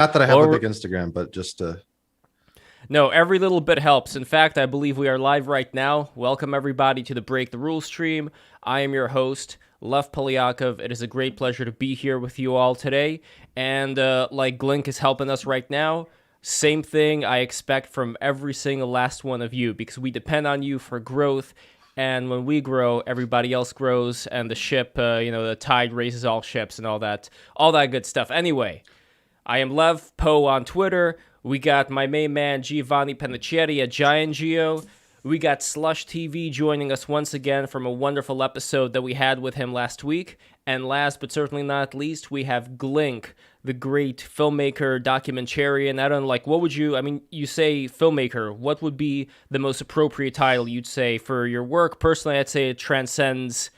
Not that I have a big Instagram, but just to... No, every little bit helps. In fact, I believe we are live right now. Welcome, everybody, to the Break the Rules stream. I am your host, Lev Polyakov. It is a great pleasure to be here with you all today. And like Glink is helping us right now, same thing I expect from every single last one of you, because we depend on you for growth. And when we grow, everybody else grows, and the ship, the tide raises all ships and all that good stuff. Anyway, I am Lev Po on Twitter. We got my main man, Giovanni Pennacchietti at Giant Geo. We got Slush TV joining us once again from a wonderful episode that we had with him last week. And last but certainly not least, we have Glink, the great filmmaker, documentarian. I don't know, what would you, you say filmmaker, what would be the most appropriate title you'd say for your work? Personally, I'd say it transcends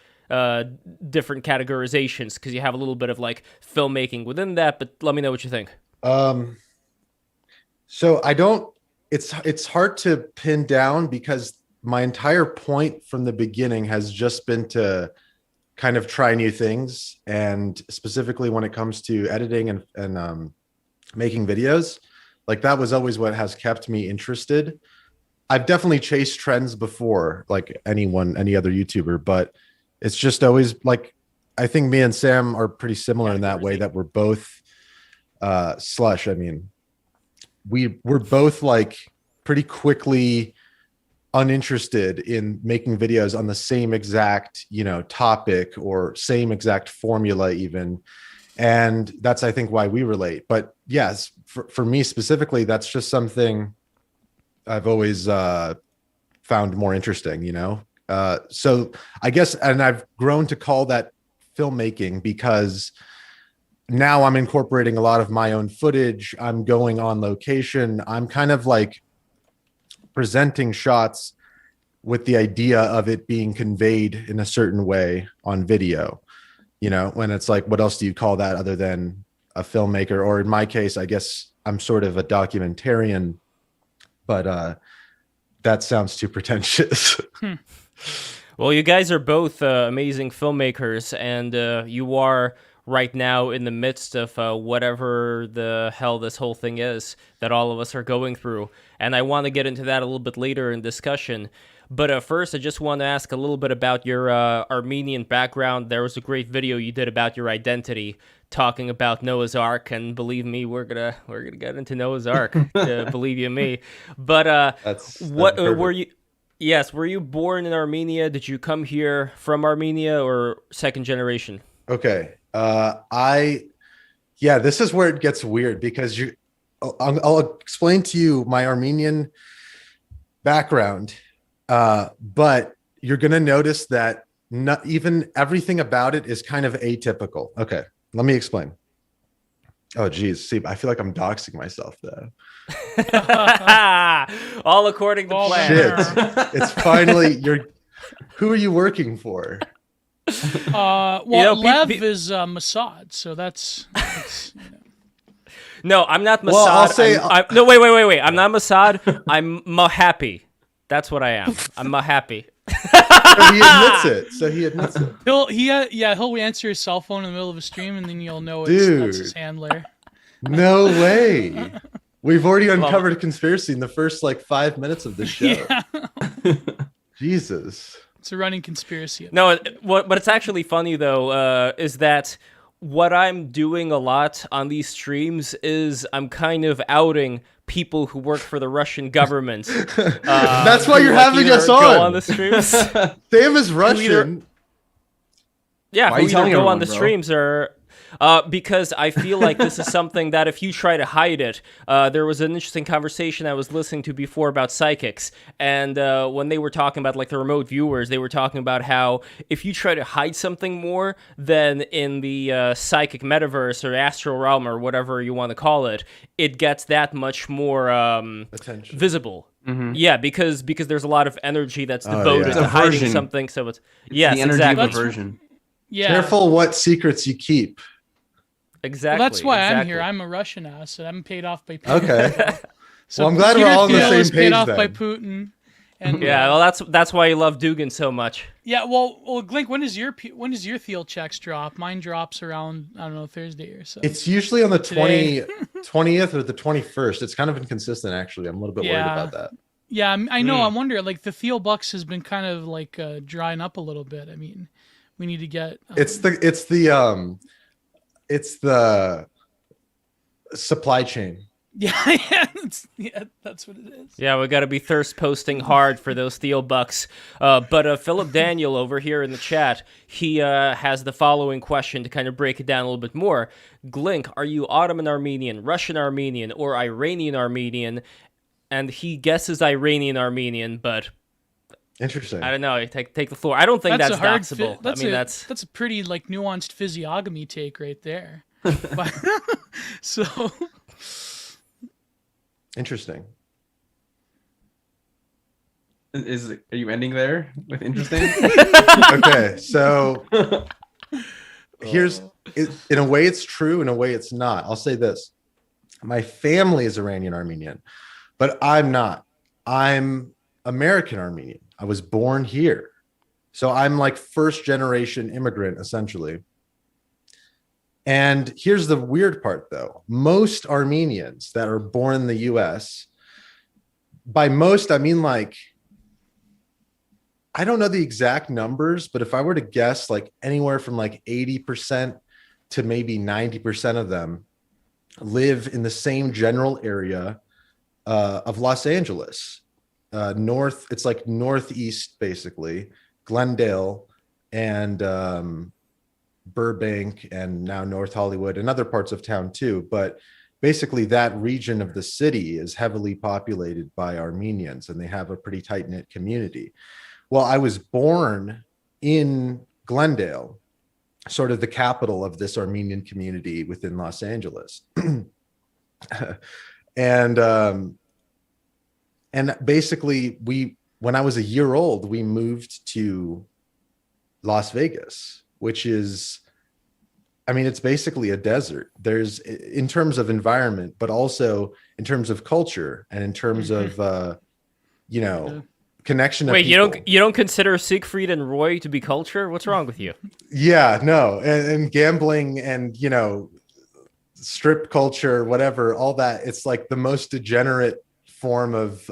different categorizations, because you have a little bit of filmmaking within that, but let me know what you think. So it's hard to pin down, because my entire point from the beginning has just been to kind of try new things. And specifically when it comes to editing and making videos, that was always what has kept me interested. I've definitely chased trends before, like any other YouTuber, but it's just always I think me and Sam are pretty similar in that way, that we're both Slush. We're both pretty quickly uninterested in making videos on the same exact, topic or same exact formula even. And that's, I think, why we relate. But yes, for me specifically, that's just something I've always found more interesting, So I guess, and I've grown to call that filmmaking, because now I'm incorporating a lot of my own footage. I'm going on location. I'm kind of presenting shots with the idea of it being conveyed in a certain way on video, when it's what else do you call that other than a filmmaker? Or in my case, I guess I'm sort of a documentarian, but that sounds too pretentious. Well, you guys are both amazing filmmakers, and you are right now in the midst of whatever the hell this whole thing is that all of us are going through. And I want to get into that a little bit later in discussion. But first, I just want to ask a little bit about your Armenian background. There was a great video you did about your identity, talking about Noah's Ark, and believe me, we're gonna get into Noah's Ark. Believe you me. But were you? Yes, were you born in Armenia? Did you come here from Armenia, or second generation? Okay. This is where it gets weird, because I'll explain to you my Armenian background, but you're going to notice that not even everything about it is kind of atypical. Okay, let me explain. Oh, geez. See, I feel like I'm doxing myself though. All according to plan. Shit. It's finally, who are you working for? Lev is Mossad, so that's No, I'm not Mossad. Well, I'll say, no, wait. I'm not Mossad. I'm Mahappy. That's what I am. I'm Mahappy. So he admits it. He'll answer his cell phone in the middle of a stream, and then you'll know that's his handler. No way. We've already uncovered a conspiracy in the first 5 minutes of the show. Yeah. Jesus. It's a running conspiracy. No, but it's actually funny, though, is that what I'm doing a lot on these streams is I'm kind of outing people who work for the Russian government. That's why you're having us on the streams. Sam is Russian. Who either go on the streams or... because I feel like this is something that if you try to hide it, there was an interesting conversation I was listening to before about psychics, and when they were talking about the remote viewers, they were talking about how if you try to hide something more, then in the psychic metaverse or astral realm or whatever you want to call it, it gets that much more visible. Mm-hmm. Yeah, because there's a lot of energy that's devoted to hiding something. So it's the energy of aversion. Yeah. Careful what secrets you keep. Exactly. Well, that's why I'm here. I'm a Russian ass, and I'm paid off by Putin. Okay. So well, I'm glad Peter we're all on the Thiel same is page paid off then. by Putin, And Yeah, well, that's why you love Dugan so much. yeah, well, Glink, when does your Thiel checks drop? Mine drops around, I don't know, Thursday or so. It's usually on the Today. 20th or the 21st. It's kind of inconsistent, actually. I'm a little bit worried about that. Yeah, I know. I'm wondering, like, the Thiel Bucks has been kind of like drying up a little bit. I mean, we need to get. It's the supply chain. Yeah, that's what it is. Yeah, we got to be thirst posting hard for those Theo bucks. But Philip Daniel over here in the chat, he has the following question to kind of break it down a little bit more. Glink, are you Ottoman Armenian, Russian Armenian, or Iranian Armenian? And he guesses Iranian Armenian, but interesting. I don't know. Take the floor. I don't think that's doxable. That's a pretty like nuanced physiognomy take right there. So. Interesting. Are you ending there with interesting? Okay, so in a way it's true, in a way it's not. I'll say this. My family is Iranian Armenian, but I'm not. I'm American Armenian. I was born here. So I'm like first generation immigrant, essentially. And here's the weird part, though. Most Armenians that are born in the US, by most, I mean like, I don't know the exact numbers, but if I were to guess, like anywhere from like 80% to maybe 90% of them live in the same general area of Los Angeles. It's like northeast, basically, Glendale and Burbank and now North Hollywood and other parts of town too. But basically that region of the city is heavily populated by Armenians and they have a pretty tight-knit community. Well, I was born in Glendale, sort of the capital of this Armenian community within Los Angeles. And basically when I was a year old, we moved to Las Vegas, which is, I mean, it's basically a desert. There's, in terms of environment, but also in terms of culture and in terms of, connection. Wait, you don't consider Siegfried and Roy to be culture? What's wrong with you? Yeah, no, and gambling and strip culture, whatever, all that. It's like the most degenerate form of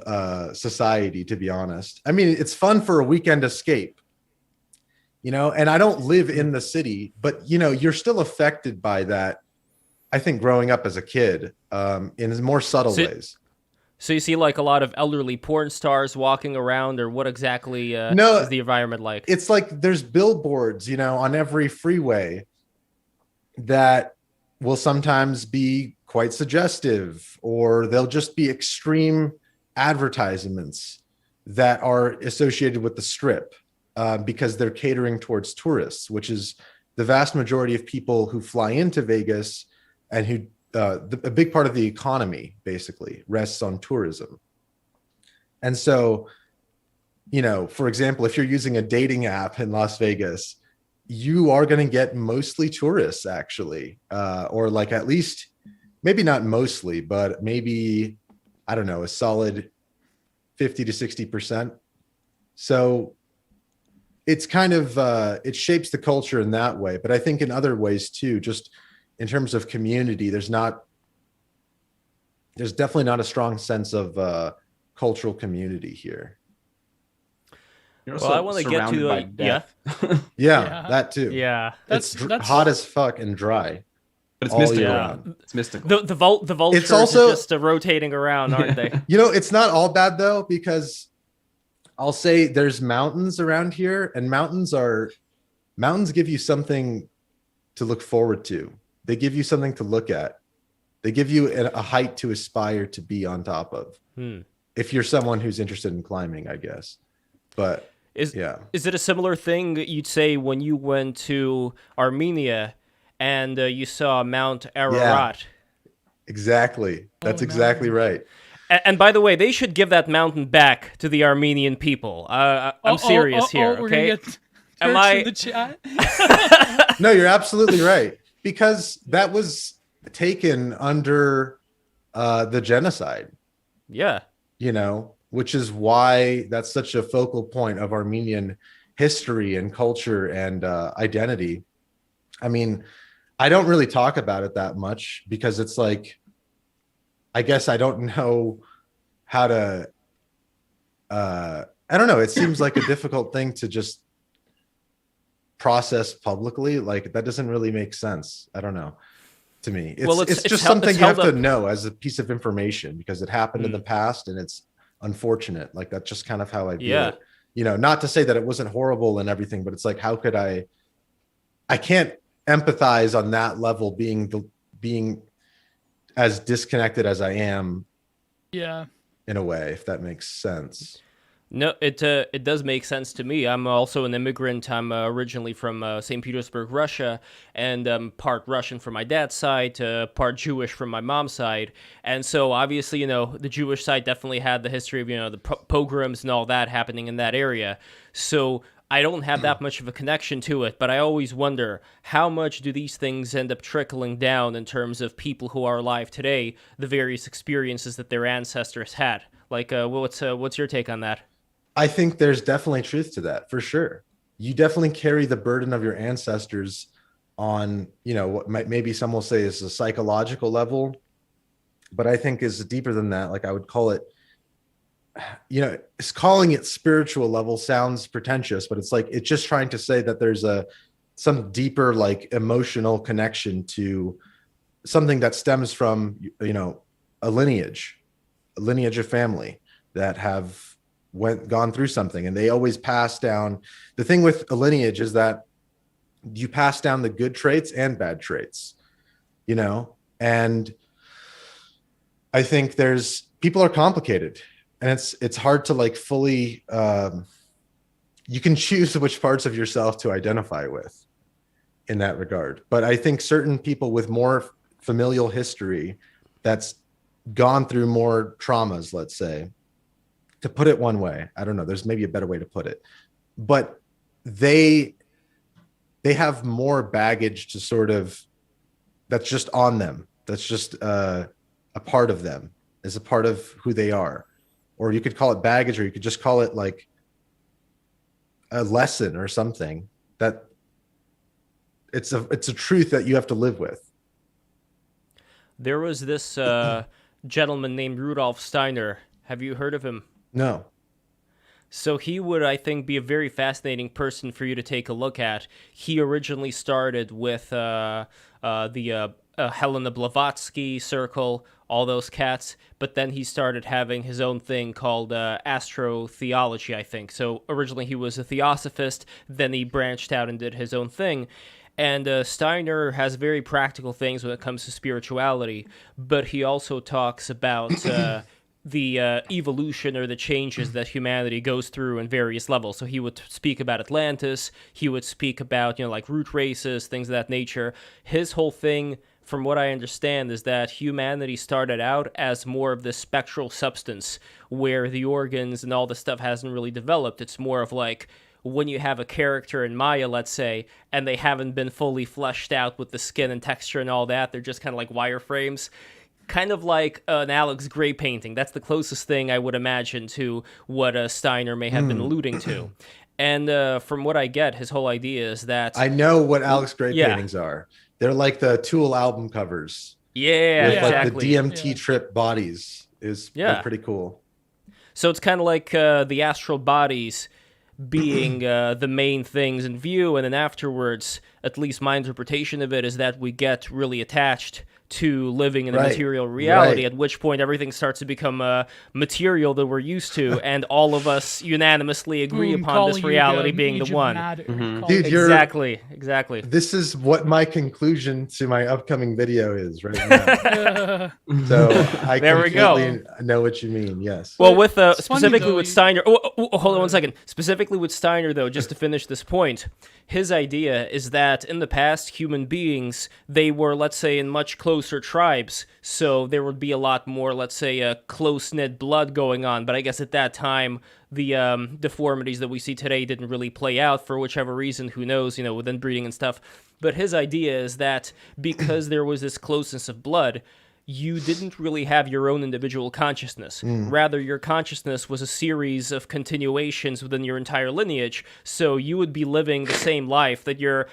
society, to be honest. I mean, it's fun for a weekend escape. And I don't live in the city, but you're still affected by that. I think growing up as a kid, in more subtle ways. So you see like a lot of elderly porn stars walking around, or what exactly is the environment like? It's like there's billboards, on every freeway that will sometimes be quite suggestive, or they'll just be extreme advertisements that are associated with the Strip. Because they're catering towards tourists, which is the vast majority of people who fly into Vegas and who a big part of the economy basically rests on tourism. And so, for example, if you're using a dating app in Las Vegas, you are going to get mostly tourists actually, or like at least maybe not mostly, but maybe, I don't know, a solid 50 to 60%. So it's kind of, it shapes the culture in that way. But I think in other ways too, just in terms of community, there's definitely not a strong sense of cultural community here. Well, I want to get to yeah, that too. Yeah, that's hot as fuck and dry. But it's mystical. Yeah. It's mystical. The vultures it's also are just rotating around, aren't they? It's not all bad though, because I'll say there's mountains around here, and mountains give you something to look forward to. They give you something to look at. They give you a height to aspire to be on top of. If you're someone who's interested in climbing, I guess. But is it a similar thing you'd say when you went to Armenia and you saw Mount Ararat? Yeah, exactly. That's exactly right. And by the way, they should give that mountain back to the Armenian people. I'm serious here. Okay? Am I? In the chat? No, you're absolutely right, because that was taken under the genocide. Yeah. which is why that's such a focal point of Armenian history and culture and identity. I mean, I don't really talk about it that much because it's like, I guess I don't know how to, I don't know. It seems like a difficult thing to just process publicly. Like that doesn't really make sense. I don't know. To me, it's just something you have to know as a piece of information because it happened in the past and it's unfortunate. Like that's just kind of how I view it. You know, not to say that it wasn't horrible and everything, but it's like, how could I can't empathize on that level being as disconnected as I am. Yeah. In a way, if that makes sense. No, it does make sense to me. I'm also an immigrant. I'm originally from St. Petersburg, Russia, and part Russian from my dad's side, part Jewish from my mom's side. And so obviously, you know, the Jewish side definitely had the history of, you know, the pogroms and all that happening in that area. So I don't have that much of a connection to it, but I always wonder how much do these things end up trickling down in terms of people who are alive today, the various experiences that their ancestors had. Like, what's your take on that? I think there's definitely truth to that, for sure. You definitely carry the burden of your ancestors on, you know, what maybe some will say is a psychological level, but I think is deeper than that. Like I would call it, you know, calling it spiritual level sounds pretentious, but it's like, it's just trying to say that there's some deeper, like emotional connection to something that stems from, you know, a lineage of family that have gone through something, and they always pass down. The thing with a lineage is that you pass down the good traits and bad traits, you know, and I think people are complicated, and it's hard to like fully, you can choose which parts of yourself to identify with in that regard. But I think certain people with more familial history that's gone through more traumas, let's say, to put it one way, I don't know, there's maybe a better way to put it, but they have more baggage to sort of, that's just on them. That's just a part of them, is a part of who they are. Or you could call it baggage, or you could just call it like a lesson or something, that it's a truth that you have to live with. There was this gentleman named Rudolf Steiner. Have you heard of him? No. So he would, I think, be a very fascinating person for you to take a look at. He originally started with the Helena Blavatsky circle, all those cats, but then he started having his own thing called astrotheology, I think. So originally he was a theosophist, then he branched out and did his own thing. And Steiner has very practical things when it comes to spirituality, but he also talks about the evolution or the changes that humanity goes through in various levels. So he would speak about Atlantis, he would speak about, you know, like root races, things of that nature. His whole thing, from what I understand, is that humanity started out as more of this spectral substance where the organs and all the stuff hasn't really developed. It's more of like when you have a character in Maya, let's say, and they haven't been fully fleshed out with the skin and texture and all that, they're just kind of like wireframes. Kind of like an Alex Gray painting. That's the closest thing I would imagine to what Steiner may have been alluding to. And from what I get, his whole idea is that... I know what Alex Gray paintings are. They're like the Tool album covers. Yeah, with exactly. Like the DMT trip bodies is pretty cool. So it's kind of like the astral bodies being the main things in view, and then afterwards, at least my interpretation of it is that we get really attached to living in a material reality, at which point everything starts to become material that we're used to, and all of us unanimously agree upon this reality being the one. Dude, Exactly. This is what my conclusion to my upcoming video is right now. So I completely know what you mean, yes. Well, with specifically with Steiner, hold on one second. Specifically with Steiner, though, just to finish this point, his idea is that in the past, human beings, they were, let's say, in much closer tribes, so there would be a lot more, let's say, close-knit blood going on, but I guess at that time, the deformities that we see today didn't really play out for whichever reason, who knows, you know, with inbreeding and stuff. But his idea is that because there was this closeness of blood, you didn't really have your own individual consciousness. Rather, your consciousness was a series of continuations within your entire lineage. So you would be living the same life that your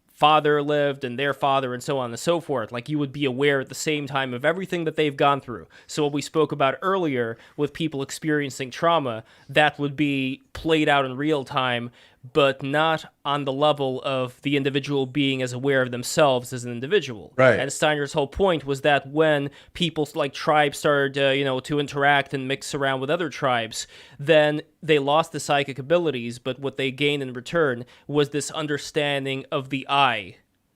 father lived and their father and so on and so forth. Like, you would be aware at the same time of everything that they've gone through. So what we spoke about earlier with people experiencing trauma, that would be played out in real time, but not on the level of the individual being as aware of themselves as an individual. Right. And Steiner's whole point was that when people like tribes started, to interact and mix around with other tribes, then they lost the psychic abilities, but what they gained in return was this understanding of the I,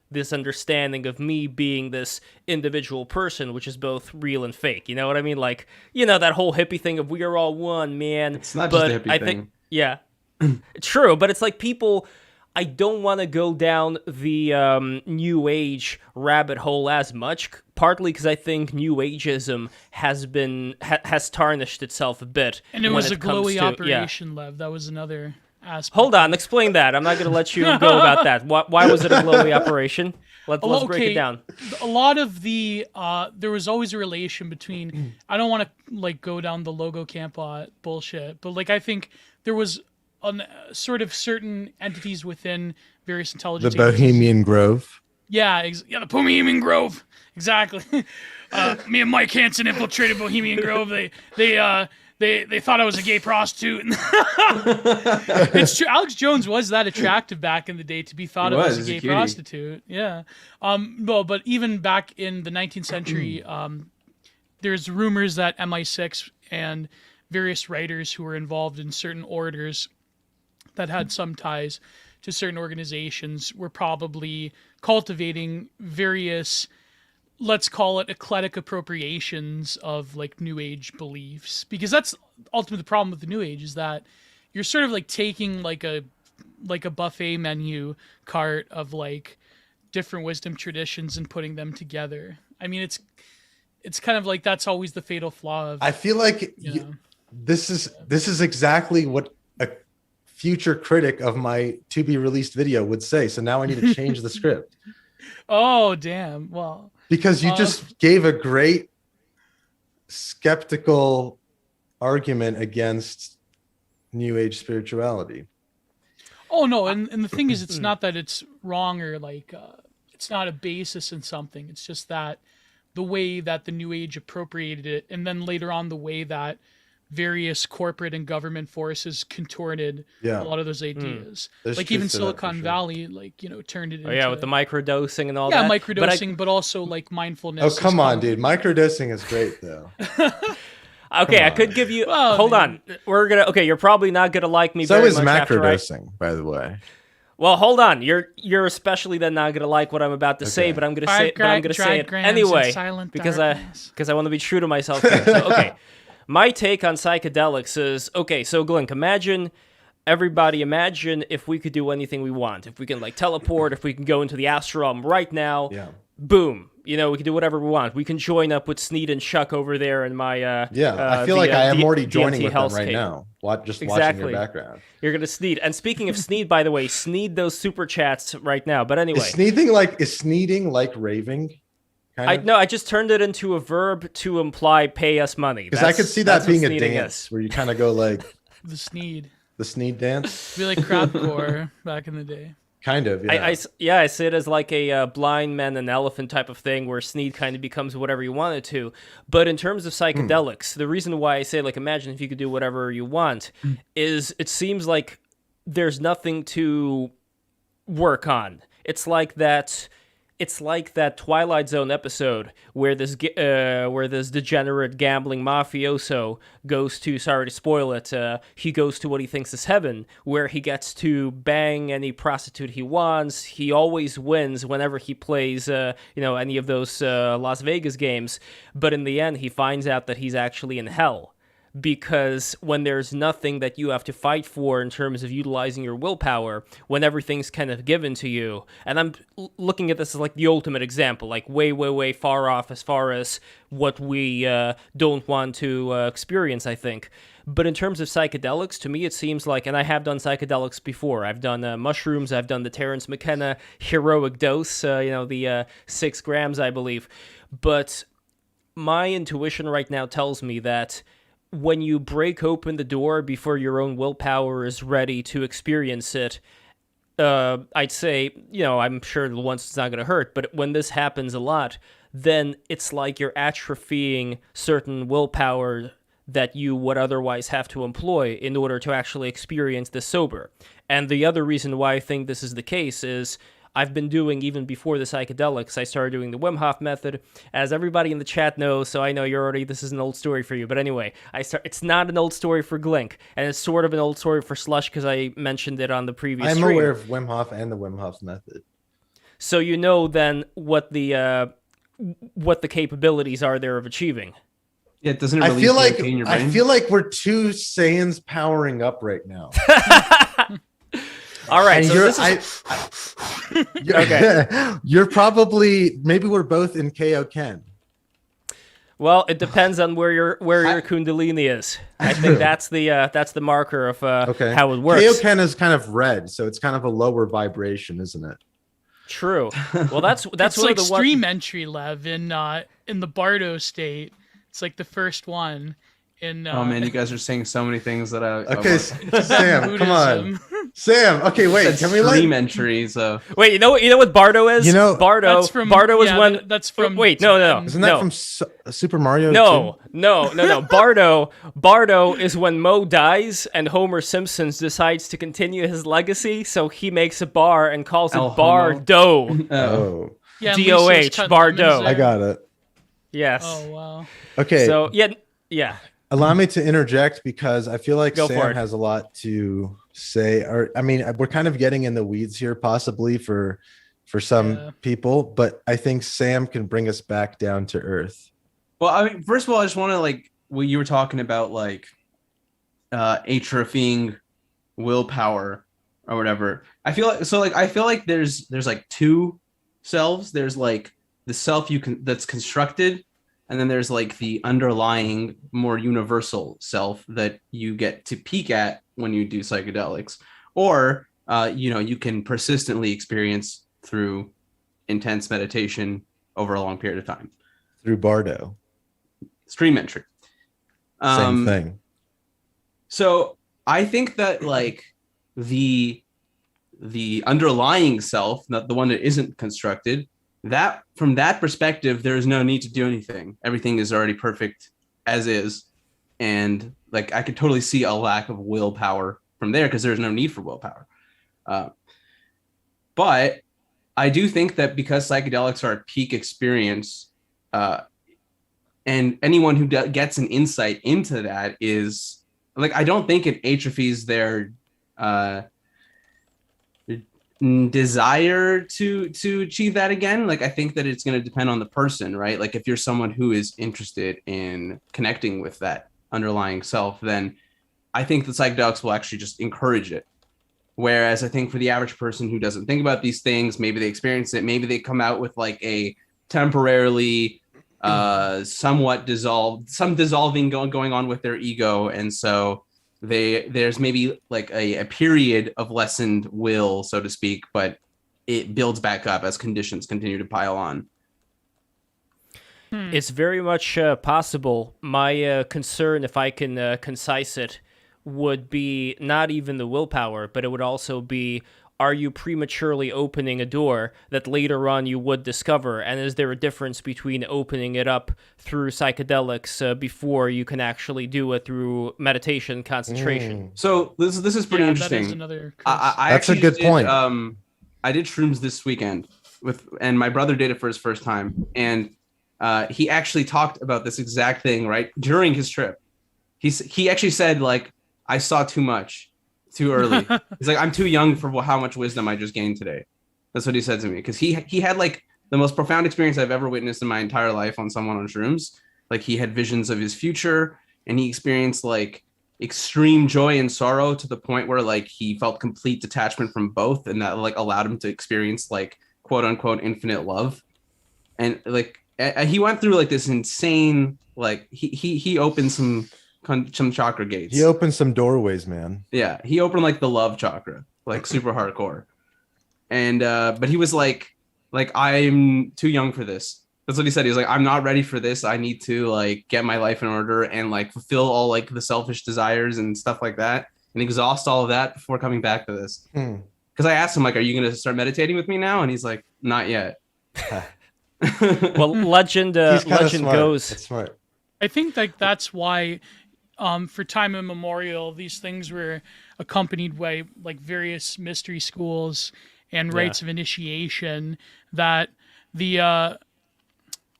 this understanding of me being this individual person, which is both real and fake. You know what I mean? Like, that whole hippie thing of we are all one, man. It's not but just a hippie I thing. think, yeah. True, but it's like people, I don't want to go down the New Age rabbit hole as much, partly because I think New Ageism has tarnished itself a bit. And it when was a comes glowy to- operation, Lev. That was another aspect. Hold on, explain that. I'm not going to let you go about that. Why was it a glowy operation? Let's break it down. A lot of the there was always a relation between. I don't want to go down the logo campot bullshit, but I think there was sort of certain entities within various The intelligence agencies. Bohemian Grove. Yeah, the Bohemian Grove. Exactly. Me and Mike Hansen infiltrated Bohemian Grove. They thought I was a gay prostitute. It's true. Alex Jones was that attractive back in the day to be thought of as a gay prostitute. Yeah. No, but even back in the 19th century, there's rumors that MI6 and various writers who were involved in certain orders that had some ties to certain organizations were probably cultivating various, let's call it, eclectic appropriations of New Age beliefs, because that's ultimately the problem with the New Age, is that you're sort of taking a buffet menu cart of different wisdom traditions and putting them together. I mean, it's kind of that's always the fatal flaw of, I feel like this is exactly what a future critic of my to be released video would say. So now I need to change the script. Oh, damn. Well, because you just gave a great skeptical argument against New Age spirituality. Oh, no. And the thing is, it's not that it's wrong or it's not a basis in something. It's just that the way that the New Age appropriated it, and then later on the way that various corporate and government forces contorted a lot of those ideas. Even Silicon Valley, turned it into... with the microdosing and all that. Yeah, microdosing, but also mindfulness. Oh, come on, dude. Microdosing is great, though. Okay, I could give you... hold on. You're probably not going to like me so very is much macrodosing, by the way. Well, hold on. You're especially then not going to like what I'm about to say, but I'm going to say it anyway because I want to be true to myself here. So, okay. My take on psychedelics is, so Glink, imagine if we could do anything we want. If we can teleport, if we can go into the astral realm right now, boom. We can do whatever we want. We can join up with Sneed and Chuck over there in my I feel like I am already joining DMT with them right now. Watching your background. You're gonna Sneed. And speaking of Sneed, by the way, Sneed those super chats right now. But anyway, is sneeding like raving? I just turned it into a verb to imply pay us money. Because I could see that being a dance where you kind of go the Sneed dance. It'd be like crowdcore back in the day. Kind of, yeah. I see it as like a blind man and elephant type of thing where Sneed kind of becomes whatever you want it to. But in terms of psychedelics, the reason why I say imagine if you could do whatever you want is it seems like there's nothing to work on. It's like that Twilight Zone episode where this degenerate gambling mafioso goes to, sorry to spoil it, he goes to what he thinks is heaven, where he gets to bang any prostitute he wants. He always wins whenever he plays, any of those Las Vegas games. But in the end, he finds out that he's actually in hell. Because when there's nothing that you have to fight for in terms of utilizing your willpower, when everything's kind of given to you, and I'm looking at this as the ultimate example, way, way, way far off as far as what we don't want to experience, I think. But in terms of psychedelics, to me it seems like, and I have done psychedelics before, I've done mushrooms, I've done the Terrence McKenna heroic dose, the 6 grams, I believe. But my intuition right now tells me that when you break open the door before your own willpower is ready to experience it, I'd say, I'm sure once it's not going to hurt, but when this happens a lot, then it's like you're atrophying certain willpower that you would otherwise have to employ in order to actually experience this sober. And the other reason why I think this is the case is I've been doing, even before the psychedelics, I started doing the Wim Hof method, as everybody in the chat knows, so I know this is an old story for you. But anyway, it's not an old story for Glink, and it's sort of an old story for Slush because I mentioned it on the previous I'm stream. aware of Wim Hof and the Wim Hof method. So you know then what the capabilities are there of achieving. Yeah, doesn't it I release feel like in your brain? I feel like we're two Saiyans powering up right now. All right, And so you're, this is... okay. You're probably, maybe we're both in KO Ken. Well, it depends on where your Kundalini is. I think that's the marker of how it works. KO Ken is kind of red, so it's kind of a lower vibration, isn't it? True. Well, that's It's one like of the stream entry, Lev, in the Bardo state. It's like the first one. Oh man, you guys are saying so many things that I Okay, Sam, come on. Sam, okay, wait. Can we stream entry? So wait, you know what Bardo is? Bardo. That's from, Bardo is when that's from. Wait, no. Isn't that from Super Mario? No. Bardo is when Mo dies and Homer Simpson decides to continue his legacy, so he makes a bar and calls it Bardo. Oh. Yeah, DOH, Bardo. I got it. Yes. Oh wow. Okay. So yeah. Allow me to interject because I feel like Go for Sam it. has a lot to say. Or I mean, we're kind of getting in the weeds here, possibly for some people, but I think Sam can bring us back down to earth. Well, I mean, first of all, I just want to what you were talking about, atrophying willpower or whatever. I feel like there's two selves. There's the self that's constructed, and then there's the underlying more universal self that you get to peek at when you do psychedelics, or you can persistently experience through intense meditation over a long period of time. Through Bardo. Stream entry. Same thing. So I think that the underlying self, not the one that isn't constructed, that from that perspective, there is no need to do anything. Everything is already perfect as is. And I could totally see a lack of willpower from there because there's no need for willpower. But I do think that because psychedelics are a peak experience, and anyone who gets an insight into that is I don't think it atrophies their desire to achieve that again. I think that it's going to depend on the person, right? If you're someone who is interested in connecting with that underlying self, then I think the psychedelics will actually just encourage it. Whereas I think for the average person who doesn't think about these things, maybe they experience it, maybe they come out with a temporarily somewhat dissolving going on with their ego, and so there's maybe a period of lessened will, so to speak, but it builds back up as conditions continue to pile on. It's very much possible. My concern, if I can concise it, would be not even the willpower, but it would also be, are you prematurely opening a door that later on you would discover? And is there a difference between opening it up through psychedelics before you can actually do it through meditation, concentration? So this is pretty interesting. That is another That's a good point. I did shrooms this weekend and my brother did it for his first time. And he actually talked about this exact thing right during his trip. He actually said I saw too much too early. He's I'm too young for how much wisdom I just gained today. That's what he said to me, because he had the most profound experience I've ever witnessed in my entire life on someone on shrooms. He had visions of his future, and he experienced extreme joy and sorrow to the point where he felt complete detachment from both, and that allowed him to experience quote unquote infinite love. And he went through this insane he opened some chakra gates. He opened some doorways, man. Yeah, he opened the love chakra, super hardcore. And but he was I'm too young for this. That's what he said. He was like, I'm not ready for this. I need to like get my life in order and like fulfill all like the selfish desires and stuff like that and exhaust all of that before coming back to this. Because I asked him, like, are you going to start meditating with me now? And he's like, not yet. Well, legend goes. That's smart. I think like that's why for time immemorial these things were accompanied by like various mystery schools and rites of initiation that the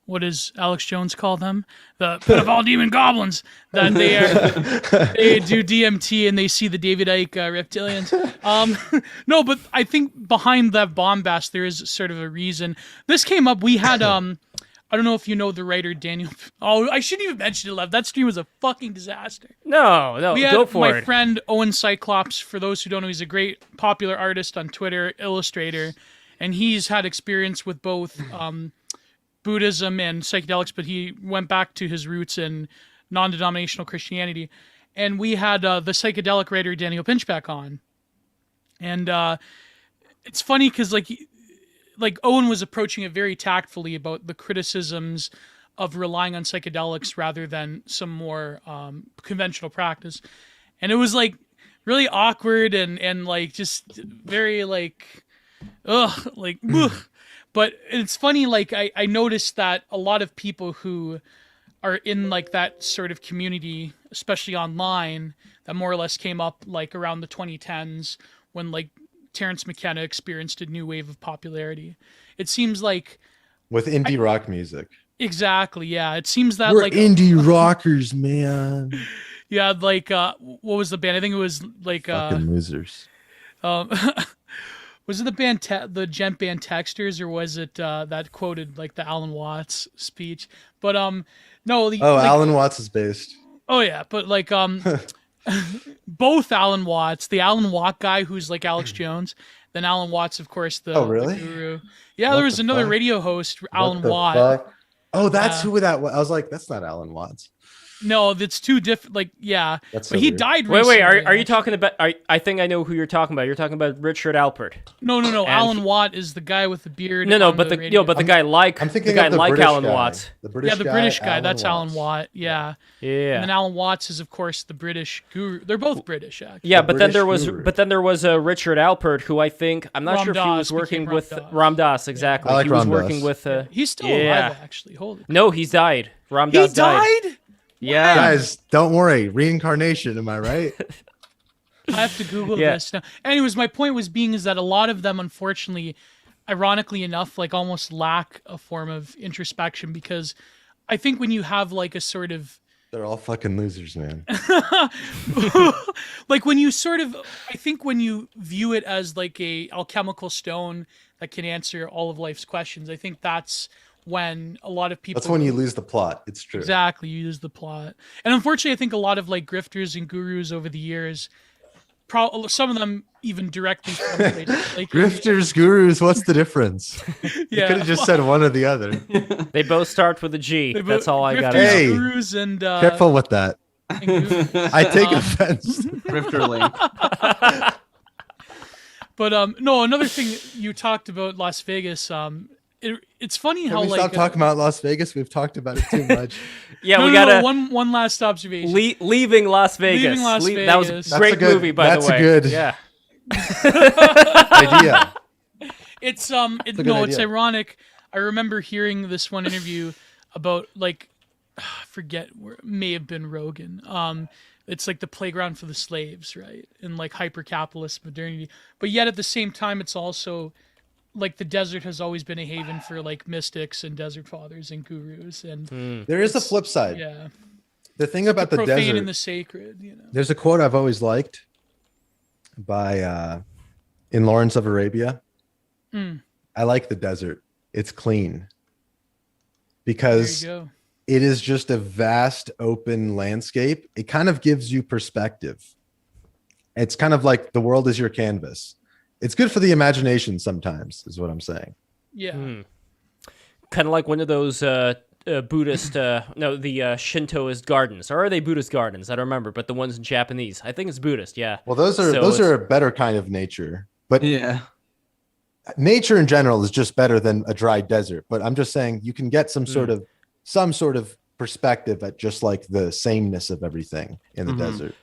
what does Alex Jones call them? The pedophile demon goblins. That they do DMT and they see the David Icke reptilians. No, but I think behind that bombast there is sort of a reason. This came up. We had I don't know if you know the writer Daniel. Oh, I shouldn't even mention it, Lev. That stream was a fucking disaster. No, We had go for it. my friend Owen Cyclops. For those who don't know, he's a great popular artist on Twitter, illustrator, and he's had experience with both Buddhism and psychedelics, but he went back to his roots in non-denominational Christianity. And we had the psychedelic writer Daniel Pinchback on, and it's funny because like Owen was approaching it very tactfully about the criticisms of relying on psychedelics rather than some more conventional practice. And it was like really awkward and like just very like, ugh. But it's funny, like I noticed that a lot of people who are in like that sort of community, especially online, that more or less came up like around the 2010s when like Terrence McKenna experienced a new wave of popularity. It seems like with indie rock music. Exactly, yeah. It seems that We're like indie rockers, man. Yeah, like what was the band? I think it was like Fucking losers. Was it the band the gent band Texters, or was it that quoted like the Alan Watts speech? But no, Alan Watts is based. Oh yeah, but like both Alan Watts, the Alan Watt guy who's like Alex Jones, then Alan Watts, of course, the guru. Yeah, there was another radio host, Alan Watt. Fuck? Oh, that's who that was. I was like, that's not Alan Watts. No, that's two different. Like, yeah, that's but so he weird. died. Wait, Recently, are you talking about? I think I know who you're talking about. You're talking about Richard Alpert. No. Alan Watt is the guy with the beard. No, but the guy like I'm thinking the guy of the like British Alan guy. Watts. The British the guy, British guy. Alan That's Watts. Alan Watt. Yeah. Yeah. And then Alan Watts is, of course, the British guru. They're both British, actually. Yeah, The but then there British was guru. Richard Alpert, who I think I'm not Ram sure if he was Dass working became with Ram Ram Dass. Dass. Exactly. I like he was Ram working Dass. with. He's still alive, actually. Holy. No, he's died. Ram He Dass died? Yeah. Guys, don't worry. Reincarnation, am I right? I have to Google this now. Anyways, my point was being is that a lot of them, unfortunately, ironically enough, like almost lack a form of introspection, because I think when you have like a sort of They're all fucking losers, man. like when you sort of, I think when you view it as like a alchemical stone that can answer all of life's questions, I think that's when a lot of people. That's when you lose the plot. It's true. Exactly, you use the plot, and unfortunately, I think a lot of like grifters and gurus over the years, some of them even directly from like Grifters, gurus, what's the difference? You could have just said one or the other. They both start with a G. That's all I got. Hey, gurus and careful with that. I take offense. Grifter link. But no, another thing you talked about Las Vegas. It's funny how Can we stop talking about Las Vegas? We've talked about it too much. Yeah, we got one last observation. Leaving Las Vegas. Leaving Las Vegas. That was a great movie, by the way. That's a good idea. It's idea. ironic. I remember hearing this one interview about like I forget where it may have been Rogan. It's like the playground for the slaves, right? In like hyper-capitalist modernity. But yet at the same time it's also like the desert has always been a haven for like mystics and desert fathers and gurus, and There is a flip side. yeah, The thing about the profane desert, and the sacred, you know. there's a quote I've always liked by in Lawrence of Arabia. I like the desert. It's clean because There you go. it is just a vast open landscape. It kind of gives you perspective. It's kind of like the world is your canvas. It's good for the imagination sometimes, is what I'm saying. Yeah. Kind of like one of those Buddhist, the Shintoist gardens. Or are they Buddhist gardens? I don't remember, but the ones in Japanese. I think it's Buddhist, yeah. Well, those are a better kind of nature. But Yeah. nature in general is just better than a dry desert, but I'm just saying you can get some sort of perspective at just like the sameness of everything in the desert.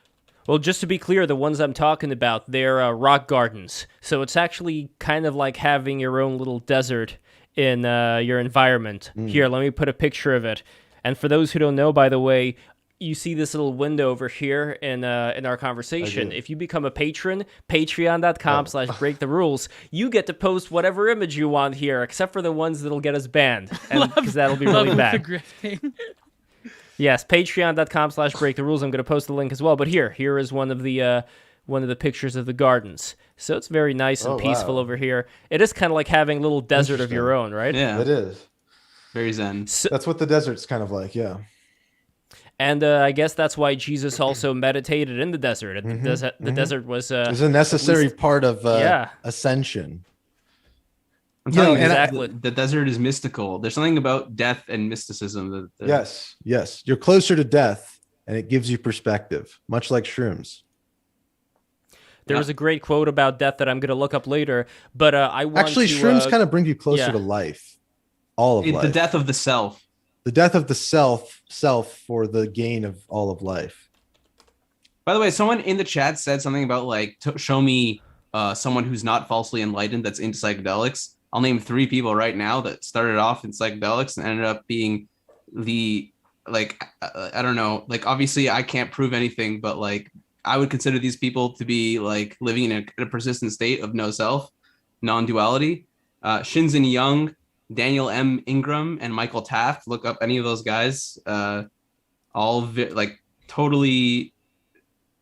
Well, just to be clear, the ones I'm talking about, they're rock gardens. So it's actually kind of like having your own little desert in your environment. Here, let me put a picture of it. And for those who don't know, by the way, you see this little window over here in our conversation. If you become a patron, patreon.com/break the rules, you get to post whatever image you want here, except for the ones that'll get us banned, because that'll be really bad. Yes, patreon.com/break the rules. I'm going to post the link as well. But here is one of the pictures of the gardens. So it's very nice and peaceful over here. It is kind of like having a little desert of your own, right? Yeah, It is. very zen. So, That's what the desert's kind of like, yeah. and I guess that's why Jesus also meditated in the desert. The desert was It's a necessary part of ascension. I'm telling you, exactly. the desert is mystical. There's something about death and mysticism. Yes. You're closer to death, and it gives you perspective, much like shrooms. There was a great quote about death that I'm going to look up later, but I want shrooms kind of bring you closer to life, all of life. The death of the self. The death of the self for the gain of all of life. By the way, someone in the chat said something about like show me someone who's not falsely enlightened that's into psychedelics. I'll name 3 people right now that started off in psychedelics and ended up being I don't know, like obviously I can't prove anything, but like I would consider these people to be like living in a persistent state of no self, non-duality. Shinzen Young, Daniel M. Ingram, and Michael Taft. Look up any of those guys. Totally,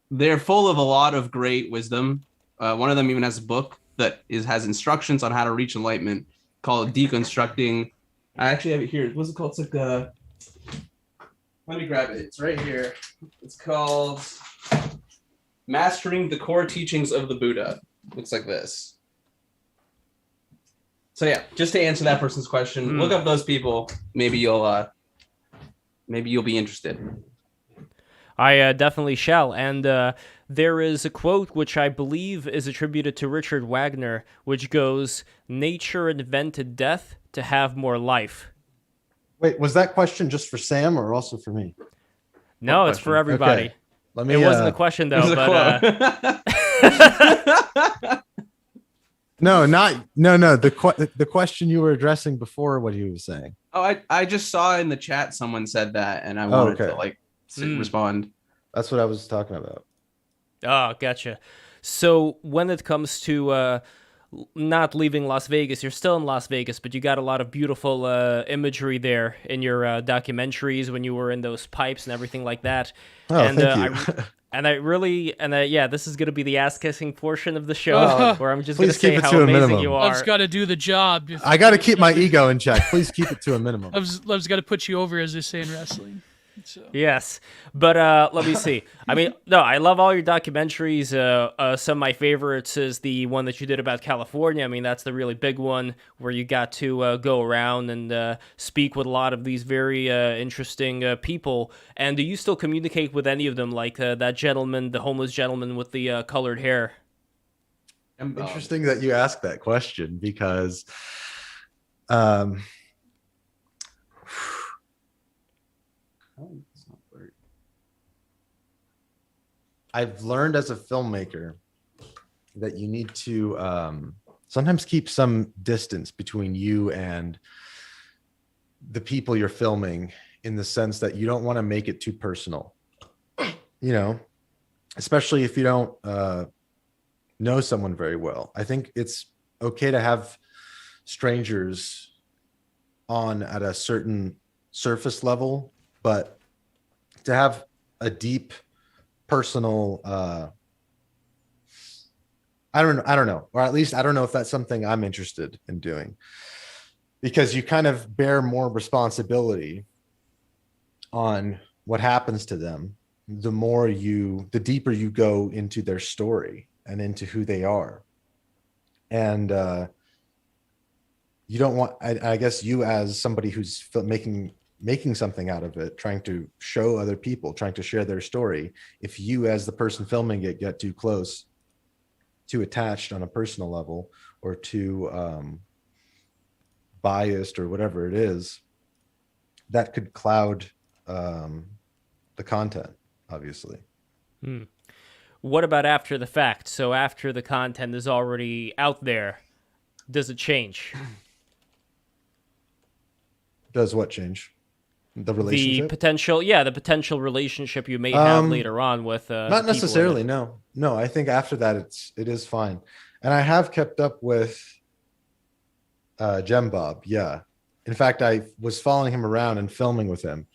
they're full of a lot of great wisdom. One of them even has a book that has instructions on how to reach enlightenment called Deconstructing. I actually have it here. What's it called? It's like let me grab it. It's right here. It's called Mastering the Core Teachings of the Buddha. Looks like this. So yeah, just to answer that person's question, look up those people. Maybe you'll be interested. I definitely shall. And there is a quote which I believe is attributed to Richard Wagner, which goes, "Nature invented death to have more life." Wait, was that question just for Sam or also for me? No, it's for everybody. Okay. It wasn't a question though, but no. The question you were addressing before what he was saying. Oh, I just saw in the chat someone said that, and I wanted to respond. That's what I was talking about. Oh, gotcha. So when it comes to not leaving Las Vegas, you're still in Las Vegas, but you got a lot of beautiful imagery there in your documentaries when you were in those pipes and everything like that. Oh, and, thank you. This is going to be the ass-kissing portion of the show, where I'm just going to say keep it how to a amazing minimum. you are. Lev's got to do the job. I got to keep my ego in check. Please keep it to a minimum. Lev's got to put you over, as they say in wrestling. So. Yes, but let me see. I mean, no, I love all your documentaries. Some of my favorites is the one that you did about California. I mean, that's the really big one where you got to go around and speak with a lot of these very interesting people. And do you still communicate with any of them, like that gentleman, the homeless gentleman with the colored hair? Interesting that you asked that question because I've learned as a filmmaker that you need to sometimes keep some distance between you and the people you're filming, in the sense that you don't want to make it too personal, especially if you don't know someone very well. I think it's okay to have strangers on at a certain surface level, but to have a deep personal I don't know, or at least I don't know if that's something I'm interested in doing, because you kind of bear more responsibility on what happens to them the deeper you go into their story and into who they are. And you don't want, I guess you as somebody who's making something out of it, trying to show other people, trying to share their story, if you as the person filming it get too close, too attached on a personal level, or too biased or whatever it is, that could cloud the content, obviously. What about after the fact? So after the content is already out there, does it change? Does what change? The The relationship? the potential relationship you may have later on with Not necessarily. No. I think after that it is fine. And I have kept up with Gem Bob. Yeah. In fact, I was following him around and filming with him.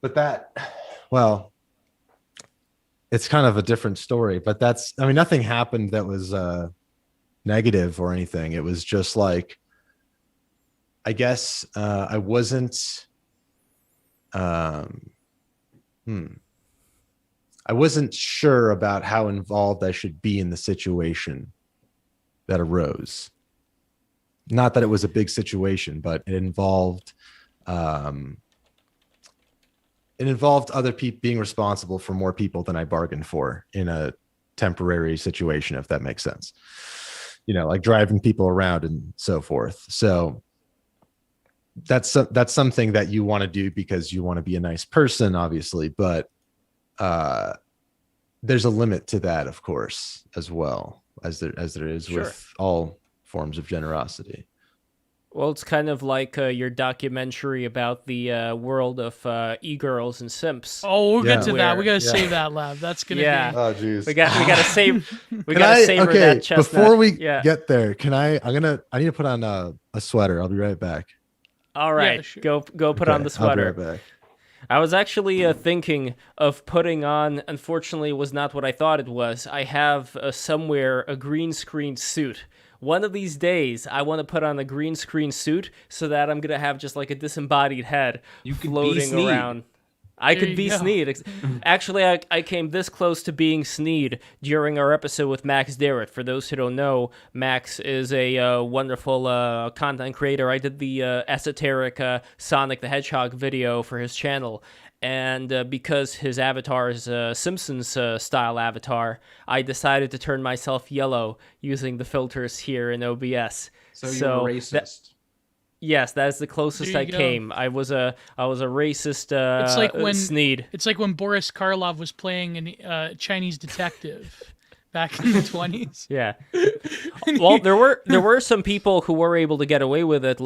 But it's kind of a different story. But nothing happened that was negative or anything. It was just like, I guess I wasn't. I wasn't sure about how involved I should be in the situation that arose. Not that it was a big situation, but it involved other people being responsible for more people than I bargained for in a temporary situation, if that makes sense. Like driving people around and so forth. So that's something that you want to do because you want to be a nice person, obviously, but there's a limit to that, of course, as well as there is Sure. with all forms of generosity. Well, it's kind of like your documentary about the world of e-girls and simps. Oh, we'll get to that. We gotta Yeah. save that, Lev. That's gonna Yeah. be. Oh, geez. We gotta save. We gotta savor that chestnut. Before we Yeah. get there, I need to put on a sweater. I'll be right back. All right, Yeah, sure. go put on the sweater. I'll be right back. I was actually thinking of putting on. Unfortunately, it was not what I thought it was. I have somewhere a green screen suit. One of these days, I want to put on a green screen suit so that I'm gonna have just like a disembodied head You could be floating Sneed. around. I There could you be go. Sneed. Actually, I came this close to being Sneed during our episode with Max Derritt. For those who don't know, Max is a wonderful content creator. I did the esoteric Sonic the Hedgehog video for his channel. And because his avatar is a Simpsons-style avatar, I decided to turn myself yellow using the filters here in OBS. So you're racist. Yes, that is the closest There I you go. came. I was a racist It's like when Sneed. It's like when Boris Karloff was playing a Chinese detective back in the 20s. Yeah. Well, there were some people who were able to get away with it,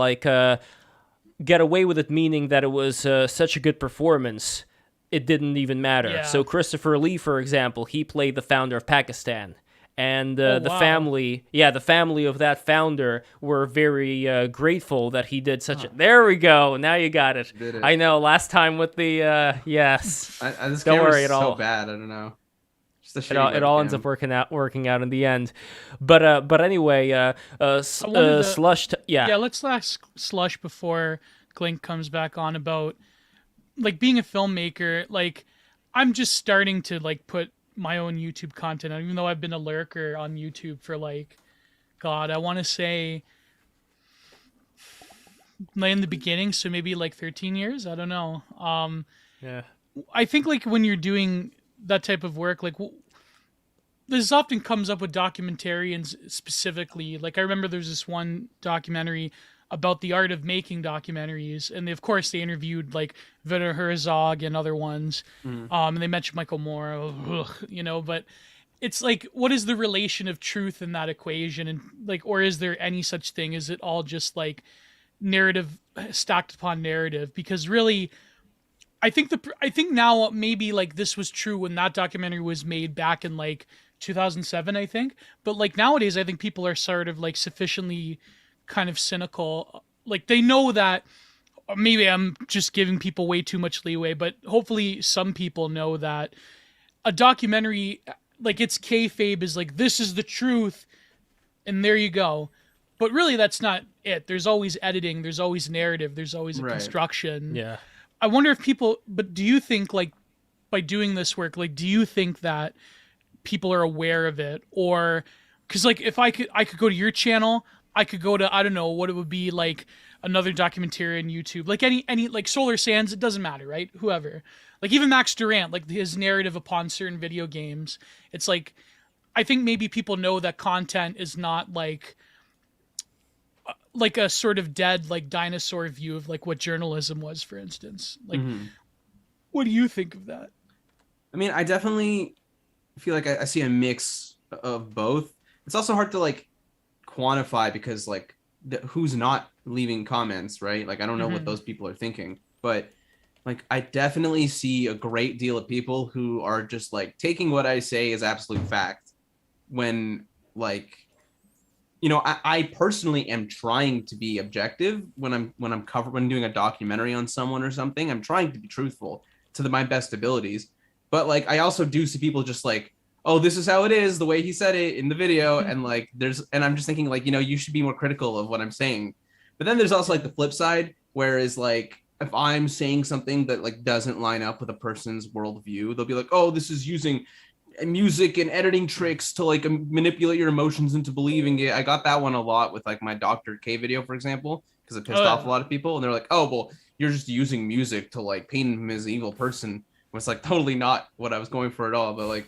get away with it meaning that it was such a good performance, it didn't even matter. Yeah. So Christopher Lee, for example, he played the founder of Pakistan. And the wow. the family of that founder were very grateful that he did such a... There we go. Now you got it. Did it. I know. Last time with the... yes. This Don't camera's worry at so all. bad. I don't know. Just a It shitty all ends webcam. up working out in the end. But anyway, wanted to- Slush... Yeah, let's ask Slush before Glink comes back on about like being a filmmaker. Like, I'm just starting to like put my own YouTube content out, even though I've been a lurker on YouTube for like, God, I want to say in the beginning, so maybe like 13 years. I don't know. Yeah. I think like when you're doing that type of work, like this often comes up with documentarians specifically. Like I remember there's this one documentary about the art of making documentaries, and of course they interviewed like Werner Herzog and other ones, and they mentioned Michael Moore, but it's like, what is the relation of truth in that equation, and like, or is there any such thing? Is it all just like narrative stacked upon narrative? Because really, I think now maybe like this was true when that documentary was made back in like 2007, I think, but like nowadays I think people are sort of like sufficiently kind of cynical, like they know that, or maybe I'm just giving people way too much leeway, but hopefully some people know that a documentary, like its kayfabe is like, this is the truth and there you go, but really that's not it. There's always editing, there's always narrative, there's always a Right. construction. Yeah. I wonder if people, but do you think like by doing this work, like do you think that people are aware of it? Or because like if I could go to your channel, I could go to, I don't know what it would be, like another documentary on YouTube, like any like Solar Sands, it doesn't matter, right? Whoever, like even Max Durant, like his narrative upon certain video games, it's like I think maybe people know that content is not like like a sort of dead, like dinosaur view of like what journalism was, for instance. Like, what do you think of that? I mean, I definitely feel like I see a mix of both. It's also hard to like quantify because like who's not leaving comments, right? Like I don't know what those people are thinking, but like I definitely see a great deal of people who are just like taking what I say as absolute fact when like, you know, I personally am trying to be objective when I'm doing a documentary on someone or something. I'm trying to be truthful to my best abilities, but like I also do see people just like, oh, this is how it is, the way he said it in the video, and like and I'm just thinking like, you know, you should be more critical of what I'm saying. But then there's also like the flip side, whereas like if I'm saying something that like doesn't line up with a person's worldview, they'll be like, oh, this is using music and editing tricks to like manipulate your emotions into believing it. I got that one a lot with like my Dr. K video, for example, because it pissed off a lot of people, and they're like, oh, well, you're just using music to like paint him as an evil person. When it's like totally not what I was going for at all. But like,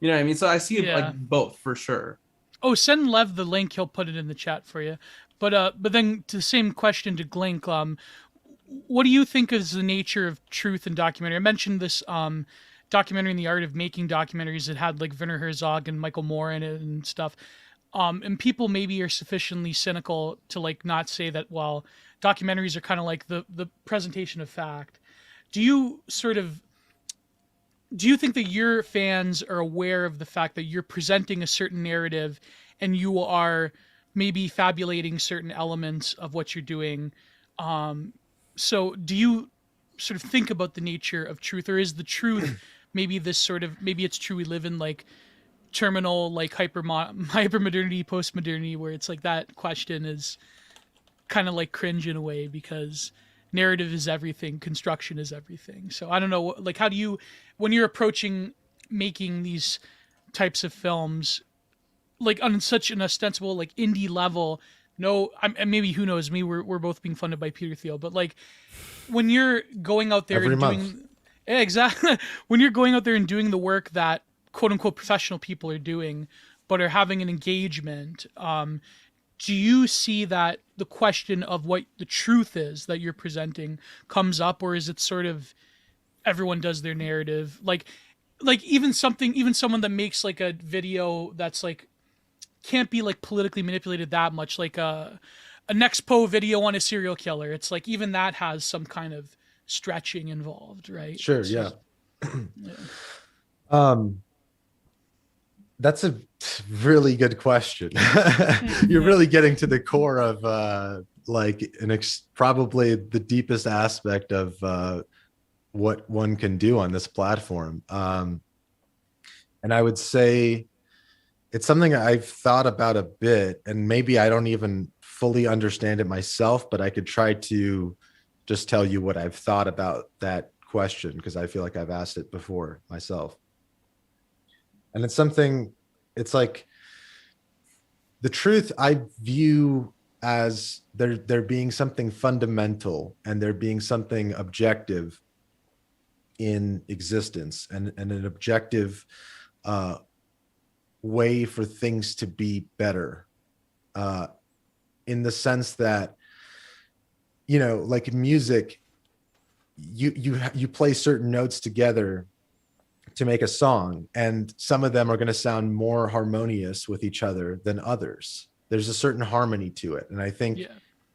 you know what I mean? So I see like both for sure. Oh, send Lev the link. He'll put it in the chat for you. But then to the same question to Glink, what do you think is the nature of truth in documentary? I mentioned this documentary in the art of making documentaries that had like Werner Herzog and Michael Moore in it and stuff. And people maybe are sufficiently cynical to like not say that, well, documentaries are kind of like the presentation of fact. Do you think that your fans are aware of the fact that you're presenting a certain narrative and you are maybe fabulating certain elements of what you're doing? So do you sort of think about the nature of truth, or is the truth maybe this sort of, maybe it's true we live in like terminal, like hyper modernity, post-modernity, where it's like that question is kind of like cringe in a way because narrative is everything, construction is everything. So I don't know, like, how do you, when you're approaching making these types of films, like on such an ostensible, like indie level, and maybe who knows me, we're both being funded by Peter Thiel, but like when you're going out there and doing, yeah, exactly. When you're going out there and doing the work that quote unquote professional people are doing, but are having an engagement, do you see that the question of what the truth is that you're presenting comes up, or is it sort of everyone does their narrative? Like even someone that makes like a video that's like can't be like politically manipulated that much, like a Nexpo video on a serial killer. It's like even that has some kind of stretching involved, right? Sure, it's yeah. Yeah. That's a really good question. You're really getting to the core of like probably the deepest aspect of what one can do on this platform. And I would say it's something I've thought about a bit, and maybe I don't even fully understand it myself, but I could try to just tell you what I've thought about that question, because I feel like I've asked it before myself. And it's something, it's like the truth I view as there being something fundamental and there being something objective in existence, and an objective way for things to be better, in the sense that, you know, like music, you play certain notes together to make a song, and some of them are going to sound more harmonious with each other than others. There's a certain harmony to it, and I think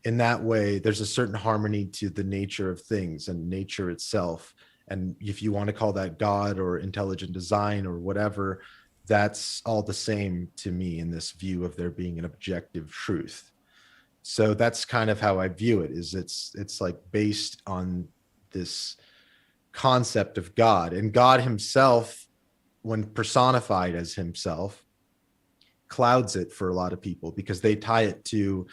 in that way there's a certain harmony to the nature of things and nature itself. And if you want to call that God or intelligent design or whatever, that's all the same to me in this view of there being an objective truth. So that's kind of how I view it, is it's like based on this concept of God, and God himself, when personified as himself, clouds it for a lot of people because they tie it to,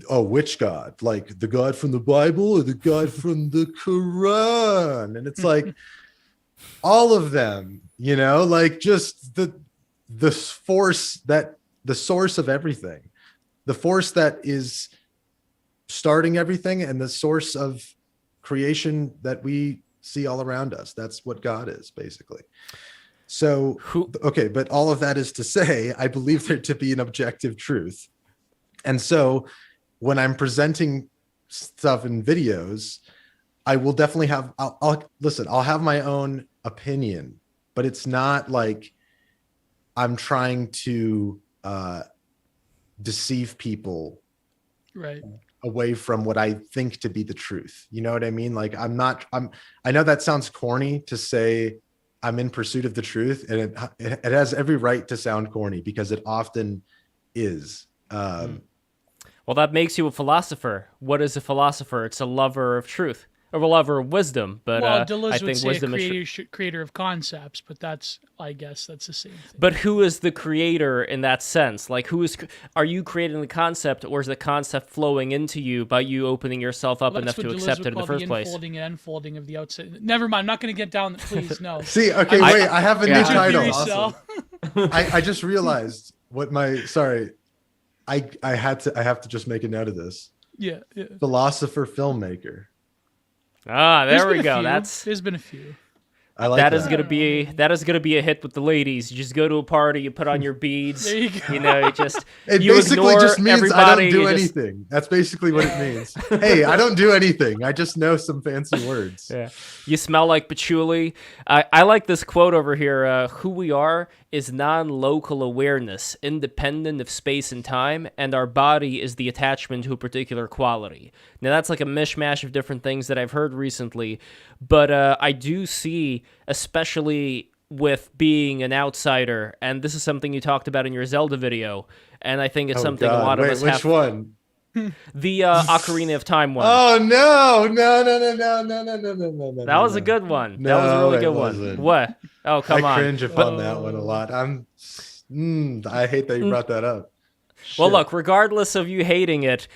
oh, which God? Like the God from the Bible or the God from the Quran? And it's like all of them, you know, like just the force, that the source of everything, the force that is starting everything, and the source of creation that we see all around us. That's what God is, basically. So, okay, but all of that is to say, I believe there to be an objective truth. And so when I'm presenting stuff in videos, I will definitely have, I'll have my own opinion, but it's not like I'm trying to deceive people Right. away from what I think to be the truth. You know what I mean? Like I know that sounds corny to say I'm in pursuit of the truth, and it has every right to sound corny because it often is. Well, that makes you a philosopher. What is a philosopher? It's a lover of truth, or a lover of wisdom. But Well, I Deleuze would think say wisdom a is. creator of concepts, but I guess that's the same thing. But who is the creator in that sense? Like, are you creating the concept, or is the concept flowing into you by you opening yourself up enough to accept it in the first place? Infolding and unfolding of the outside. Never mind. I'm not going to get down. Please, no. See, okay, wait. I have a new title. Awesome. I just realized what sorry. I have to just make a note of this. Yeah. Philosopher, filmmaker. Ah, there we go. There's been a few. I like that is gonna be a hit with the ladies. You just go to a party, you put on your beads. There you go. You know, It you basically ignore just means everybody. I don't do anything. That's basically what it means. Hey, I don't do anything. I just know some fancy words. Yeah. You smell like patchouli. I like this quote over here. Who we are is non-local awareness, independent of space and time, and our body is the attachment to a particular quality. Now, that's like a mishmash of different things that I've heard recently, but I do see, especially with being an outsider, and this is something you talked about in your Zelda video, and I think it's something a lot of us have. Which one? The Ocarina of Time one. Oh no! That was a good one. That was a really good one. What? Oh, come on. I cringe upon that one a lot. I hate that you brought that up. Well, Shit. look, regardless of you hating it,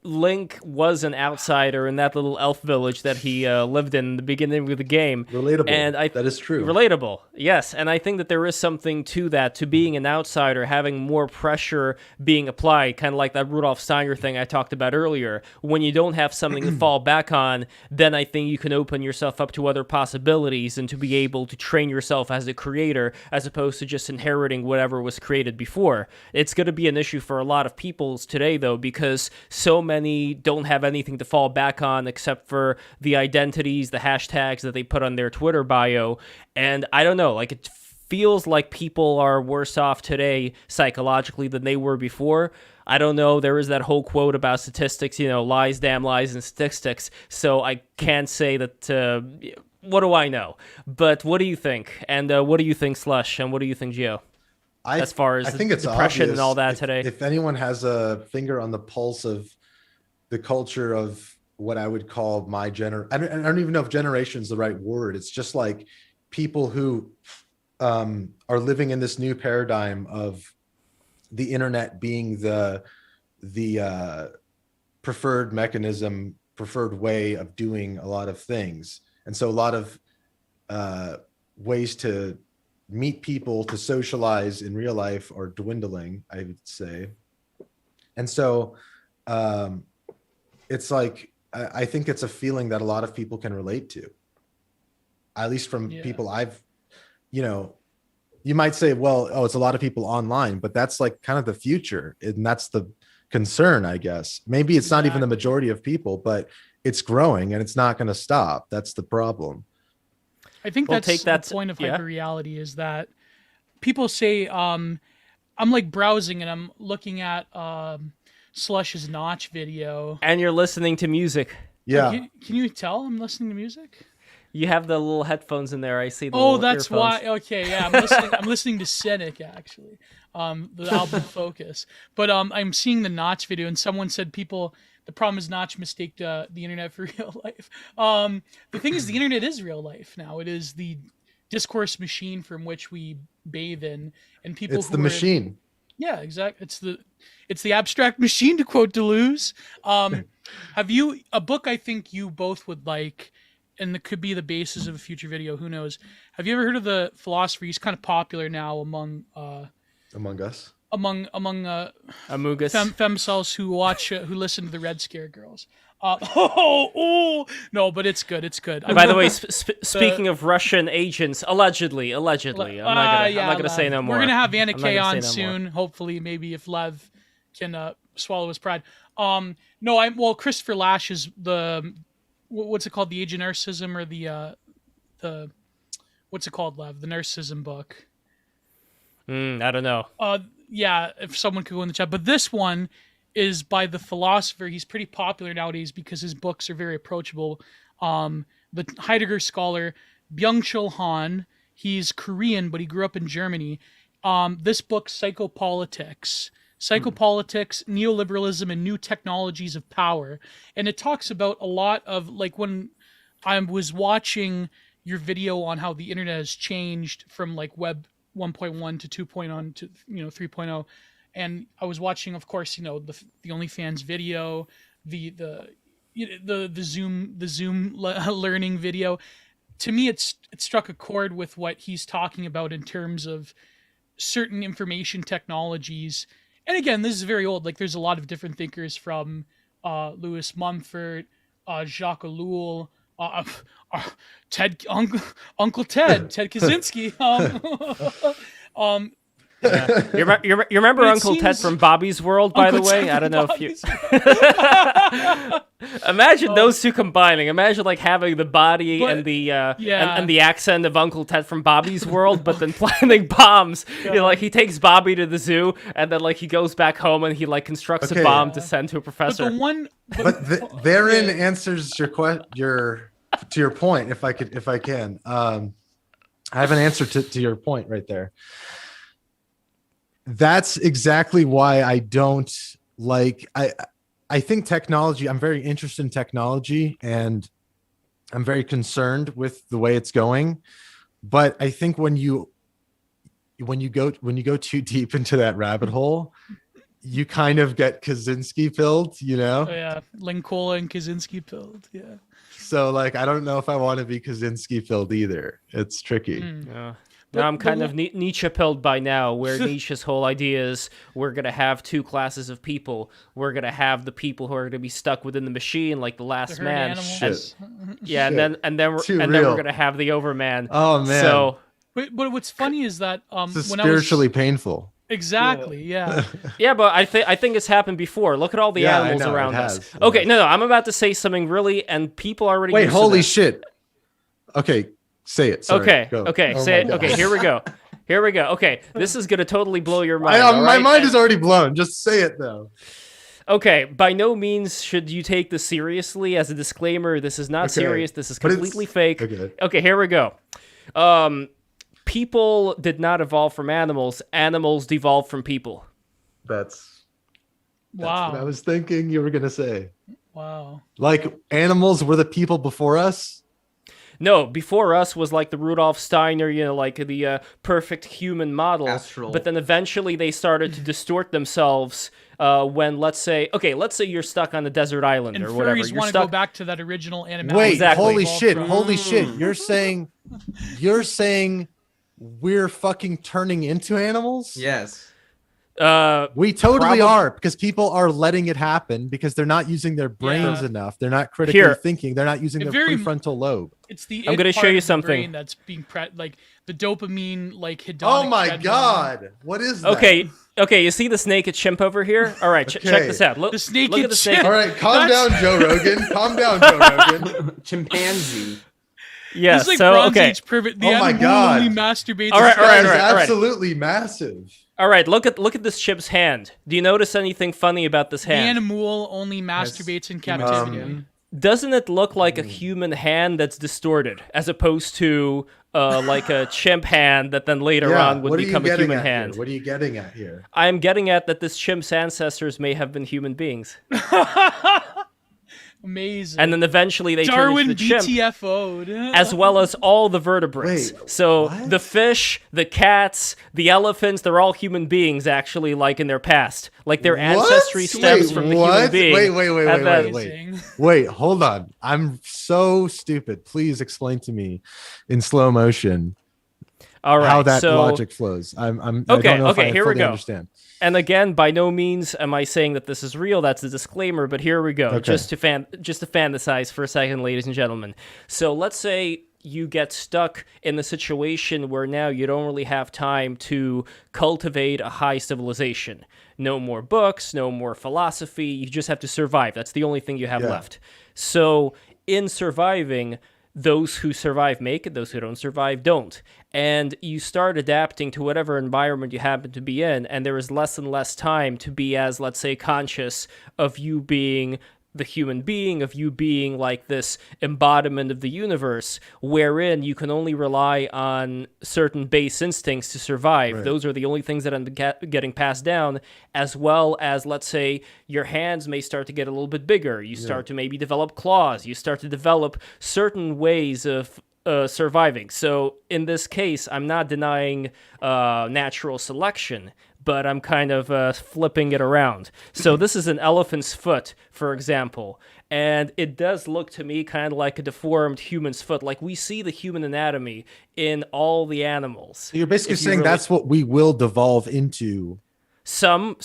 Link was an outsider in that little elf village that he lived in the beginning of the game. Relatable. And that is true. Relatable, yes. And I think that there is something to that, to being an outsider, having more pressure being applied, kind of like that Rudolf Steiner thing I talked about earlier. When you don't have something to fall back on, then I think you can open yourself up to other possibilities and to be able to train yourself as a creator as opposed to just inheriting whatever was created before. It's going to be an issue for a lot of people today, though, because so many don't have anything to fall back on except for the identities, the hashtags that they put on their Twitter bio. And I don't know, like, it feels like people are worse off today psychologically than they were before. I don't know. There is that whole quote about statistics, lies, damn lies, and statistics. So I can't say that. What do I know? But what do you think? And what do you think, Slush? And what do you think, Gio? As far as I think it's depression obvious and all that today. If anyone has a finger on the pulse of the culture of what I would call my I don't even know if generation is the right word. It's just like people who are living in this new paradigm of the internet being the preferred mechanism, preferred way of doing a lot of things. And so a lot of ways to meet people, to socialize in real life are dwindling, I would say. And so it's like, I think it's a feeling that a lot of people can relate to, at least from people I've, you might say, well, it's a lot of people online, but that's like kind of the future. And that's the concern, I guess. Maybe it's not even the majority of people, but it's growing and it's not going to stop. That's the problem. I think that's the point of hyperreality is that people say, I'm like browsing and I'm looking at Slush's Notch video. And you're listening to music. Yeah. Can you tell I'm listening to music? You have the little headphones in there. I see the that's earphones. why. Okay, yeah. I'm listening to Cynic, actually, the album Focus. But I'm seeing the Notch video and someone said the problem is Notch mistake the internet for real life. The thing is, the internet is real life now. It is the discourse machine from which we bathe in, and people. It's the machine. Yeah, exactly. It's the abstract machine, to quote Deleuze. Have you a book I think you both would like, and that could be the basis of a future video? Who knows? Have you ever heard of the Philosopher? He's kind of popular now among us. Among Amogus femcells who listen to the Red Scare Girls. No, but it's good. It's good. By the way, speaking of Russian agents, allegedly, I'm not gonna say no more. We're gonna have Anna Kay on soon. Hopefully, maybe if Lev can swallow his pride. No, Christopher Lasch is the what's it called? The Age of Narcissism, or the what's it called, Lev? The Narcissism book. I don't know. Yeah, if someone could go in the chat. But this one is by the Philosopher. He's pretty popular nowadays because his books are very approachable. The Heidegger scholar Byung-Chul Han. He's Korean, but he grew up in Germany. This book, Psychopolitics, Neoliberalism, and New Technologies of Power. And it talks about a lot of, like, when I was watching your video on how the internet has changed from like Web 1.1 to 2.0 to 3.0, and I was watching, of course, the OnlyFans video, the Zoom learning video. To me, it struck a chord with what he's talking about in terms of certain information technologies. And again, this is very old. Like, there's a lot of different thinkers, from Lewis Mumford, Jacques Ellul, Uncle Ted Kaczynski. You remember Uncle Ted from Bobby's World, by the way? I don't know if you imagine those two combining. Imagine like having the body and the and the accent of Uncle Ted from Bobby's World, but then planting bombs. Like he takes Bobby to the zoo, and then like he goes back home and he like constructs a bomb to send to a professor. Therein answers to your point. If I can, I have an answer to your point right there. That's exactly why I don't like. I think technology. I'm very interested in technology, and I'm very concerned with the way it's going. But I think when you go too deep into that rabbit hole, you kind of get Kaczynski pilled, Oh, yeah, Linkola and Kaczynski pilled. Yeah. So like, I don't know if I want to be Kaczynski pilled either. It's tricky. Yeah. Now I'm kind of Nietzsche pilled by now, where Nietzsche's whole idea is we're going to have two classes of people. We're going to have the people who are going to be stuck within the machine, like the last man. And then we're going to have the overman. Oh man. So, but what's funny is that it's spiritually painful. Exactly. Yeah. Yeah, but I think it's happened before. Look at all the animals around us. Okay, no, I'm about to say something really, and people already. Wait, holy shit. Okay. Say it. Sorry. Okay. Go. Okay. Say it. Okay. Here we go. Okay. This is gonna totally blow your mind. My mind is already blown. Just say it though. Okay. By no means should you take this seriously. As a disclaimer, this is not serious. This is completely fake. Okay. Here we go. People did not evolve from animals. Animals devolved from people. That's wow. what I was thinking you were gonna say. Wow. Like animals were the people before us. No, before us was like the Rudolf Steiner, like the perfect human model. Astral. But then eventually they started to distort themselves when, let's say you're stuck on a desert island and or whatever. Furries want to go back to that original animality. Wait, Exactly. holy shit. You're saying we're fucking turning into animals? Yes. We totally are, because people are letting it happen because they're not using their brains enough. They're not critically thinking. They're not using their prefrontal lobe. It's the I'm going to show you something that's being like the dopamine, like hedonic. Oh my god, what is that? Okay. You see the naked chimp over here? All right, check this out. Look at the snake. All right, calm down, Joe Rogan. Calm down, Joe Rogan. Chimpanzee. Yeah. It's like so Bronze okay. Age privet. The Oh my animal God. only masturbates. All right. Absolutely massive. All right. Look at this chimp's hand. Do you notice anything funny about this The hand? animal only masturbates in captivity. Doesn't it look like a human hand that's distorted, as opposed to like a chimp hand that then later on would become a human hand? What are you getting at here? I'm getting at that this chimp's ancestors may have been human beings. Amazing. And then eventually they turned into the chimp, BTFO'd. as well as all the vertebrates. Wait, so what? the fish, the cats, the elephants, they're all human beings, actually, like in their past. Like their ancestry stems from the human being. Wait, hold on. I'm so stupid. Please explain to me in slow motion All right, how that so, logic flows. I don't know if I here we fully go. understand. And again, by no means am I saying that this is real. That's a disclaimer. But here we go, Okay. just to fantasize for a second, ladies and gentlemen. So let's say you get stuck in the situation where now you don't really have time to cultivate a high civilization. No more books, no more philosophy. You just have to survive. That's the only thing you have left. So in surviving, those who survive make it, those who don't survive don't. And you start adapting to whatever environment you happen to be in, and there is less and less time to be as, let's say, conscious of you being the human being, of you being like this embodiment of the universe, wherein you can only rely on certain base instincts to survive. Right. Those are the only things that end up getting passed down, as well as, let's say, your hands may start to get a little bit bigger. You start to maybe develop claws. You start to develop certain ways of surviving. So in this case, I'm not denying natural selection, but I'm kind of flipping it around. So this is an elephant's foot, for example, and it does look to me kind of like a deformed human's foot. Like we see the human anatomy in all the animals. So you're basically saying that's what we will devolve into. Some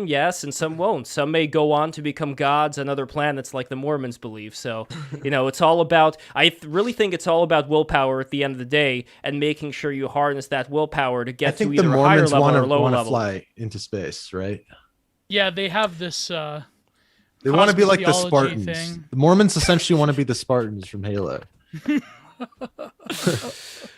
yes, and some won't. Some may go on to become gods on other planets like the Mormons believe. So, it's all about, I really think it's all about willpower at the end of the day and making sure you harness that willpower to get to either a higher level or lower level. Fly into space, right? Yeah, they have this they want to be like the cosmotheology Spartans. thing. The Mormons essentially want to be the Spartans from Halo.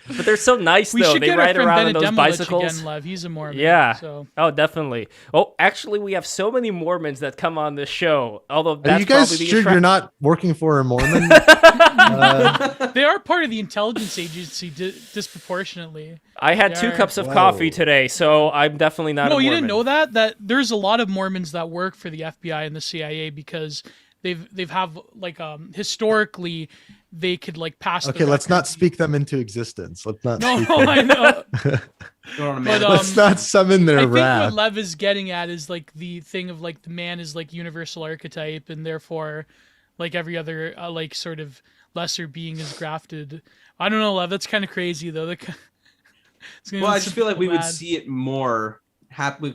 But they're so nice, though. They ride around on those bicycles. Again, Lev. He's a Mormon. Yeah. So. Oh, definitely. Oh, actually, we have so many Mormons that come on this show. Although that's Are you guys probably sure you're not working for a Mormon? They are part of the intelligence agency disproportionately. I had 2 cups of coffee today, so I'm definitely not a Mormon. No, you didn't know that? That there's a lot of Mormons that work for the FBI and the CIA because they've have like historically they could like pass. Okay, let's not speak them into existence. Let's not. No, I know. But, let's not summon their I think wrath. what Lev is getting at is like the thing of like the man is like universal archetype, and therefore, like every other like sort of lesser being is grafted. I don't know, Lev. That's kind of crazy though. Well, I just feel like we would see it more.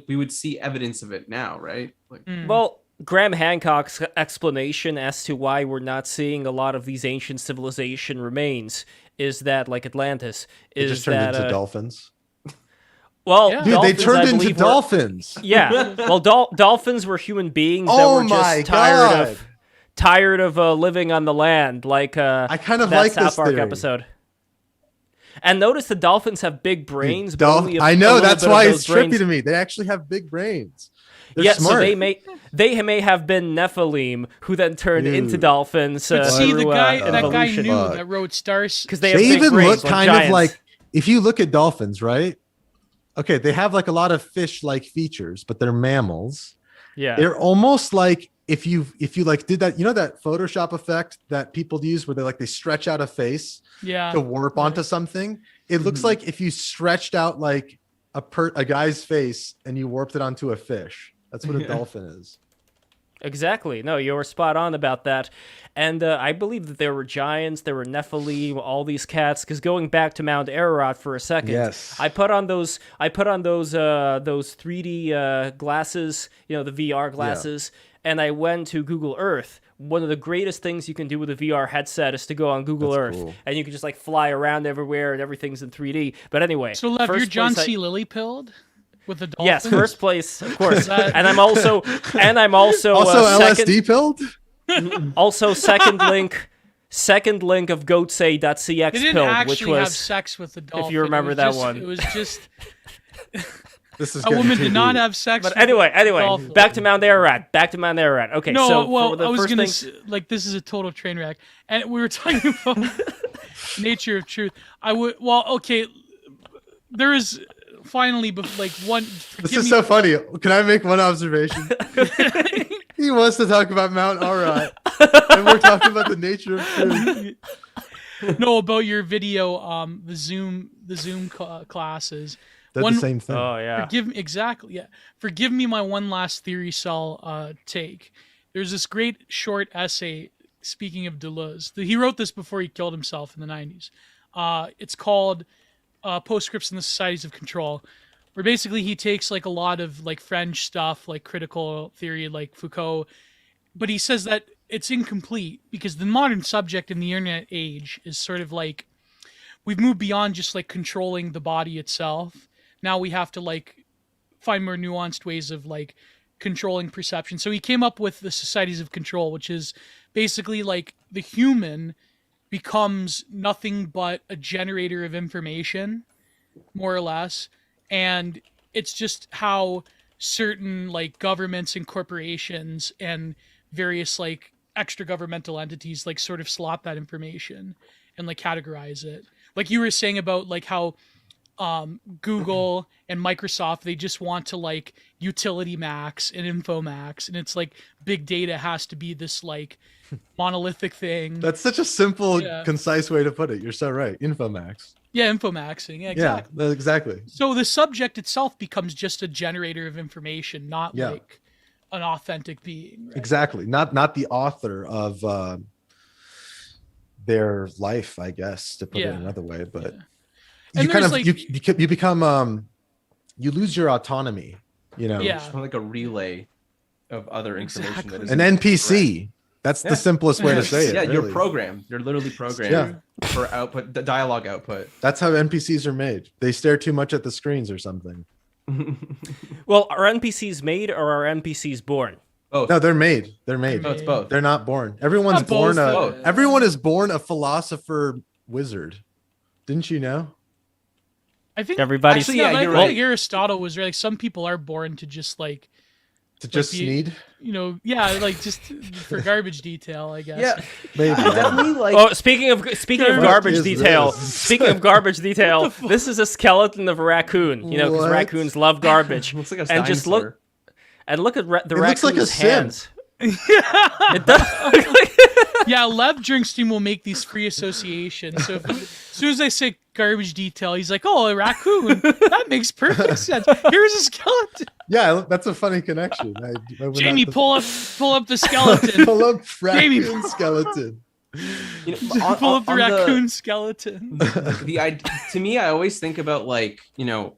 We would see evidence of it now, right? Like, Well, Graham Hancock's explanation as to why we're not seeing a lot of these ancient civilization remains is that, like Atlantis, They just turned into dolphins. Well, Yeah. Dude, dolphins, they turned I into believe, dolphins. Yeah. Well, dolphins were human beings that Oh were my just God. tired of living on the land, like I kind of that like South this Park theory. episode. And notice the dolphins have big brains. But only I a know, little that's bit of why those it's trippy brains. to me. They actually have big brains. They're Yeah, smart. so they may have been Nephilim who then turned into Dude. dolphins. But see, the through, guy that guy evolution. knew Fuck. that wrote Stars. Because they have They big even brains, look like kind giants. of like, if you look at dolphins, right? Okay, they have like a lot of fish-like features, but they're mammals. Yeah. They're almost like if you like did that, that Photoshop effect that people use where they stretch out a face Yeah. to warp onto something. It looks like if you stretched out like a guy's face and you warped it onto a fish. That's what a dolphin is. Exactly. No, you were spot on about that. And I believe that there were giants, there were Nephilim, all these cats. Because going back to Mount Ararat for a second, Yes. I put on those 3D glasses, the VR glasses, and I went to Google Earth. One of the greatest things you can do with a VR headset is to go on Google That's Earth, cool. and you can just fly around everywhere, and everything's in 3D. But anyway, So Lev, you're first John place C. Lilly pilled with the dolphin. Yes, first place, of course. That- and I'm also Also second, LSD pilled? also second link of goatsay.cx They didn't pilled, actually which have was sex with the dolphin. you remember It was that just- one. It was just This is a woman did not have sex. But with anyway, the dolphin. back to Mount Ararat. Okay, No, so well, for the I was first gonna thing, this is a total train wreck, and we were talking about nature of truth. There is finally one. This is so funny. Can I make one observation? He wants to talk about Mount Ararat, and we're talking about the nature of truth. No, about your video, the Zoom classes. They're the same thing. oh yeah, Forgive me my one last theory cell take. There's this great short essay. Speaking of Deleuze, he wrote this before he killed himself in the 90s. It's called Postscripts in the Societies of Control, where basically he takes a lot of French stuff, like critical theory, like Foucault, but he says that it's incomplete because the modern subject in the internet age is sort of we've moved beyond just like controlling the body itself. Now we have to like find more nuanced ways of like controlling perception. So he came up with the societies of control, which is basically like the human becomes nothing but a generator of information, more or less. And it's just how certain like governments and corporations and various like extra governmental entities like sort of slot that information and like categorize it. Like you were saying about like how Google and Microsoft, they just want to like utility max and info max, and it's like big data has to be this like monolithic thing. That's such a simple, concise way to put it. You're so right. Infomax. Yeah, info maxing. Yeah, exactly. Yeah, exactly. So the subject itself becomes just a generator of information, not like an authentic being. Right? Exactly. Not the author of their life, I guess, to put it another way. But you kind of like, you become you lose your autonomy. You know, it's like a relay of other information. That is an NPC. Correct. That's the simplest way to say it. Yeah, really. You're programmed. You're literally programmed for output, the dialogue output. That's how NPCs are made. They stare too much at the screens or something. Well, are NPCs made or are NPCs born? Both. No, they're made. They're made. No, it's both. They're not born. Everyone's born everyone is born a philosopher wizard. Didn't you know? I think everybody's actually, you're right. Aristotle was like some people are born to just like sneed. You know, like just for garbage detail, I guess. Yeah, maybe. Definitely like. Oh, speaking of garbage detail. Speaking of garbage detail, this is a skeleton of a raccoon. You know, because raccoons love garbage. Looks like a and dinosaur. just look the raccoon's like a hands. It does. Yeah, Lev Drink Stream will make these free associations. So as soon as I say garbage detail, he's like, "Oh, a raccoon. That makes perfect sense. Here's a skeleton." Yeah, that's a funny connection. Jamie, pull up the skeleton. Pull up raccoon skeleton. Pull up the raccoon skeleton. To me, I always think about like, you know,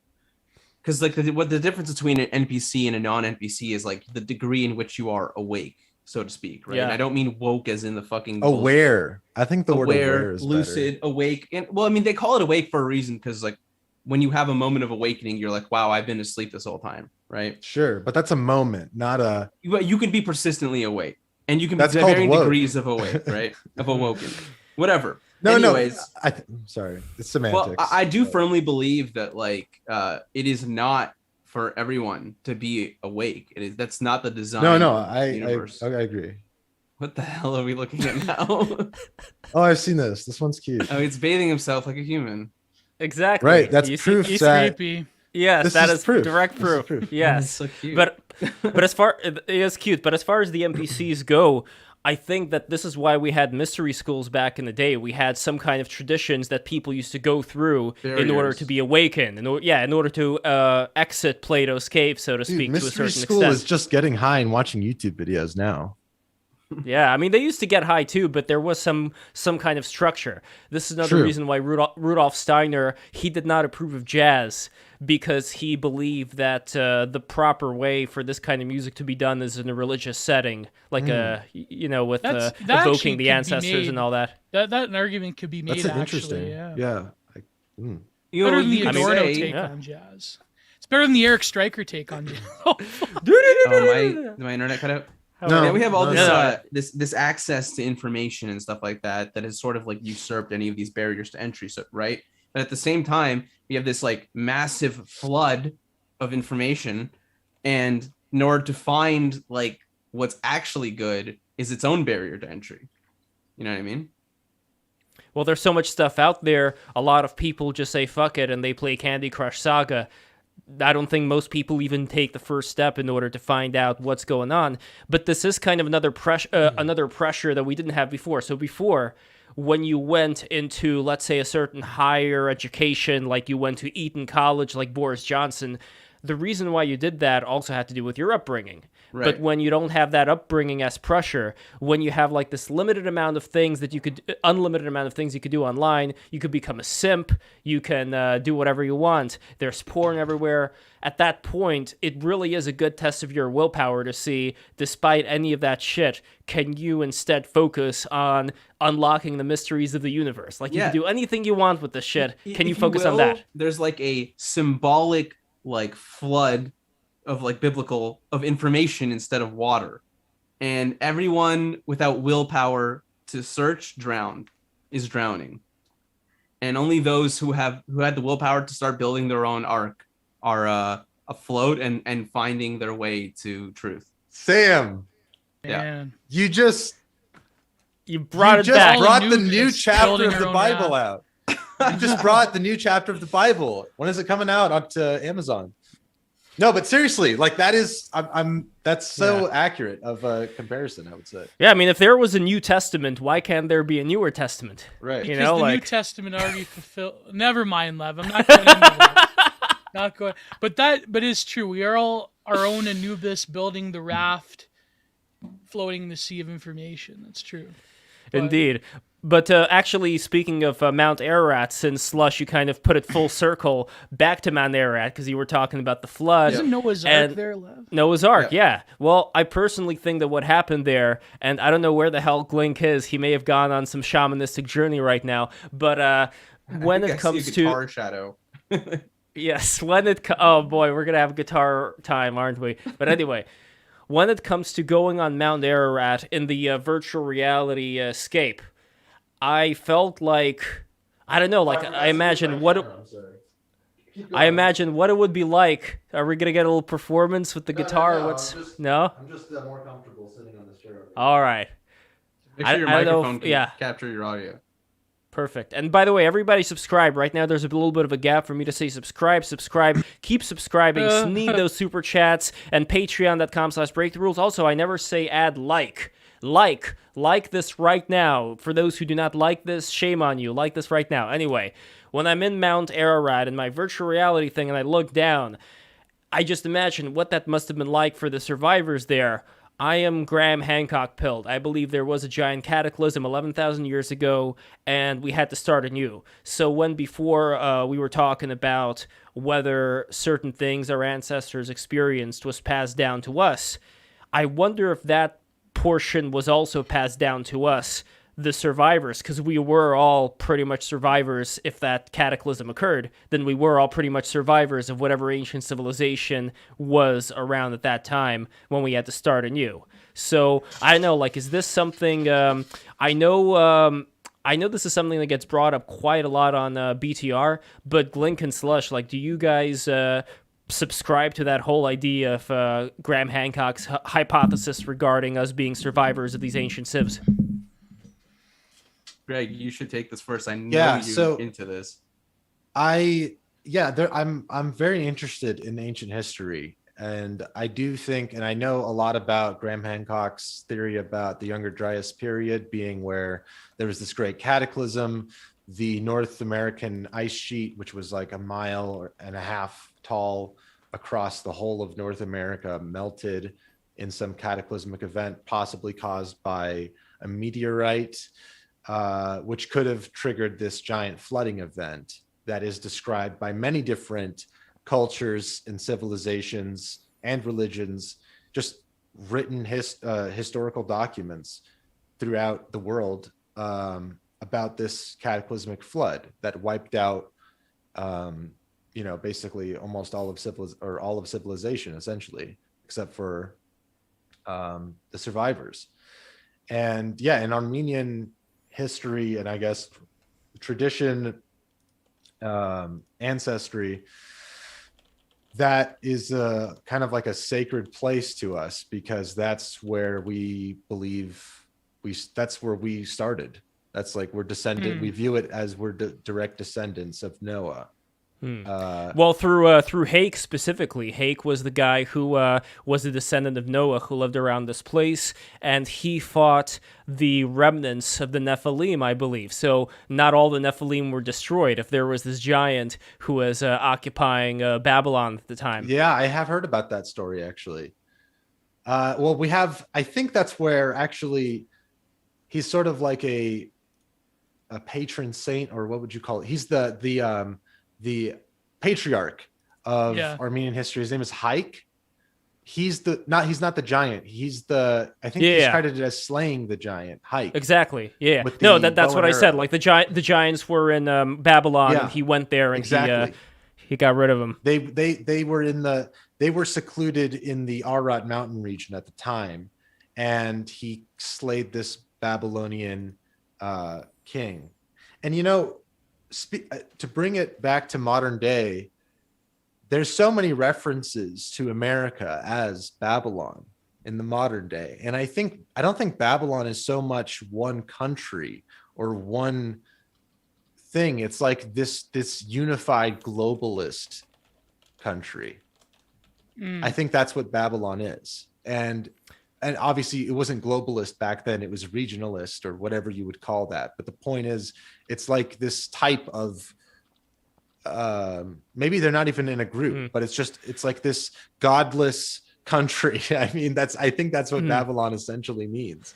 because like what the difference between an NPC and a non-NPC is like the degree in which you are awake, so to speak, right? Yeah. And I don't mean woke as in the fucking aware. I think the word aware is lucid, better. Awake, and well, I mean they call it awake for a reason because like when you have a moment of awakening, you're like, wow, I've been asleep this whole time, right? Sure, but that's a moment, not a. You can be persistently awake, and you can be varying degrees of awake, right? Of awoken, whatever. Anyways, sorry, it's semantics. Well, I do firmly believe that like it is not for everyone to be awake. It is that's not the design. No, I agree. What the hell are we looking at now? Oh, I've seen this. This one's cute. Oh, it's bathing himself like a human. Exactly. Right. That's proof that. Creepy. Yes, that is proof. Direct proof. Yes. So cute. But as far it is cute. But as far as the NPCs go, I think that this is why we had mystery schools back in the day. We had some kind of traditions that people used to go through in order to be awakened. In order to exit Plato's cave, so to speak, to a certain extent. Mystery school is just getting high and watching YouTube videos now. Yeah, I mean, they used to get high too, but there was some kind of structure. This is another reason why Rudolf Steiner, he did not approve of jazz, because he believed that the proper way for this kind of music to be done is in a religious setting, like with evoking the ancestors and all that. That an argument could be made. That's interesting. Yeah. Better than the Adorno take on jazz. It's better than the Eric Stryker take on jazz. My internet cut out. No, we have all this access to information and stuff like that has sort of like usurped any of these barriers to entry, so, right? But at the same time, we have this like massive flood of information, and in order to find like what's actually good is its own barrier to entry. You know what I mean? Well, there's so much stuff out there. A lot of people just say fuck it and they play Candy Crush Saga. I don't think most people even take the first step in order to find out what's going on. But this is kind of another pressure that we didn't have before. So before, when you went into, let's say, a certain higher education, like you went to Eton College, like Boris Johnson, the reason why you did that also had to do with your upbringing. Right. But when you don't have that upbringing as pressure, when you have like this limited amount of things that you could, unlimited amount of things you could do online, you could become a simp, you can do whatever you want. There's porn everywhere. At that point, it really is a good test of your willpower to see, despite any of that shit, can you instead focus on unlocking the mysteries of the universe? Like, you can do anything you want with this shit. Can you focus on that? There's like a symbolic like flood of like biblical of information instead of water, and everyone without willpower to search is drowning, and only those who had the willpower to start building their own ark are afloat and finding their way to truth. Sam, Man. you brought it back. brought the new chapter building of our the own Bible out. You just brought the new chapter of the Bible. When is it coming out onto Amazon? No, but seriously, like that's so accurate of a comparison, I would say. Yeah, I mean, if there was a New Testament, why can't there be a Newer Testament? Right. You Because know, the New like, Testament already fulfilled. Never mind, Lev. I'm not going into that. Not going. But it's true. We are all our own Anubis, building the raft, floating the sea of information. That's true. indeed. But actually, speaking of Mount Ararat, since Slush, you kind of put it full circle back to Mount Ararat because you were talking about the flood. Isn't Noah's Ark there, Lev? Noah's Ark, yeah. Well, I personally think that what happened there, and I don't know where the hell Glink is. He may have gone on some shamanistic journey right now. But when it comes to guitar shadow. yes, oh boy, we're gonna have guitar time, aren't we? But anyway. When it comes to going on Mount Ararat in the virtual reality escape, I felt like, I don't know, like I imagine what it would be like. Are we gonna get a little performance with the guitar? No, No? I'm just more comfortable sitting on this chair. All right. Make sure your I don't know microphone can capture your audio. Perfect. And by the way, everybody subscribe. Right now, there's a little bit of a gap for me to say subscribe. Keep subscribing. Sneak those super chats. And patreon.com/breaktherules. Also, I never say add like. Like this right now. For those who do not like this, shame on you. Like this right now. Anyway, when I'm in Mount Ararat in my virtual reality thing and I look down, I just imagine what that must have been like for the survivors there. I am Graham Hancock pilled. I believe there was a giant cataclysm 11,000 years ago, and we had to start anew. So when before we were talking about whether certain things our ancestors experienced was passed down to us, I wonder if that portion was also passed down to us, the survivors, because we were all pretty much survivors. If that cataclysm occurred, then we were all pretty much survivors of whatever ancient civilization was around at that time when we had to start anew. So I don't know, like, is this something? I know this is something that gets brought up quite a lot on BTR, but Glink and Slush, like, do you guys subscribe to that whole idea of Graham Hancock's hypothesis regarding us being survivors of these ancient civs? Greg, you should take this first. I know you're into this. I'm very interested in ancient history, and I do think, and I know a lot about Graham Hancock's theory about the Younger Dryas period being where there was this great cataclysm, the North American ice sheet, which was like 1.5 miles tall across the whole of North America, melted in some cataclysmic event, possibly caused by a meteorite. Which could have triggered this giant flooding event that is described by many different cultures and civilizations and religions, just written historical documents throughout the world about this cataclysmic flood that wiped out, basically almost all of civilization, essentially, except for the survivors. And in Armenian history and I guess tradition, ancestry, that is kind of like a sacred place to us, because that's where we believe that's where we started. That's like we're descendant. We view it as we're direct descendants of Noah. Well, through Hake specifically, Hake was the guy who was a descendant of Noah who lived around this place, and he fought the remnants of the Nephilim, I believe. So not all the Nephilim were destroyed. If there was this giant who was occupying Babylon at the time. Yeah, I have heard about that story actually. Well, I think that's where actually he's sort of like a patron saint, or what would you call it? He's the patriarch of Armenian history. His name is Haik. He's not the giant. He's credited as slaying the giant, Haik. Exactly. Yeah. No, that's what I said. Like the giants were in Babylon, and he went there and he got rid of them. They were secluded in the Arat mountain region at the time, and he slayed this Babylonian king. And to bring it back to modern day, there's so many references to America as Babylon in the modern day. And I don't think Babylon is so much one country or one thing. It's like this unified globalist country. I think that's what Babylon is. And obviously it wasn't globalist back then, it was regionalist or whatever you would call that. But the point is, it's like this type of maybe they're not even in a group, but it's like this godless country. I mean, I think that's what Babylon essentially means.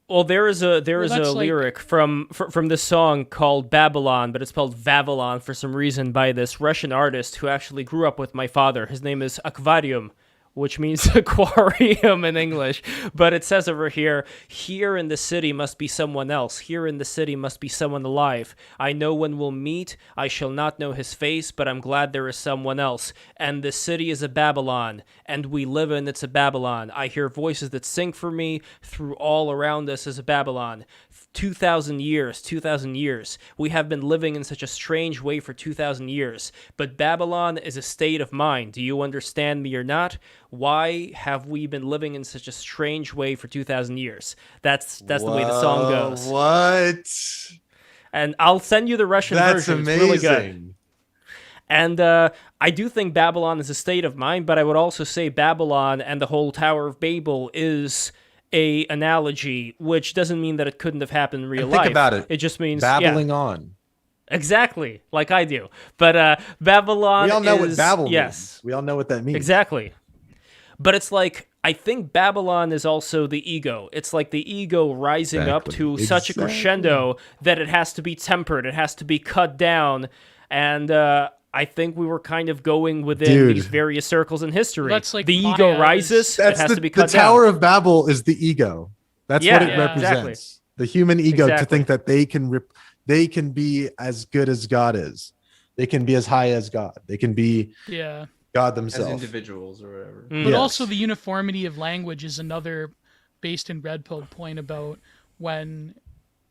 Well, there is a lyric from this song called Babylon, but it's spelled Vavilon for some reason by this Russian artist who actually grew up with my father. His name is Akvarium, which means aquarium in English. But it says over here in the city must be someone else. Here in the city must be someone alive. I know when we'll meet, I shall not know his face, but I'm glad there is someone else. And this city is a Babylon, and we live in it's a Babylon. I hear voices that sing for me, through all around us is a Babylon. 2,000 years. We have been living in such a strange way for 2,000 years. But Babylon is a state of mind. Do you understand me or not? Why have we been living in such a strange way for 2,000 years? That's the way the song goes. What? And I'll send you the Russian version. Amazing. It's really good. And I do think Babylon is a state of mind, but I would also say Babylon and the whole Tower of Babel is a analogy, which doesn't mean that it couldn't have happened in real life. Think about it. It just means babbling on. Exactly, like I do. But Babylon. We all know what Babel means. Yes, we all know what that means. Exactly. But it's like, I think Babylon is also the ego. It's like the ego rising up to such a crescendo that it has to be tempered. It has to be cut down. And I think we were kind of going within these various circles in history. That's like the ego rises, it has to be cut down. The Tower of Babel is the ego. That's what it represents. Exactly. The human ego to think that they can be as good as God is. They can be as high as God. They can be God themselves. As individuals or whatever. But also the uniformity of language is another, based in Red Pill, point about when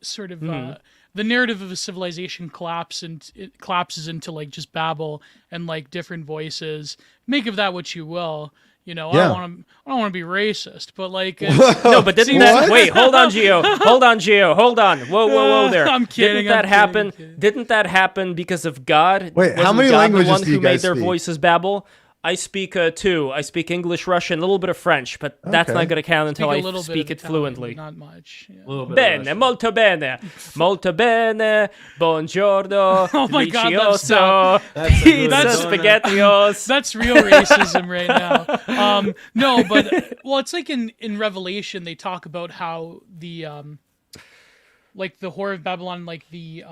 sort of the narrative of a civilization collapses into like just babble and like different voices. Make of that what you will. I don't want to be racist, but like no, but didn't that wait? Hold on, Gio. Hold on. Whoa there. I'm kidding. Didn't that happen because of God? Wait, how many languages the one do you who made guys their speak? voices babble? I speak two. I speak English, Russian, a little bit of French, but that's not going to count until I speak it fluently. Not much. Yeah. Bene, molto bene, buongiorno, Oh my God, delicioso, pizza, spaghettios. That's real racism right now. No, but it's like in Revelation they talk about how the like the Whore of Babylon, like the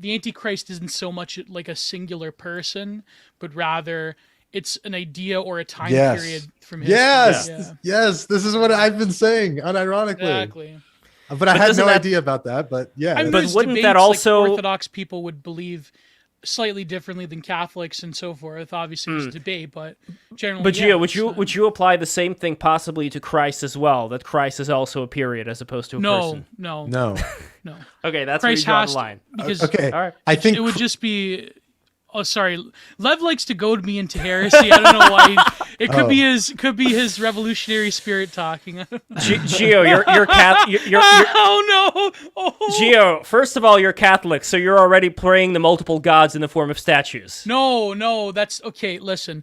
Antichrist isn't so much like a singular person, but rather it's an idea or a time period from history. Yes. This is what I've been saying, unironically. Exactly. But I had no idea about that. But yeah. I mean, but wouldn't debates, that also like Orthodox people would believe slightly differently than Catholics and so forth? Obviously, it's a debate, but generally. But Gio, would you apply the same thing possibly to Christ as well? That Christ is also a period as opposed to a person? No. Okay, that's Christ where you draw has the line. Because all right. I think it would just be Oh, sorry. Lev likes to goad me into heresy. I don't know why. It could be his revolutionary spirit talking. Geo, you're Oh no! Oh. Geo, first of all, you're Catholic, so you're already praying the multiple gods in the form of statues. No, that's okay. Listen,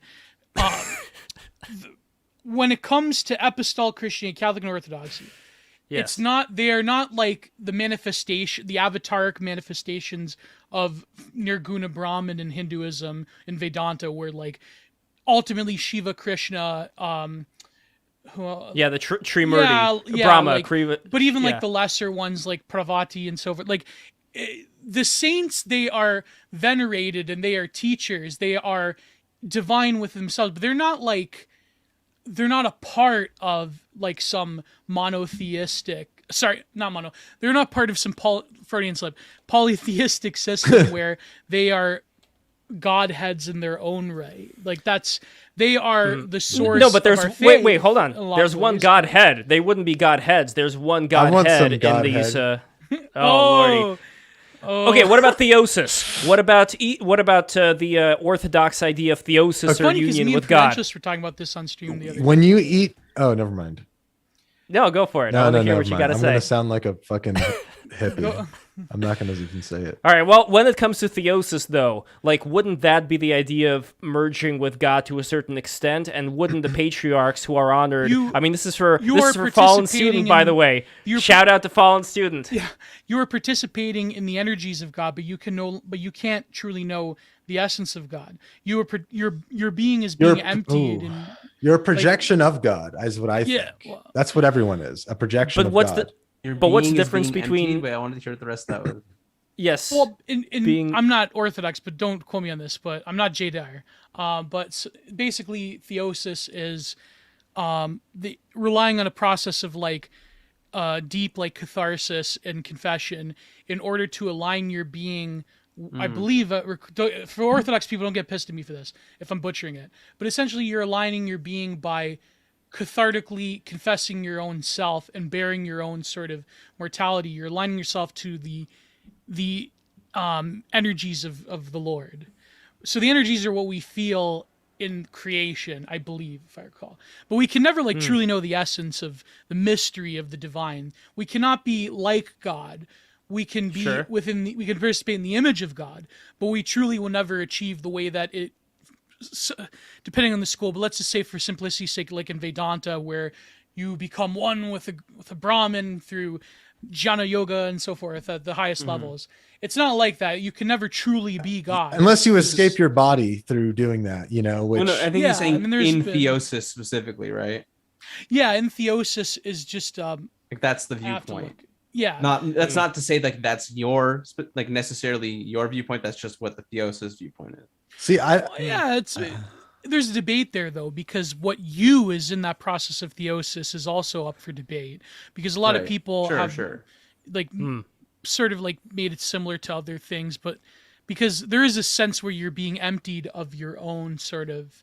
when it comes to apostolic Christianity, Catholic and Orthodoxy, Yes. they are not like the avataric manifestations of Nirguna Brahman in Hinduism and Vedanta, where like ultimately Shiva, Krishna, The Trimurti, Brahma, like, Kriva. But even like the lesser ones like Parvati and so forth, like the saints, they are venerated and they are teachers, they are divine with themselves, but they're not a part of like some monotheistic. Sorry, not mono. They're not part of some Freudian slip, polytheistic system where they are godheads in their own right. Like they are the source. No, but there's of our faith wait, hold on. There's one godhead. They wouldn't be godheads. There's one godhead in these. Lordy. Oh. Okay, what about theosis? What about the orthodox idea of theosis or union with God? We're talking about this on stream the other day. When you eat, oh, never mind. No, go for it. I want to hear what you got to I'm say. gonna sound like a fucking hippie. I'm not gonna even say it. All right. Well, when it comes to theosis, though, like, wouldn't that be the idea of merging with God to a certain extent? And wouldn't the patriarchs who are honored? This is for Fallen Student, by the way. Shout out to Fallen Student. Yeah, you are participating in the energies of God, but you can't truly know the essence of God. Your being is being emptied. And, you're a projection of God, is what I think. Yeah, well, that's what everyone is, a projection of God. What's the difference between? Wait, I wanted to hear what the rest of that was. Yes. Well, I'm not Orthodox, but don't quote me on this. But I'm not Jay Dyer. Basically, theosis is the relying on a process of like deep like catharsis and confession in order to align your being. I believe for Orthodox people, don't get pissed at me for this if I'm butchering it. But essentially, you're aligning your being by cathartically confessing your own self and bearing your own sort of mortality. You're aligning yourself to the energies of the Lord. So the energies are what we feel in creation, I believe, if I recall. But we can never truly know the essence of the mystery of the divine. We cannot be like God. We can be we can participate in the image of God, but we truly will never achieve the way that it, depending on the school, but let's just say for simplicity's sake, like in Vedanta, where you become one with a Brahmin through jnana yoga and so forth at the highest levels. It's not like that. You can never truly be God. Unless you escape your body through doing that, which... Well, no, I think he's saying theosis specifically, right? Yeah, in theosis is just... like that's the viewpoint. Yeah. That's not to say like that's your like necessarily your viewpoint. That's just what the theosis viewpoint is. See, there's a debate there though, because what you is in that process of theosis is also up for debate, because a lot of people have sort of like made it similar to other things, but because there is a sense where you're being emptied of your own sort of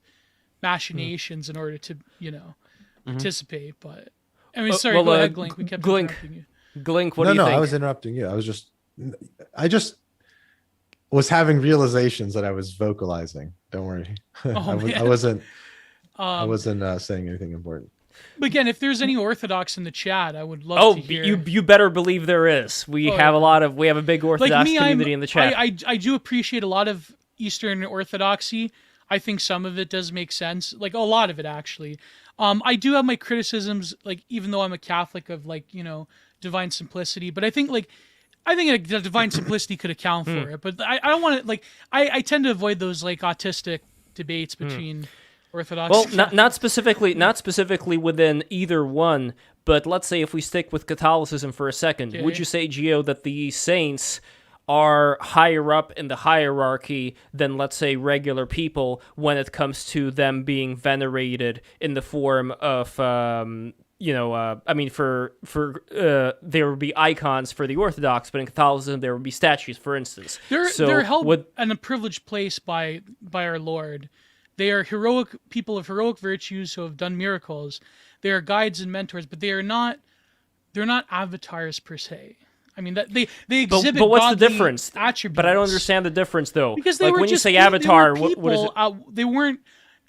machinations in order to participate. But I mean, sorry, go ahead, Glink. We kept interrupting you. Glink, what do you think? No, I was interrupting you. I just was having realizations that I was vocalizing. Don't worry. I wasn't saying anything important. But again, if there's any Orthodox in the chat, I would love to hear. You better believe there is. We have a big Orthodox community in the chat. I do appreciate a lot of Eastern Orthodoxy. I think some of it does make sense. Like a lot of it actually. I do have my criticisms, like even though I'm a Catholic, of like, divine simplicity, but I think the divine simplicity could account for it, but I don't want to I tend to avoid those like autistic debates between Orthodox. Well, not specifically within either one, but let's say if we stick with Catholicism for a second, would you say, Gio, that the saints are higher up in the hierarchy than, let's say, regular people when it comes to them being venerated in the form of there would be icons for the Orthodox, but in Catholicism there would be statues, for instance. They're held in a privileged place by our Lord. They are heroic people of heroic virtues who have done miracles. They are guides and mentors, but they're not avatars per se. I mean, that they exhibit but what's the godly difference? attributes. But I don't understand the difference though. Because they like were when just you say they Avatar, were what is it? people, they weren't.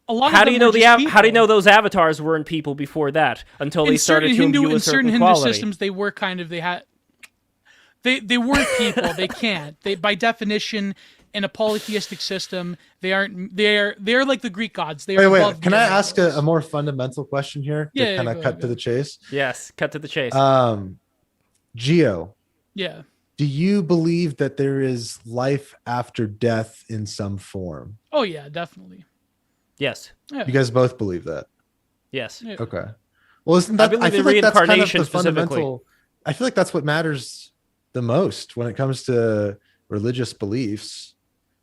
A lot How of do them you know were just people. how do you know those avatars weren't people before that until they started to imbue a in certain certain Hindu quality? systems, they were kind of they weren't people. They can't. They by definition in a polytheistic system, they aren't. They're like the Greek gods. They are Wait. above Can I mere ask mortals. a more fundamental question here? Yeah, To kind go of ahead, cut go to the ahead. chase. Yes, cut to the chase. Geo, Yeah. do you believe that there is life after death in some form? Oh yeah, definitely. yes. Yeah. You guys both believe that? Yes. Yeah. Okay. Well, isn't that? believe I in feel like that's kind of reincarnation the specifically. fundamental. I feel like that's what matters the most when it comes to religious beliefs.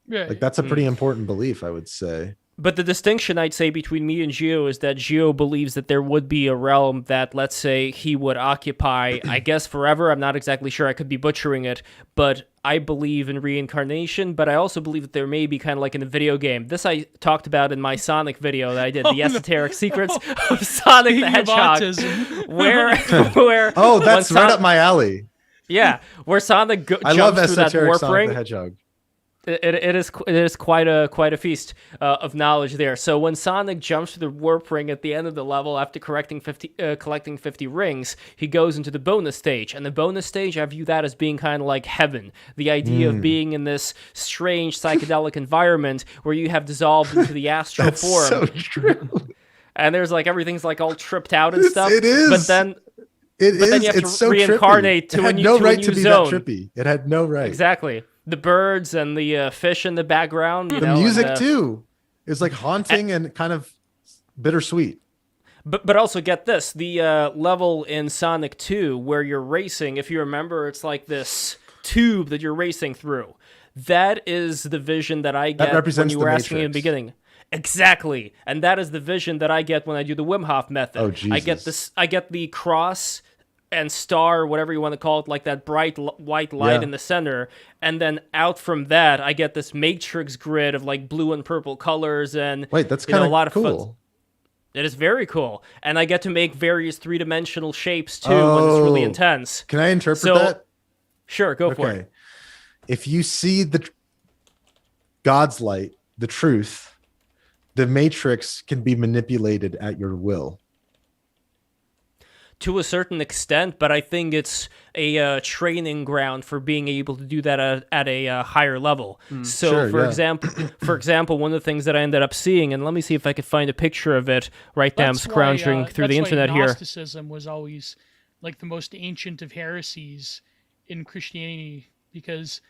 Right. Like that's a pretty important belief, I would say. But the distinction I'd say between me and Gio is that Gio believes that there would be a realm that, let's say, he would occupy, I guess, forever. I'm not exactly sure. I could be butchering it. But I believe in reincarnation, but I also believe that there may be kind of like in a video game. This I talked about in my Sonic video that I did, the esoteric secrets of Sonic the Speaking of Hedgehog, autism. where Oh, that's when right up my alley. Yeah, where Sonic I love jumps through that esoteric warp Sonic ring. the Hedgehog. It is quite a feast of knowledge there. So when Sonic jumps through the warp ring at the end of the level after collecting 50 rings, he goes into the bonus stage. And the bonus stage, I view that as being kind of like heaven. The idea of being in this strange psychedelic environment where you have dissolved into the astral That's form. so true. And there's like everything's like all tripped out and It stuff. is. But then It But then is. you have It's to so reincarnate trippy. to It a had new- no to a right new to be zone. that trippy. It had no right. exactly. The birds and the fish in the background. You The know, music and, too is like haunting and kind of bittersweet. But also get this, the level in Sonic 2 where you're racing, if you remember, it's like this tube that you're racing through. That is the vision that I get when represents you the were asking me in the Matrix. beginning. Exactly. And that is the vision that I get when I do the Wim Hof method. Oh, Jesus. I get the cross and star, whatever you want to call it, like that bright white light Yeah. in the center. And then out from that, I get this matrix grid of like blue and purple colors and Wait, that's you know, kind a lot of fun. cool. It is very cool. And I get to make various three-dimensional shapes, too, when it's really Oh. intense. Can I interpret So, that? Sure, go for it. Okay. If you see the God's light, the truth, the matrix can be manipulated at your will. To a certain extent, but I think it's a training ground for being able to do that at a higher level. So, sure, for yeah. example, one of the things that I ended up seeing, and let me see if I could find a picture of it right now. I'm That's scrounging why, through the that's why internet here. Gnosticism was always like the most ancient of heresies in Christianity because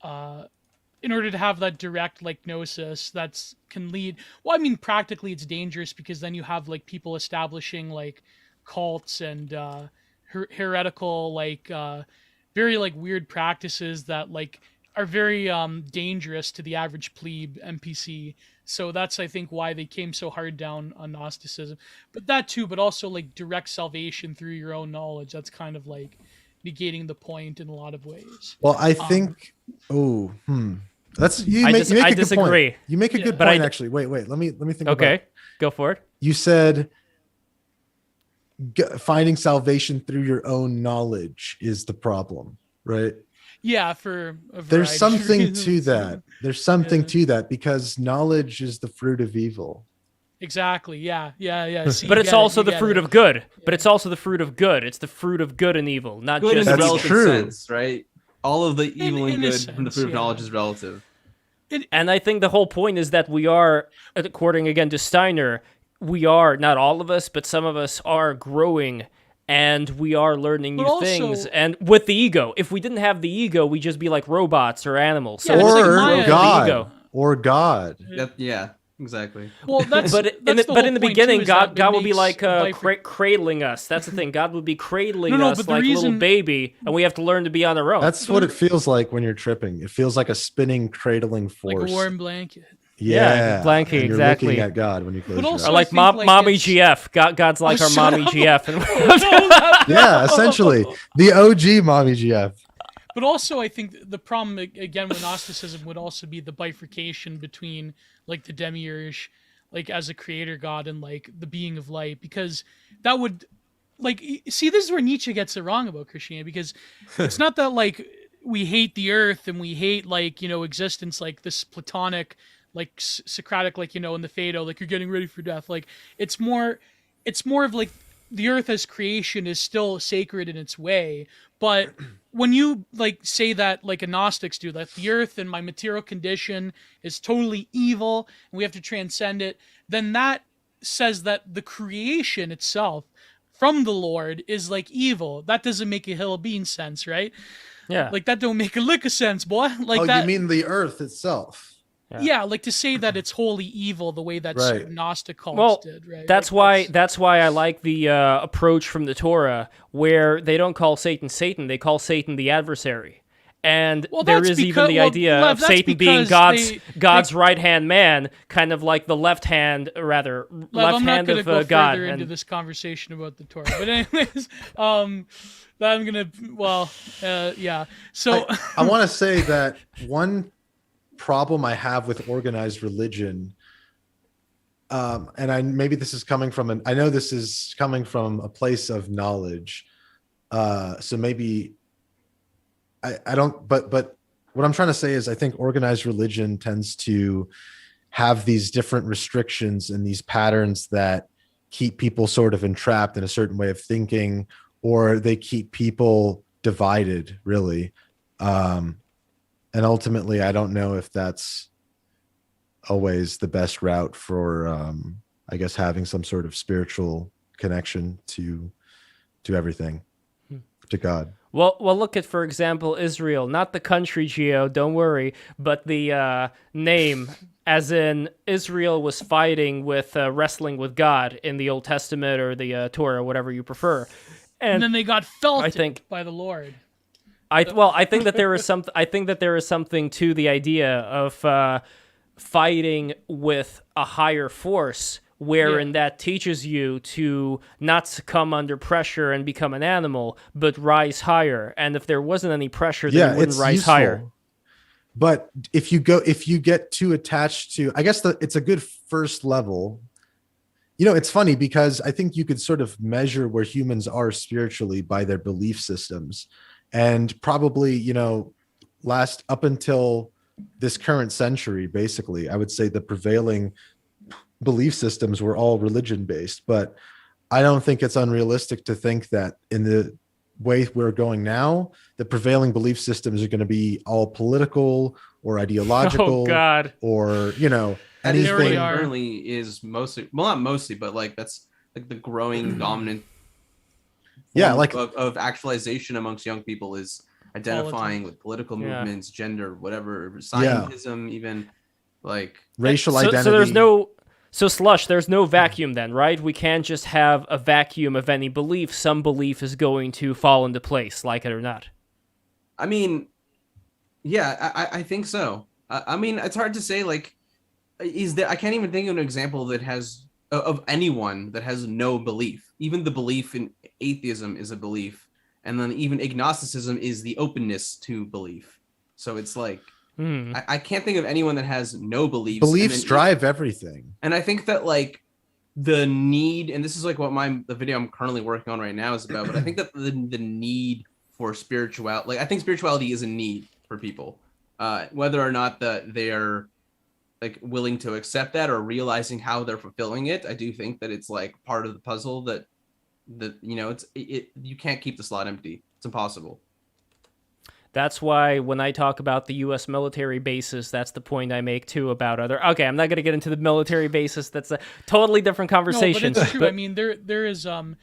in order to have that direct like gnosis that's can lead well, I mean practically it's dangerous because then you have like people establishing like cults and heretical like very like weird practices that like are very dangerous to the average plebe NPC. So that's I think why they came so hard down on Gnosticism. But that too, but also like direct salvation through your own knowledge. That's kind of like negating the point in a lot of ways. Well, I think. That's you. I Make, you make I a good disagree. point. You make a good but point. I- Actually, wait. Let me think. Okay, About, go for it. you said finding salvation through your own knowledge is the problem, right? Yeah, for a There's variety of something to reasons. that. There's something Yeah. to that because knowledge is the fruit of evil. Exactly. Yeah. See, But you it's get it, also you the get fruit it. of good. But it's also the fruit of good. It's the fruit of good and evil, not Good in just the That's relative true. sense, right? All of the evil in and a good from the sense, fruit of yeah. knowledge is relative. And I think the whole point is that we are, according again to Steiner, we are, not all of us, but some of us are growing and we are learning But new also- things. And with the ego, if we didn't have the ego, we'd just be like robots or animals. So Yeah, it's it's like Or Maya- God. ego. Or God. Yeah, exactly. Well, that's But in that's the, the but whole in the point, beginning, too, is that God it will be makes like life- cradling us. That's the thing. God would be cradling No, us but the like a little reason- baby, and we have to learn to be on our own. That's what it feels like when you're tripping. It feels like a spinning, cradling like force. a warm blanket. Yeah, blanket, and you're exactly. looking at God when you close But your also- eyes. or like, I think, like, mommy it's- GF. God's like Oh, our shut mommy up. GF. And Yeah, essentially the OG mommy GF. But also, I think the problem again with Gnosticism would also be the bifurcation between like the demiurge, like as a creator god, and like the being of light, because that would like, see, this is where Nietzsche gets it wrong about Christianity, because it's not that like we hate the earth and we hate like, existence, like this Platonic, like Socratic, like, in the Phaedo, like you're getting ready for death. Like it's more of like the earth as creation is still sacred in its way. But when you like say that, like agnostics do, that the earth and my material condition is totally evil and we have to transcend it, then that says that the creation itself from the Lord is like evil. That doesn't make a hill of beans sense, right? Yeah. Like that don't make a lick of sense, boy. Like that. You mean the earth itself? Yeah, like to say that it's wholly evil the way that Right. certain Gnostic cults did, right? That's like, why I like the approach from the Torah, where they don't call Satan Satan, they call Satan the adversary. And there is even the idea of Satan being God's right-hand man, kind of like the left hand of God. I'm not going to go further into this conversation about the Torah, but anyways, I'm gonna. Yeah. So I want to say that one problem I have with organized religion, and maybe this is coming from I know this is coming from a place of knowledge, so maybe I don't, but what I'm trying to say is I think organized religion tends to have these different restrictions and these patterns that keep people sort of entrapped in a certain way of thinking, or they keep people divided, really. And ultimately, I don't know if that's always the best route for, I guess, having some sort of spiritual connection to everything, to God. Well, look at, for example, Israel, not the country, Geo, don't worry, but the name, as in Israel was fighting with, wrestling with God in the Old Testament or the Torah, whatever you prefer. And then they got felted by the Lord. I think that there is something to the idea of fighting with a higher force, wherein that teaches you to not succumb under pressure and become an animal, but rise higher. And if there wasn't any pressure, then you wouldn't rise useful. higher. But if you get too attached to, I guess it's a good first level. It's funny because I think you could sort of measure where humans are spiritually by their belief systems. And probably, last up until this current century, basically, I would say the prevailing belief systems were all religion based. But I don't think it's unrealistic to think that in the way we're going now, the prevailing belief systems are going to be all political or ideological. Oh, God. Or, anything. Currently is mostly, well, not mostly, but like that's like the growing dominant of actualization amongst young people is identifying with political movements, gender, whatever, scientism, even like racial identity. So Slush, there's no vacuum then, right? We can't just have a vacuum of any belief. Some belief is going to fall into place, like it or not. I mean, yeah, I think so. I mean, it's hard to say, like, I can't even think of an example that has of anyone that has no belief. Even the belief in atheism is a belief, and then even agnosticism is the openness to belief. So it's like I can't think of anyone that has no beliefs. Beliefs drive everything, and I think that like the need, and this is like what the video I'm currently working on right now is about. But I think that the need for spirituality, like I think spirituality is a need for people, whether or not that they are like willing to accept that or realizing how they're fulfilling it. I do think that it's like part of the puzzle that you can't keep the slot empty. It's impossible. That's why when I talk about the U.S. military bases, that's the point I make too about other. Okay, I'm not going to get into the military bases. That's a totally different conversation. No, but it's true. I mean, there is the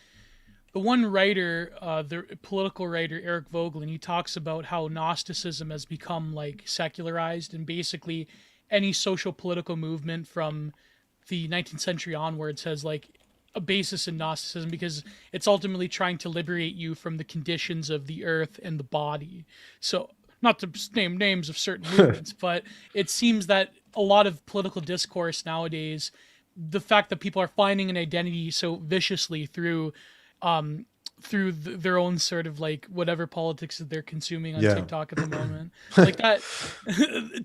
one writer, the political writer Eric Vogelin. He talks about how Gnosticism has become like secularized, and basically any social political movement from the 19th century onwards has like a basis in Gnosticism, because it's ultimately trying to liberate you from the conditions of the earth and the body. So not to name names of certain movements, but it seems that a lot of political discourse nowadays, the fact that people are finding an identity so viciously through their own sort of like whatever politics that they're consuming on TikTok at the moment, like that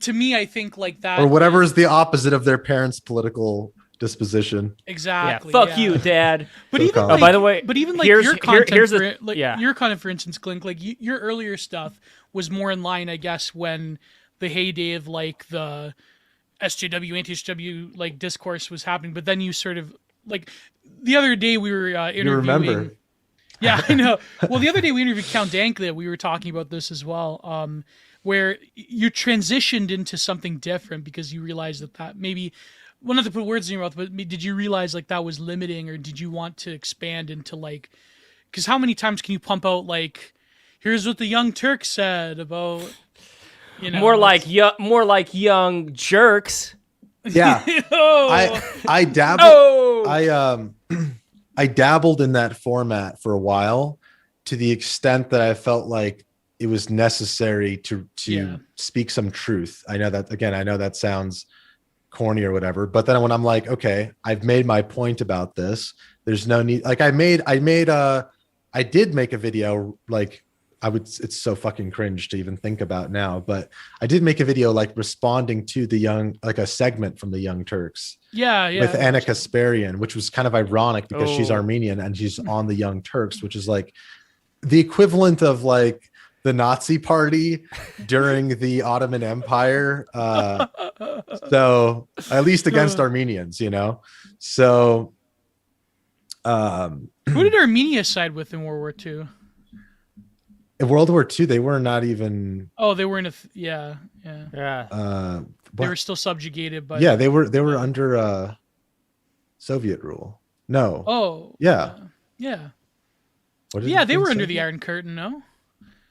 to me, I think like that, or whatever is the opposite of their parents' political disposition. Exactly. Yeah, fuck you, Dad. But So even calm. like, by the way, but even like here's- your content, here's for, the- like yeah. your content, for instance, Glink, like your earlier stuff was more in line, I guess, when the heyday of like the SJW, anti-SJW like discourse was happening. But then you sort of like the other day we were interviewing. You remember? Yeah, I know. Well, the other day we interviewed Count Dankla. We were talking about this as well, where you transitioned into something different because you realized that maybe, well, not to put words in your mouth, but did you realize like that was limiting, or did you want to expand into like, because how many times can you pump out like, here's what the Young Turk said about, you know, more like young jerks. Yeah. oh, I dabbled. Oh, I dabbled in that format for a while, to the extent that I felt like it was necessary to Yeah. speak some truth. I know that sounds corny or whatever, but then when I'm like, okay, I've made my point about this, there's no need. Like I did make a video, like it's so fucking cringe to even think about now, but I did make a video like responding to a segment from the Young Turks yeah, with Anna Kasparian, which was kind of ironic because she's Oh. Armenian and she's on the Young Turks, which is like the equivalent of like the Nazi party during the Ottoman Empire. So at least against Armenians, you know? So, Who did Armenia side with in World War II? in World War II, they were not even, Oh, they were in yeah. yeah. They were still subjugated by. yeah, they were under Soviet rule. No. Oh. Yeah. Yeah. What did Yeah, it they say, were under Soviet? the Iron Curtain, no?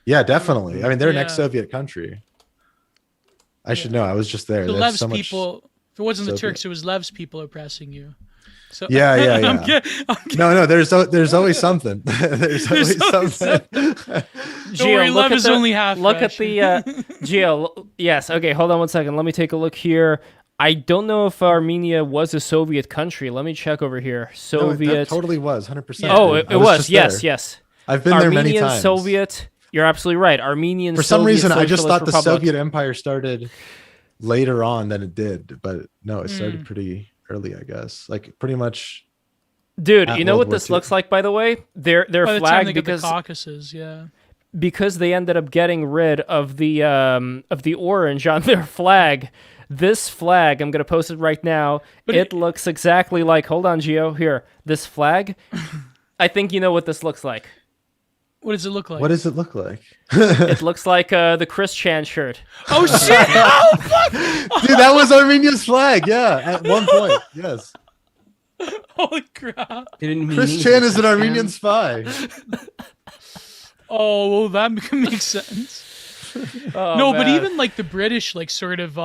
Yeah, definitely. I mean, they're an Yeah. ex-Soviet country. I should know. I was just there. The There's Lev's so much- people. If it wasn't the Soviet. Turks, it was Lev's people oppressing you. So Yeah, yeah, I'm yeah. kidding, I'm kidding. No, there's always something. there's always always something. Don't worry, look Lev at is the- only half. Look at Russian. the Gio. Yes. Okay. Hold on 1 second. Let me take a look here. I don't know if Armenia was a Soviet country. Let me check over here. No, Soviet. that totally was 100%. Oh, dude. it I was. just Yes. there. Yes. I've been Armenian, there many times. Soviet. You're absolutely right. Armenian. For some Soviet reason, I just Socialist thought the Republic. Soviet Empire started later on than it did, but no, it started pretty early, I guess. Like pretty much. Dude, at you know World what War this II. looks like, by the way? Their By the time flag they got the because Caucasus, yeah. because they ended up getting rid of the orange on their flag. This flag, I'm gonna post it right now. But It looks exactly like. Hold on, Gio. Here, this flag. I think you know what this looks like. What does it look like? What does it look like? It looks like the Chris Chan shirt. Oh shit! Oh fuck! Dude, that was Armenia's flag. Yeah, at one point. Yes. Holy crap! Chris Chan is an Armenian spy. Oh, well, that makes sense. Oh, No, but man. even like the British, like sort of,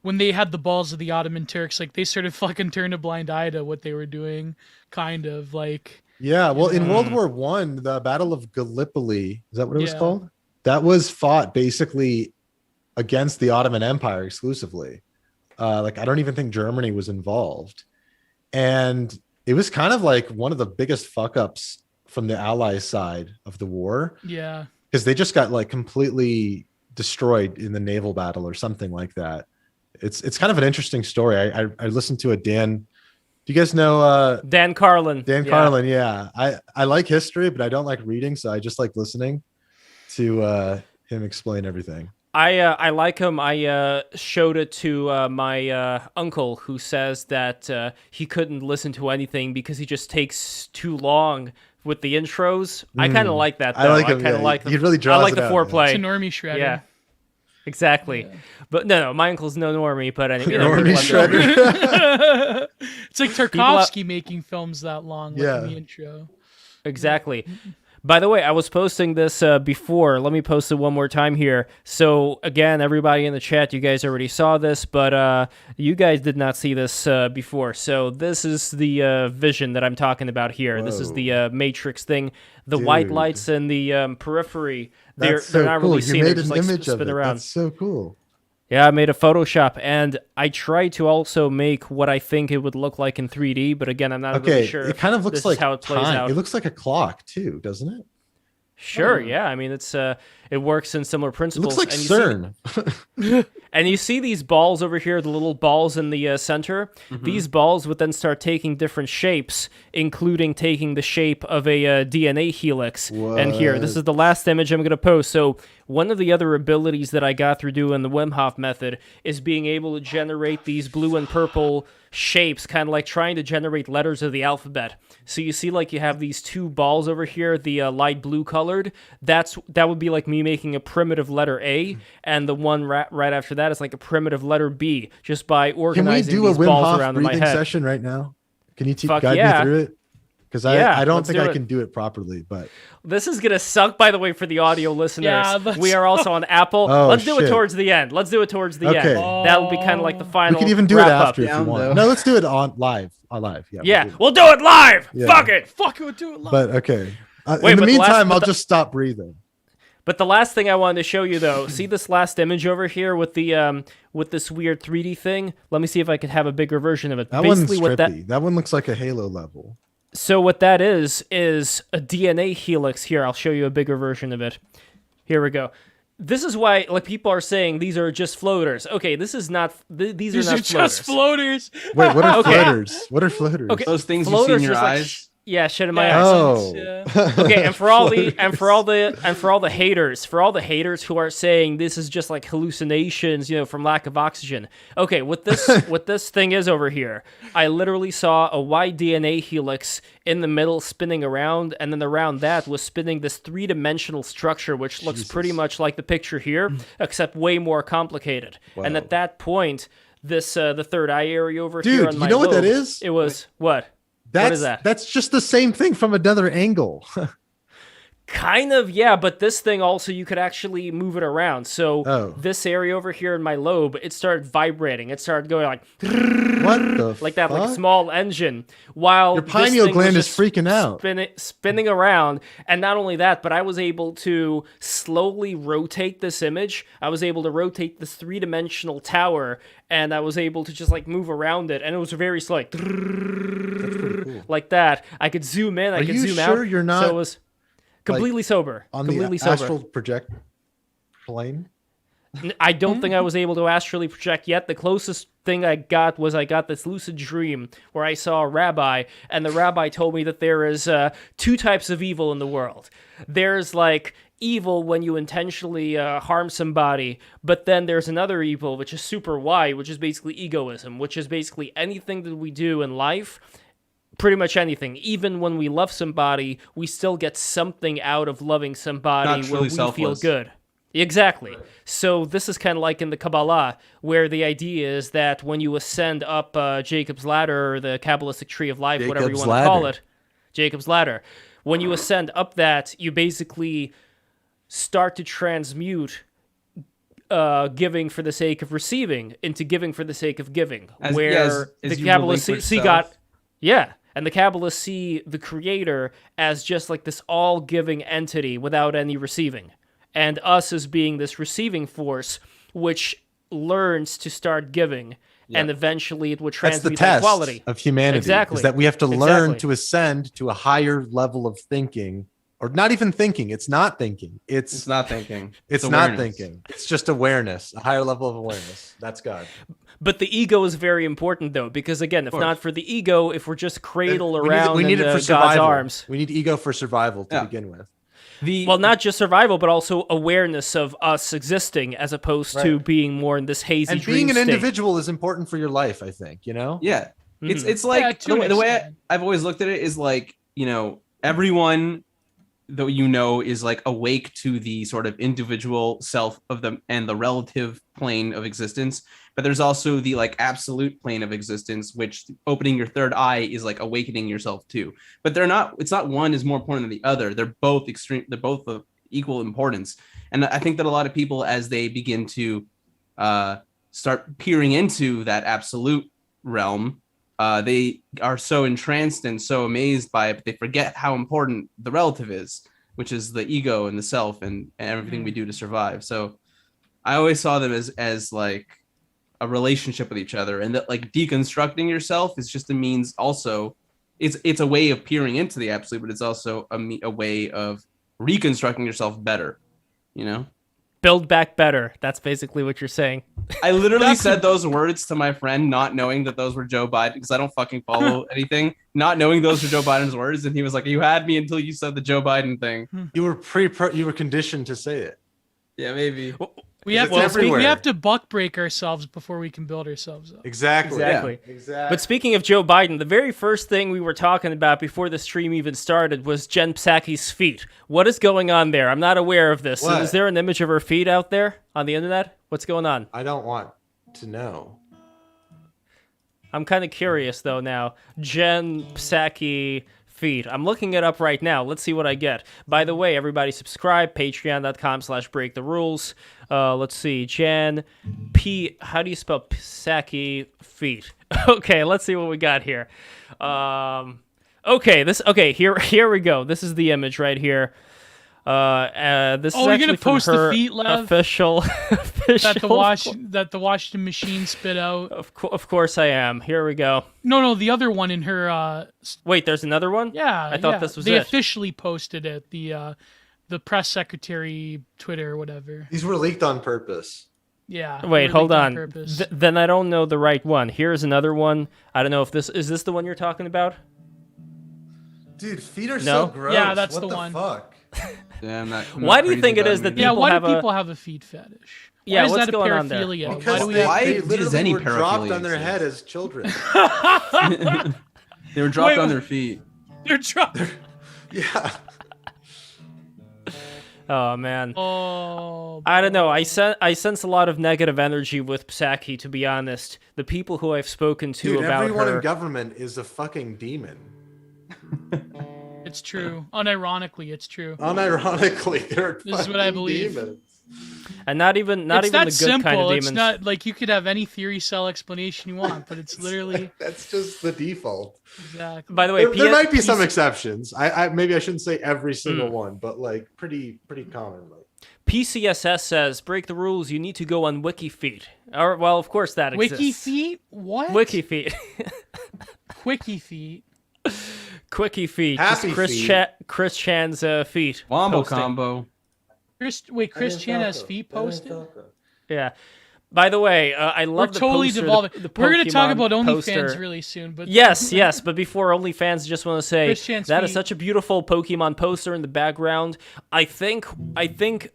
when they had the balls of the Ottoman Turks, like they sort of fucking turned a blind eye to what they were doing, kind of like. Yeah, well, in World War One, the Battle of Gallipoli, is that what it was Yeah. called? That was fought basically against the Ottoman Empire exclusively. Like, I don't even think Germany was involved. And it was kind of like one of the biggest fuck ups from the Allies side of the war, Yeah. because they just got like completely destroyed in the naval battle or something like that. It's kind of an interesting story. I listened to a Dan. Do you guys know Dan Carlin. Dan Yeah. Carlin? Yeah, I like history, but I don't like reading, so I just like listening to him explain everything. I like him. I showed it to my uncle, who says that he couldn't listen to anything because he just takes too long with the intros. I kind of like that. Though. I like him. kind of Yeah, like he really draws I like it the out, foreplay. It's a normie shredder. Yeah, exactly. But no, my uncle's no normie. But anyway, Normie shredder. It's like Tarkovsky making films that long, like Yeah. in the intro. Exactly. By the way, I was posting this before. Let me post it one more time here. So again, everybody in the chat, you guys already saw this, but you guys did not see this before. So this is the vision that I'm talking about here. This is Whoa. the matrix thing. The white Dude. lights in the periphery. They're That's so not cool. really You seen. They're made just an like image of spin it. around. That's so cool. Yeah, I made a Photoshop, and I tried to also make what I think it would look like in 3D. But again, I'm not Okay, really sure. it kind of this looks is like how it plays time. out. It looks like a clock too, doesn't it? Sure, yeah. I mean, it's It works in similar It principles. looks like and CERN. And you see these balls over here, the little balls in the center. These balls would then start taking different shapes, including taking the shape of a DNA helix. And here, this is the last image I'm going to post. So one of the other abilities that I got through doing the Wim Hof method is being able to generate these blue and purple shapes, kind of like trying to generate letters of the alphabet. So you see, like, you have these two balls over here, the light blue colored. That would be like me making a primitive letter A, and the one right after that is like a primitive letter B, just by organizing Can we do these a Wim balls Hof around in my breathing head. session right now? Can you Fuck guide yeah. me through it? Because Yeah, I don't let's think do I it. can do it properly, but This is gonna suck, by the way, for the audio listeners. Yeah, we are also on Apple. Oh, Let's do it shit. towards the end. Let's do it towards the Okay. end. That'll be kind of like the final. we can even do it wrap up. after if you Down, want. though. No, let's do it on live. On live. Yeah. Yeah, we'll do it. we'll do it live. Yeah. Fuck it. Fuck it, we'll do it live. But okay. Wait, In the but the last- meantime, but I'll the- just stop breathing. But the last thing I wanted to show you, though, see this last image over here with the with this weird 3D thing? Let me see if I could have a bigger version of it. That Basically, one's what that trippy. That one looks like a Halo level. so what that is a DNA helix. Here, I'll show you a bigger version of it. Here we go. This is why, like, people are saying these are just floaters. Okay, this is not. These These are are not just floaters. Wait, what are Okay. floaters? What are floaters? Okay. Those things you see Floaters in your just like eyes. yeah, shit in my Yeah. eyes. Oh. Yeah. Okay, and for all the haters who are saying this is just like hallucinations, from lack of oxygen. Okay, what this thing is over here, I literally saw a wide DNA helix in the middle spinning around, and then around that was spinning this 3-dimensional structure, which looks pretty much like the picture here, except way more complicated. And at that point, this the third eye area over here Dude, on you my know what that lobe, is? It was what? What is that? That's just the same thing from another angle. Kind of, yeah, but this thing also, you could actually move it around. So Oh. this area over here in my lobe, it started vibrating. It started going like What the like that, like a fuck? small engine. While Your this pineal thing was gland is just freaking out. spinning around. And not only that, but I was able to slowly rotate this image. I was able to rotate this 3-dimensional tower, and I was able to just like move around it. And it was very slow, like, like that. I could zoom in, I Are could you zoom sure out. you're not, So it was completely sober. on completely the sober. astral project plane? I don't think I was able to astrally project yet. The closest thing I got this lucid dream where I saw a rabbi, and the rabbi told me that there is 2 types of evil in the world. There's like evil when you intentionally harm somebody, but then there's another evil, which is super wide, which is basically egoism, which is basically anything that we do in life. Pretty much anything. Even when we love somebody, we still get something out of loving somebody Not where truly we feel selfless. good. Exactly. So this is kind of like in the Kabbalah, where the idea is that when you ascend up Jacob's ladder, or the Kabbalistic tree of life, whatever you Jacob's want to call ladder. it, Jacob's ladder, when you ascend up that, you basically start to transmute giving for the sake of receiving into giving for the sake of giving, As- where yeah, as the you Kabbalists relinquish see self. God. Yeah, and the Kabbalists see the Creator as just like this all-giving entity without any receiving, and us as being this receiving force, which learns to start giving, and eventually it would That's the transmute test quality. of humanity. Exactly. Is that we have to learn Exactly. to ascend to a higher level of thinking, or not even thinking. It's not thinking. It's not thinking. It's not awareness. thinking. It's just awareness, a higher level of awareness. That's God. But the ego is very important, though, because again, if course. not for the ego, if we're just cradled We need it- around we need in it for God's survival. arms, We need ego for survival to Yeah. begin with. well, not just survival, but also awareness of us existing, as opposed to Right. being more in this hazy And dream being an state. individual is important for your life, I think, you know? Yeah. Mhm. It's like Yeah, to the way extent. I've always looked at it is like, everyone that is like awake to the sort of individual self of them and the relative plane of existence, but there's also the like absolute plane of existence, which opening your third eye is like awakening yourself to. But it's not one is more important than the other. They're both of equal importance. And I think that a lot of people, as they begin to start peering into that absolute realm, they are so entranced and so amazed by it, but they forget how important the relative is, which is the ego and the self and everything we do to survive. So I always saw them as like a relationship with each other, and that like deconstructing yourself is just a means also. It's a way of peering into the absolute, but it's also a way of reconstructing yourself better. You know, Build back better. That's basically what you're saying. I literally said those words to my friend, not knowing that those were Joe Biden, because I don't fucking follow anything. Not knowing those were Joe Biden's words, and he was like, "You had me until you said the Joe Biden thing." You were you were conditioned to say it. Yeah, maybe. We have It's to we everywhere. have to buck break ourselves before we can build ourselves up. Exactly. Exactly. But speaking of Joe Biden, the very first thing we were talking about before the stream even started was Jen Psaki's feet. What is going on there? I'm not aware of this. What? Is there an image of her feet out there on the internet? What's going on? I don't want to know. I'm kind of curious, though, now. Jen Psaki feet. I'm looking it up right now. Let's see what I get. By the way, everybody subscribe. Patreon.com/breaktherules. Let's see. Jen P. How do you spell Psaki feet? Okay, let's see what we got here. Okay, here we go. This is the image right here. This is you're actually gonna from post the her feet, Lev? official. That the Washington machine spit out. Of course I am. Here we go. No, the other one in her. Wait, there's another one? Yeah, I thought this was they it. officially posted it. The press secretary Twitter or whatever. These were leaked on purpose. Yeah. Wait, they hold leaked on. purpose. Then I don't know the right one. Here's another one. I don't know if this is the one you're talking about? Dude, feet are No? so gross. Yeah, that's what the the one. fuck? Yeah, I'm not Why do you crazy think it about is that me. Yeah, people why have do a- people have a feet fetish? Yeah, Why is what's that a going on there? paraphilia? Well, Because Why do we they, have Why they does literally any were dropped paraphilia on their exist? head as children. They were dropped Wait, on their feet. They're dropped. Yeah. Oh man. Oh. I don't know. I sense a lot of negative energy with Psaki, to be honest. The people who I've spoken to Dude, about everyone her. in government is a fucking demon. It's true. Unironically, it's true. Unironically, they're This is what I fucking believe. demons. And not even It's the that good simple. kind of demons. It's not like you could have any theory cell explanation you want, but it's literally That's just the default. exactly. By the way, There might be some PC exceptions. I maybe I shouldn't say every single one, but like pretty common. Like. PCSS says, break the rules, you need to go on WikiFeet. Or, well, of course that exists. Wiki feet? What? WikiFeet. Quickie feet. Quickie feet. Happy Just feet. Chris Chan's feet. Wombo posting. combo. Chris Chan has feet posted? Yeah. By the way, I We're love the totally poster, devolving. the We're going to talk Pokemon about OnlyFans poster. really soon, but Yes, but before OnlyFans, just want to say Chris Chan's that is feet. such a beautiful Pokemon poster in the background. I think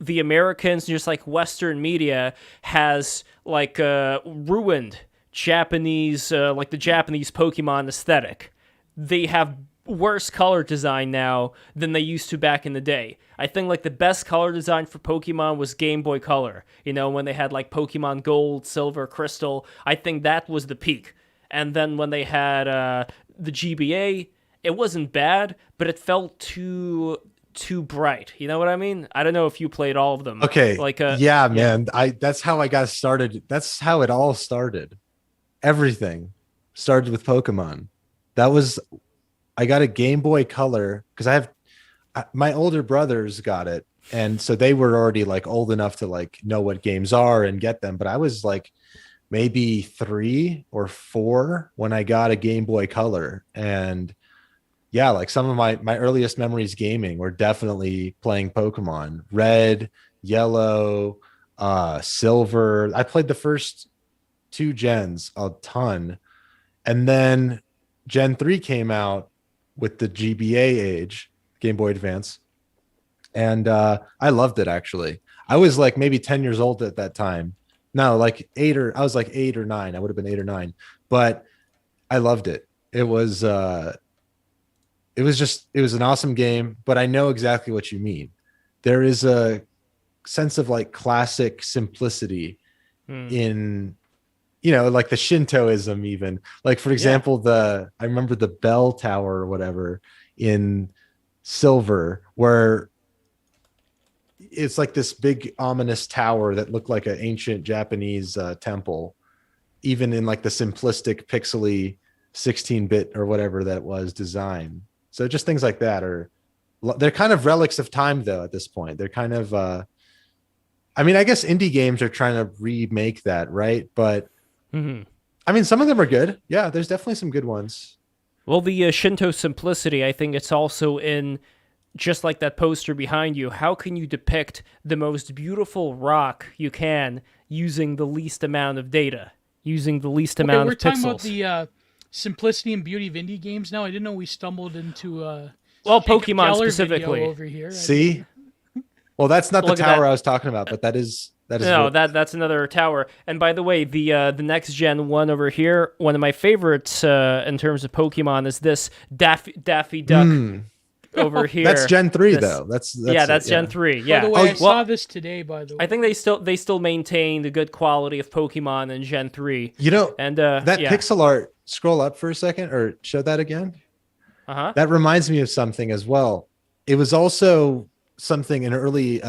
the Americans, just like Western media, has like ruined Japanese, like the Japanese Pokemon aesthetic. They have worse color design now than they used to back in the day. I think like the best color design for Pokemon was Game Boy Color. You know, when they had like Pokemon Gold, Silver, Crystal. I think that was the peak. And then when they had the GBA, it wasn't bad, but it felt too bright. You know what I mean? I don't know if you played all of them. Okay. Like yeah, man. That's how I got started. That's how it all started. Everything started with Pokemon. I got a Game Boy Color because my older brothers got it, and so they were already like old enough to like know what games are and get them. But I was like maybe 3 or 4 when I got a Game Boy Color, and yeah, like some of my earliest memories gaming were definitely playing Pokemon. Red, Yellow, Silver. I played the first 2 gens a ton, and then Gen 3 came out with the GBA age, Game Boy Advance, and I loved it. Actually, I was like maybe 10 years old at that time. No, like I was like 8 or 9. I would have been 8 or 9, but I loved it. It was an awesome game. But I know exactly what you mean. There is a sense of like classic simplicity in, you know, like the Shintoism, even like, for example, I remember the bell tower or whatever in Silver, where it's like this big ominous tower that looked like an ancient Japanese temple, even in like the simplistic pixely 16-bit or whatever that was design. So just things like that they're kind of relics of time though. At this point, they're kind of, I mean, I guess indie games are trying to remake that. Right. But I mean, some of them are good. Yeah, there's definitely some good ones. Well, the Shinto simplicity, I think it's also in just like that poster behind you, how can you depict the most beautiful rock you can using the least amount of data, using the least amount we're of talking pixels? about the simplicity and beauty of indie games now. I didn't know we stumbled into Well, Jacob Pokemon Geller specifically. video over here. See? Well, that's not the Look at tower that. I was talking about, but that is No, what- that's another tower. And by the way, the next gen one over here, one of my favorites in terms of Pokemon is this Daffy Duck over here. That's Gen 3 This- though. That's Gen 3. Yeah. By the way, I well, saw this today. By the way, I think they still maintain the good quality of Pokemon in Gen 3. You know, And that pixel art, scroll up for a second or show that again. Uh-huh. That reminds me of something as well. It was also something, an early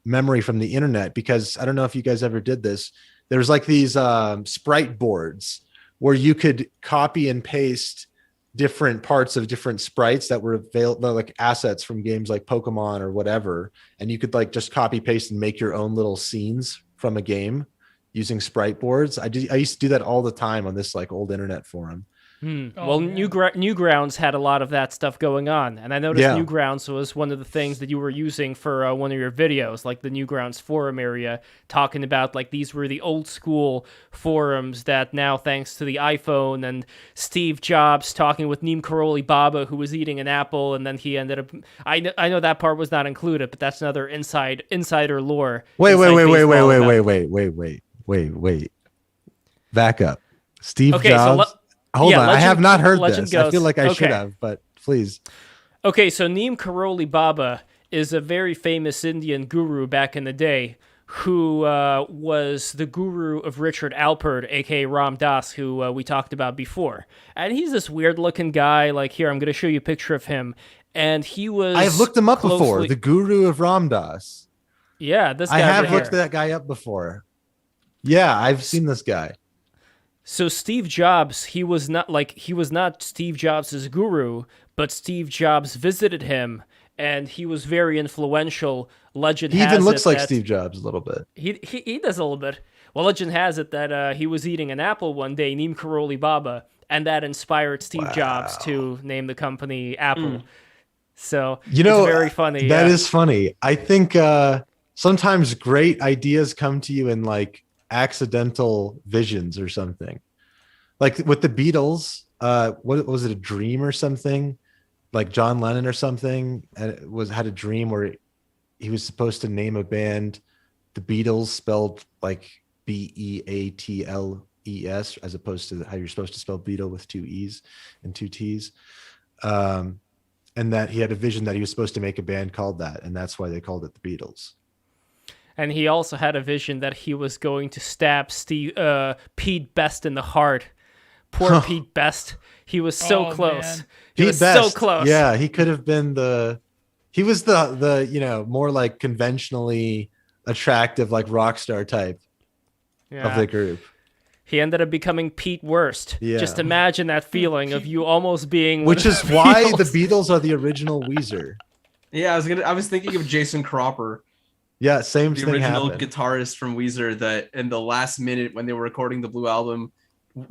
memory from the internet, because I don't know if you guys ever did this. There's like these sprite boards where you could copy and paste different parts of different sprites that were available, like assets from games like Pokemon or whatever. And you could like just copy paste and make your own little scenes from a game using sprite boards. I used to do that all the time on this like old internet forum. Well, Newgrounds had a lot of that stuff going on, and I noticed Newgrounds was one of the things that you were using for one of your videos, like the Newgrounds forum area, talking about like these were the old school forums that now, thanks to the iPhone and Steve Jobs talking with Neem Karoli Baba, who was eating an apple, and then he ended up. I know that part was not included, but that's another insider lore. Wait. Back up. Steve Jobs. Hold on, I have not heard this. I feel like I should have, but please. Okay, so Neem Karoli Baba is a very famous Indian guru back in the day who was the guru of Richard Alpert, a.k.a. Ram Dass, who we talked about before. And he's this weird-looking guy. Like, here, I'm going to show you a picture of him. And he was... I have looked him up before, the guru of Ram Dass. Yeah, this guy I have right looked here. that guy up before. Yeah, I've seen this guy. So Steve Jobs, he was not Steve Jobs' guru, but Steve Jobs visited him, and he was very influential. Legend has it He even looks like that Steve Jobs a little bit. He does a little bit. Well, legend has it that he was eating an apple one day, Neem Karoli Baba, and that inspired Steve Jobs to name the company Apple. So you know, it's very funny. That is funny. I think sometimes great ideas come to you in like accidental visions or something, like with the Beatles. What was it, a dream or something, like John Lennon or something, and had a dream where he was supposed to name a band the Beatles, spelled like Beatles, as opposed to how you're supposed to spell Beatle with two E's and two T's, and that he had a vision that he was supposed to make a band called that, and that's why they called it the Beatles. And he also had a vision that he was going to stab Pete Best in the heart. Poor Pete Best. He was so close. Man. He was so close. Yeah, he could have been he was the more like conventionally attractive, like rock star type of the group. He ended up becoming Pete Worst. Yeah. Just imagine that feeling of you almost being Which is why the Beatles are the original Weezer. Yeah, I was thinking of Jason Cropper. Yeah, same the thing original happened. guitarist from Weezer, that in the last minute when they were recording the Blue Album,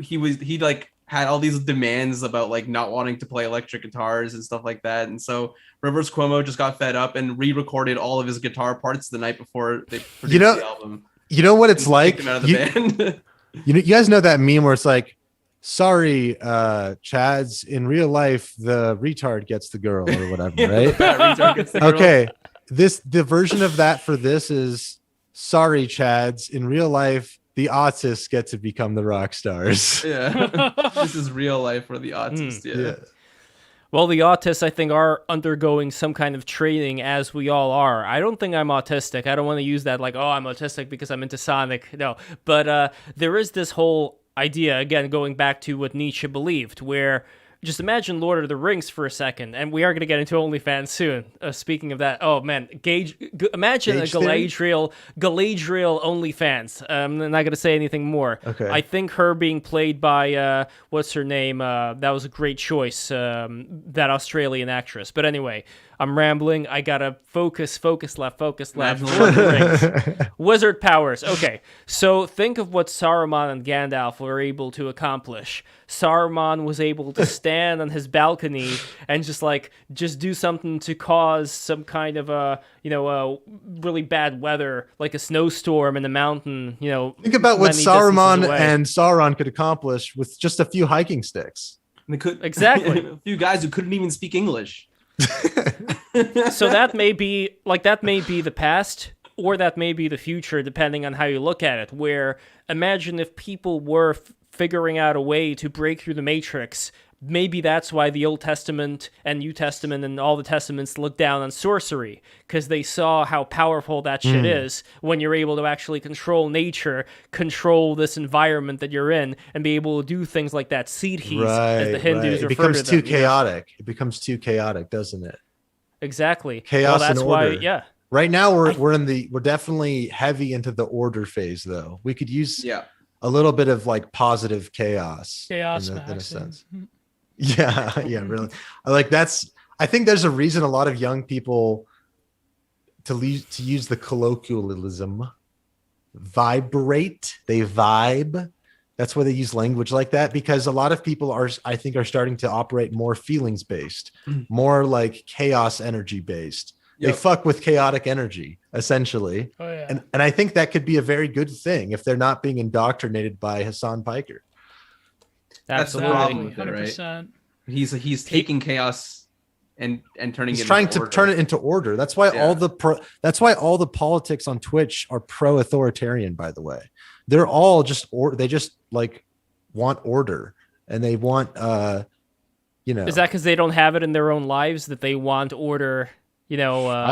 he like had all these demands about like not wanting to play electric guitars and stuff like that. And so Rivers Cuomo just got fed up and re-recorded all of his guitar parts the night before they produced the album. You know what it's like? Kicked him out of the band. You guys know that meme where it's like, sorry, Chads, in real life, the retard gets the girl or whatever, right? That retard gets the girl. Okay. The version of that for this is, sorry, Chads, in real life, the autists get to become the rock stars. Yeah. This is real life for the autists. Yeah. Well, the autists, I think, are undergoing some kind of training, as we all are. I don't think I'm autistic. I don't want to use that like, oh, I'm autistic because I'm into Sonic. No. But there is this whole idea, again, going back to what Nietzsche believed, where just imagine Lord of the Rings for a second, and we are going to get into OnlyFans soon. Speaking of that, oh man, imagine a Galadriel OnlyFans. I'm not going to say anything more. Okay. I think her being played by what's her name? That was a great choice. That Australian actress. But anyway, I'm rambling. I gotta focus left. Lord of Imagine the Rings. Wizard powers. Okay, so think of what Saruman and Gandalf were able to accomplish. Saruman was able to stand on his balcony and just do something to cause some kind of really bad weather, like a snowstorm in the mountain. Think about what many Saruman distances away. and Sauron could accomplish with just a few hiking sticks. They could Exactly. a few guys who couldn't even speak English. So that may be the past, or that may be the future, depending on how you look at it. Where imagine if people were figuring out a way to break through the Matrix. Maybe that's why the Old Testament and New Testament and all the Testaments look down on sorcery, because they saw how powerful that shit is when you're able to actually control nature, control this environment that you're in, and be able to do things like that seed heat, as the Hindus It refer becomes to too them. chaotic. It becomes too chaotic, doesn't it? Exactly. Chaos that's and why, order. yeah. Right now we're definitely heavy into the order phase, though. We could use a little bit of like positive chaos. Chaos in a maxing. sense. Yeah, really. I think there's a reason a lot of young people to use the colloquialism vibrate. They vibe. That's why they use language like that, because a lot of people are starting to operate more feelings based, more like chaos energy based. They fuck with chaotic energy, essentially. Oh, yeah. And I think that could be a very good thing if they're not being indoctrinated by Hassan Piker. That's the Absolutely. problem with it, right? 100%. He's taking chaos and turning He's it trying into to order. turn it into order. That's why all the politics on Twitch are pro-authoritarian, by the way. They're all they just like want order, and they want Is that because they don't have it in their own lives that they want order? I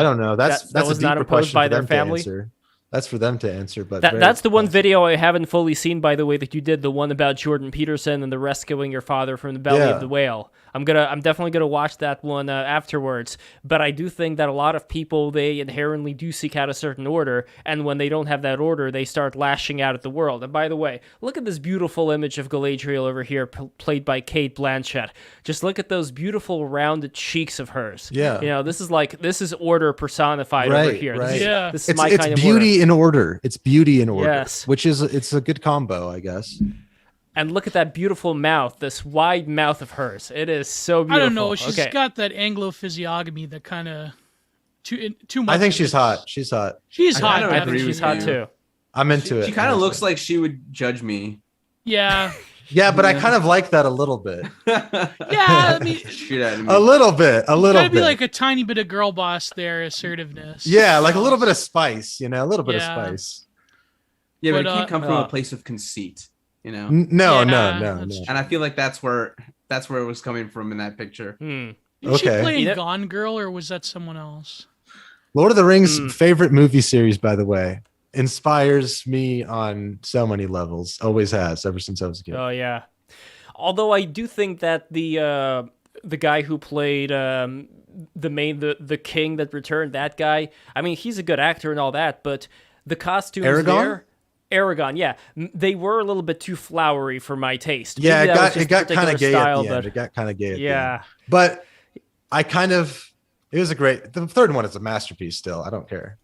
don't know. That's that a was not deeper imposed question by for their them family. to answer. That's for them to answer. But That's the one video I haven't fully seen, by the way, that you did, the one about Jordan Peterson and the rescuing your father from the belly of the whale. I'm definitely gonna watch that one afterwards. But I do think that a lot of people, they inherently do seek out a certain order, and when they don't have that order, they start lashing out at the world. And by the way, look at this beautiful image of Galadriel over here, played by Cate Blanchett. Just look at those beautiful rounded cheeks of hers. Yeah. This is order personified over here. Right. This is my kind of beauty order. in order. It's beauty in order. Yes. It's a good combo, I guess. And look at that beautiful mouth, this wide mouth of hers. It is so beautiful. I don't know. She's okay. got that Anglo physiognomy that kind of too much. I think of she's it. hot. She's hot. She's I hot. don't I agree think she's with hot you. too. I'm into it. She kind of looks like she would judge me. Yeah. Yeah, but I kind of like that a little bit. Yeah. I mean, Shoot at me. A little bit. gotta be like a tiny bit of girl boss there, assertiveness. Yeah, like a little bit of spice, a little bit of Yeah. spice. Yeah, but it but, can't come from a place of conceit, No, Yeah, no. that's And I feel like that's where it was coming from in that picture. Did Okay. she play You know- in Gone Girl, or was that someone else? Lord of the Rings, favorite movie series, by the way. Inspires me on so many levels. Always has, ever since I was a kid. Oh yeah. Although I do think that the guy who played the king that returned, that guy, I mean, he's a good actor and all that, but the costumes Aragorn? Aragon, yeah, they were a little bit too flowery for my taste. Yeah, Maybe that was it just got particular kind of gay style, at the end. but It got kind of gay at the yeah. end. But it was the third one is a masterpiece still. I don't care.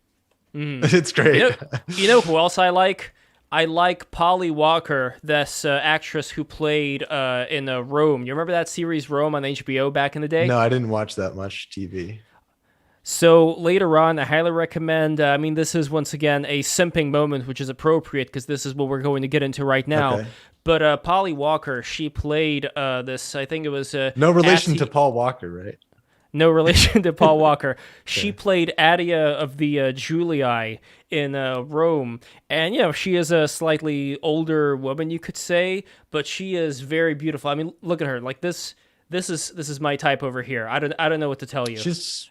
It's great. You know who else I like? I like Polly Walker, this actress who played in Rome. You remember that series Rome on HBO back in the day? No, I didn't watch that much TV. So later on, I highly recommend, this is once again a simping moment, which is appropriate because this is what we're going to get into right now. Okay. But Polly Walker, she played this, I think it was... No relation to Paul Walker, right? No relation to Paul Walker. She played Adia of the Julii in Rome. And, she is a slightly older woman, you could say, but she is very beautiful. I mean, look at her. Like this is my type over here. I don't know what to tell you. She's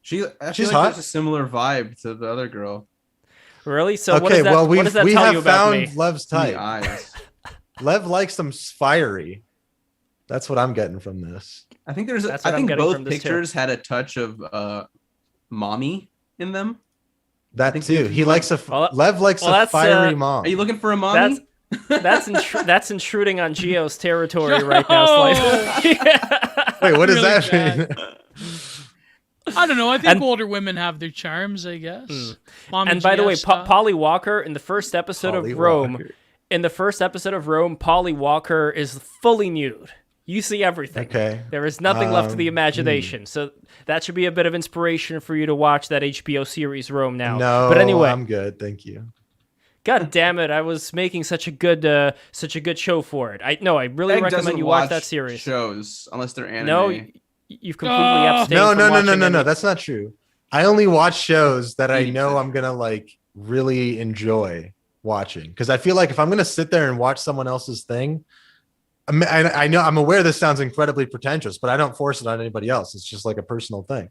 She's hot. There's a similar vibe to the other girl. Really? So okay. what does that we tell have you about found me? Lev's The type. eyes. Lev likes them fiery. That's what I'm getting from this. I think That's what I'm think getting both from this, too. pictures had a touch of mommy in them. That think too. we- He likes Lev likes a that's, fiery mom. Are you looking for a mommy? That's intruding on Geo's territory right now, Oh! slightly. Wait, what does Really that mean? I don't know. I think older women have their charms, I guess. Mom And by the way, GS stuff. Polly Walker in the first episode Polly of Rome, Walker. Polly Walker is fully nude. You see everything. Okay. There is nothing left to the imagination. So that should be a bit of inspiration for you to watch that HBO series Rome now. No, but anyway, I'm good. Thank you. God damn it! I was making such a good show for it. I really Meg recommend doesn't you watch that series. shows unless they're anime. No, you've completely abstained. No, from no, no, watching no, no, any- no. That's not true. I only watch shows that I 80%. know I'm gonna like really enjoy watching, because I feel like if I'm gonna sit there and watch someone else's thing, I know I'm aware this sounds incredibly pretentious, but I don't force it on anybody else. It's just like a personal thing,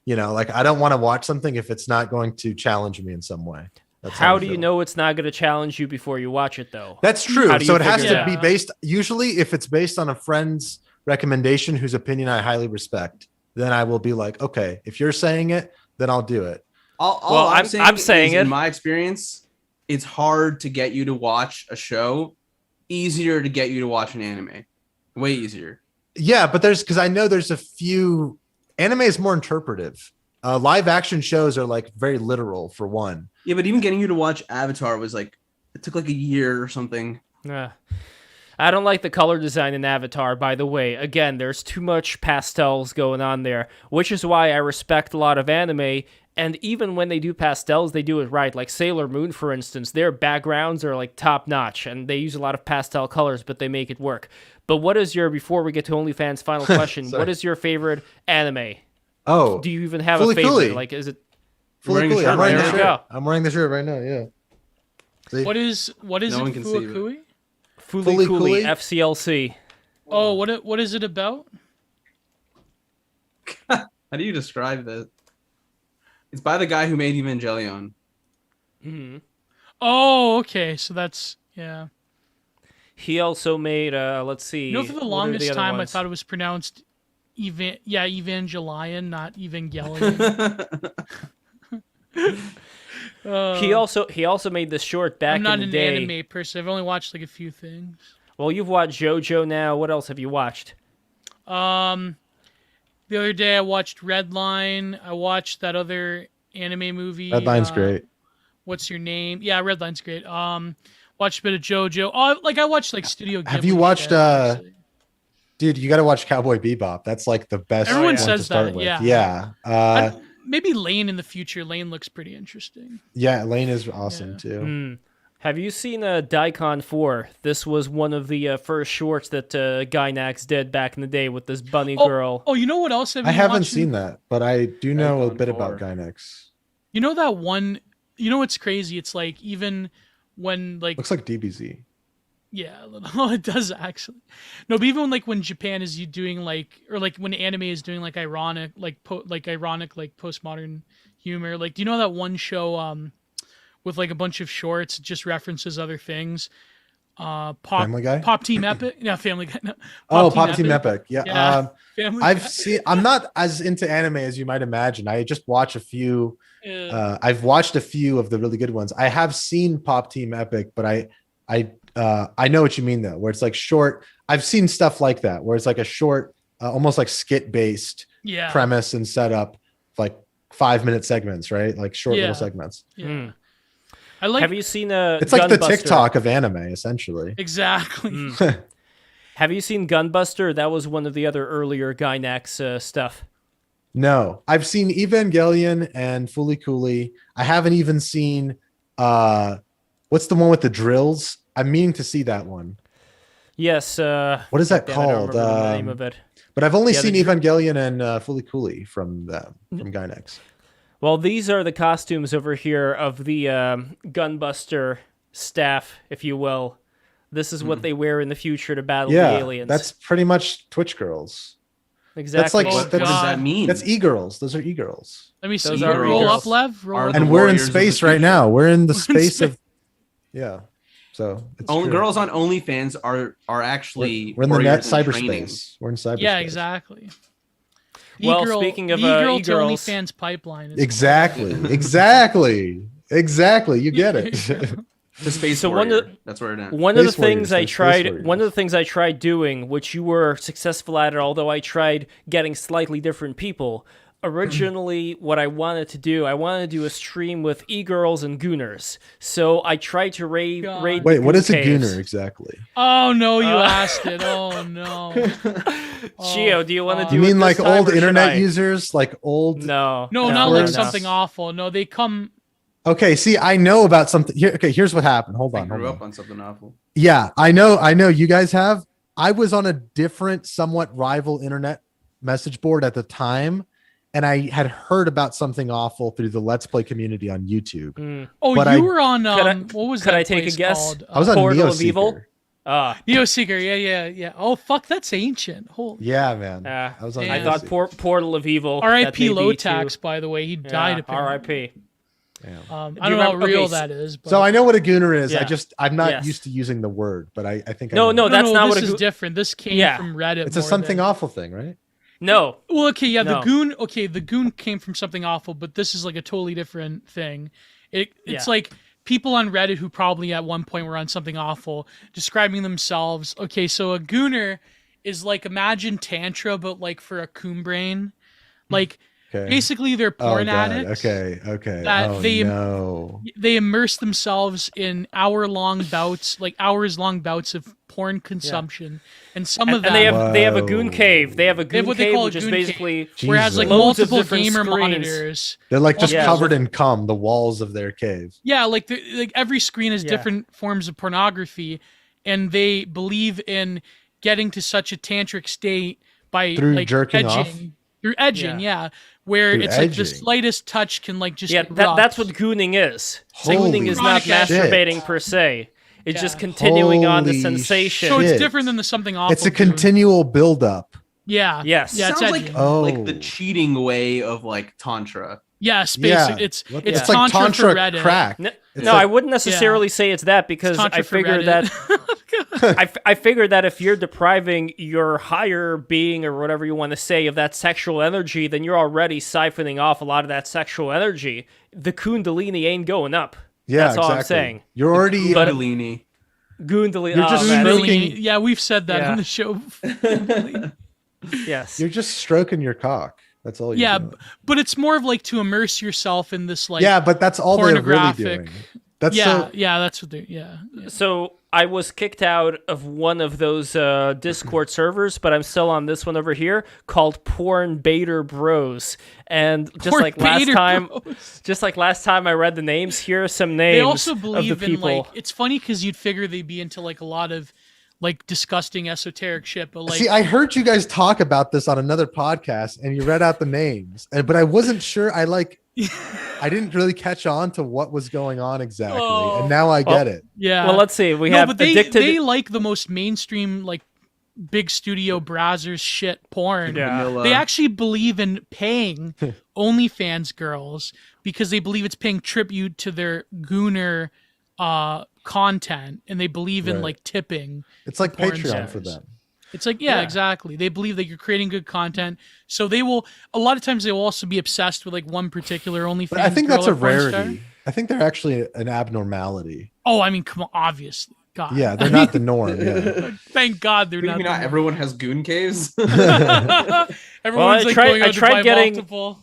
like I don't want to watch something if it's not going to challenge me in some way. That's How I do you feel. know it's not going to challenge you before you watch it, though? That's true. How do So you it has figure to that be out? based. Usually, if it's based on a friend's recommendation whose opinion I highly respect, then I will be like, okay, if you're saying it, then I'll do it. All I'm saying is, it. in my experience, it's hard to get you to watch a show. Easier to get you to watch an anime. Way easier. Yeah, but because I know there's a few anime is more interpretive. Live action shows are like very literal for one. Yeah, but even getting you to watch Avatar was like, it took like a year or something. I don't like the color design in Avatar, by the way. Again, there's too much pastels going on there, which is why I respect a lot of anime. And even when they do pastels, they do it right. Like Sailor Moon, for instance, their backgrounds are like top notch, and they use a lot of pastel colors, but they make it work. But what is before we get to OnlyFans, final question, what is your favorite anime? Oh, Do you even have Fully a favorite? Cooley. Like, is it... fully Wearing a cool. shirt I'm wearing right the now. shirt. There you go. I'm wearing the shirt right now. Yeah. See? What is No it? one can see it. Fuakui? Fully Fully Cooley, Cooley? FCLC. Oh, what is it about? How do you describe that? It's by the guy who made Evangelion. Mm-hmm. Oh, okay. So that's He also made, let's see. You know, for the what are longest other time, I ones? thought it was pronounced Evangelion, not Evangelion. He also made this short back I'm not in the an day. anime person. I've only watched like a few things. Well, you've watched JoJo now. What else have you watched? The other day I watched Redline. I watched that other anime movie. Redline's great. What's your name? Yeah, Redline's great. Watched a bit of JoJo. Oh, like I watched like Studio Ghibli. Have you watched, shit, actually. Dude, you got to watch Cowboy Bebop. That's like the best Everyone one says to start that, with. yeah. Yeah. Maybe Lane in the future. Lane looks pretty interesting. Yeah, Lane is awesome Yeah. too. Have you seen Daikon 4? This was one of the first shorts that Gynax did back in the day with this bunny girl. Oh, you know what else have you I haven't watching? seen that, but I do know a Icon bit 4. about Gynex. You know that one? You know what's crazy? It's like even when like Looks like DBZ. yeah, a little. It does actually. No, but even when Japan is doing like or like when anime is doing like ironic postmodern humor. Like, do you know that one show with like a bunch of shorts, just references other things? Family Guy? Pop Team Epic. Yeah, Family Guy. No, Pop Team Epic. Yeah. Yeah. Family Guy. I've seen. I'm not as into anime as you might imagine. I just watch a few. Yeah. I've watched a few of the really good ones. I have seen Pop Team Epic, but I know what you mean though, where it's like short. I've seen stuff like that, where it's like a short, almost like skit based Yeah. premise and setup, like 5-minute segments, right? Like short Yeah. little segments. Yeah. I like. Have you seen It's like the Gunbuster? TikTok of anime, essentially. Exactly. Have you seen Gunbuster? That was one of the other earlier Gynax stuff. No, I've seen Evangelion and Fully Cooley. I haven't even seen what's the one with the drills? I'm meaning to see that one. Yes. What is that damn it, I don't called? remember the name of it. But I've only Yeah, seen the Evangelion and Fully Cooley from Gynex. Well, these are the costumes over here of the Gunbuster staff, if you will. This is what they wear in the future to battle the Yeah, aliens. that's pretty much Twitch girls. exactly. like- Oh, What does that God. mean? That's e-girls. Those are e-girls. Let me see. Those are Roll girls. up, Lev. Roll Are up. the And we're in warriors of the space right future. now. We're in the We're in space space. of yeah. So it's Only true. girls on OnlyFans are actually We're in the net warriors in training. cyberspace. We're in cyberspace. Yeah, exactly. Well, E-girl- speaking of, e-girl to e-girls- OnlyFans pipeline. Is Exactly. Exactly. You get it. The space So one warrior. of- That's where it ends. One of the Space Warriors, things I they're Space tried, Warriors. one of the things I tried doing, which you were successful at it, although I tried getting slightly different people, originally what I wanted to do a stream with e-girls and gooners. So I tried to raid Wait, the what goon is a caves. gooner exactly? Oh no, you asked it. Oh no. Gio, do you want to do You it mean this like time, old or should internet I? users, like old? No, No, no, not like no. something awful. No, they come. Okay, see, I know about something. Here, okay, here's what happened. Hold I on, grew hold up on. on something awful. Yeah, I know. You guys have. I was on a different, somewhat rival internet message board at the time, and I had heard about something awful through the Let's Play community on YouTube. Oh, But you I- were on. Could What was could that I take a place guess? called? I was on Portal of Evil? Neoseeker. Neoseeker. Yeah. Oh fuck, that's ancient. Holy. Yeah, man. I I was on. Yeah. I thought Neoseeker. Portal of Evil. R.I.P. that may be too- Lotax, by the way, he died. Apparently. R.I.P. Yeah. I Do don't you know how remember- real okay, that is. But... So I know what a gooner is. Yeah. I'm not Yes. used to using the word, but I think I No, know. no, that's not what this a is goon. different. This came Yeah. from Reddit. It's a more something than- awful thing, right? No, Well, okay, yeah, No. the goon. Okay, the goon came from something awful, but this is like a totally different thing. It's Yeah. like people on Reddit who probably at one point were on something awful, describing themselves. Okay, so a gooner is like, imagine Tantra, but like for a coon brain. Like Okay. basically they're porn God. addicts. Okay. That Oh they- no. They immerse themselves in hours-long bouts of porn consumption, and some of and that they have a goon Whoa. cave. They have a They have goon what they cave, call a which is goon cave. basically where it has like Jesus. Loads of multiple different gamer screens. monitors. They're like just Yeah. covered in cum, the walls of their cave. Yeah, like every screen has Yeah. different forms of pornography, and they believe in getting to such a tantric state by Through like jerking edging, off? through edging, Yeah. where Through it's like the edging. slightest touch can like just yeah. get That's rough. what gooning is. Holy Gooning is not shit. masturbating per se. It's Yeah. just continuing on the Holy sensation. So it's shit. different than the something awful. It's a goon. continual buildup. Yeah. Yes. Yeah, it's Sounds edging. like Oh. the cheating way of like tantra. Yes, Yeah. basically, it's What- it's it's like tantra, tantra for Reddit. crack. No, It's no, like- I wouldn't necessarily say it's that because Tantra I for figured Reddit. that I figured that if you're depriving your higher being or whatever you want to say of that sexual energy, then you're already siphoning off a lot of that sexual energy. The Kundalini ain't going up. Yeah, That's all I'm exactly. saying. You're already. But- Kundalini. Kundalini. You're just oh, man. smoking- Really, yeah, we've said that Yeah. on the show. Yes. You're just stroking your cock. That's all. You're Yeah, doing. but it's more of like to immerse yourself in this like Yeah, but that's all they're really pornographic. doing. That's yeah, so. yeah, that's what they yeah. So I was kicked out of one of those Discord servers, but I'm still on this one over here called Porn Baiter Bros. And just Porn like last Baiter time, Bros. just like last time I read the names, here are some names They also of the believe in people. like it's funny because you'd figure they'd be into like a lot of like disgusting esoteric shit, but like See, I heard you guys talk about this on another podcast, and you read out the names, but I wasn't sure. I didn't really catch on to what was going on exactly, Oh. and now I get it. yeah. Well, let's see. We no, have but they addicted. like the most mainstream like big studio browsers shit porn. Yeah. Vanilla. They actually believe in paying OnlyFans girls because they believe it's paying tribute to their gooner content, and they believe in Right. like tipping. It's like Porn Patreon for stars. them. It's like, yeah, Yeah. exactly. They believe that you're creating good content, so they will. A lot of times, they will also be obsessed with like one particular OnlyFans. But I think girl that's a or porn star. rarity. I think they're actually an abnormality. Oh, I mean, come on, obviously, God. Yeah, they're not the norm. Yeah. Thank God they're What do you not. mean the not norm. everyone has goon caves? Everyone's like tried- going I out to tried buy getting- multiple.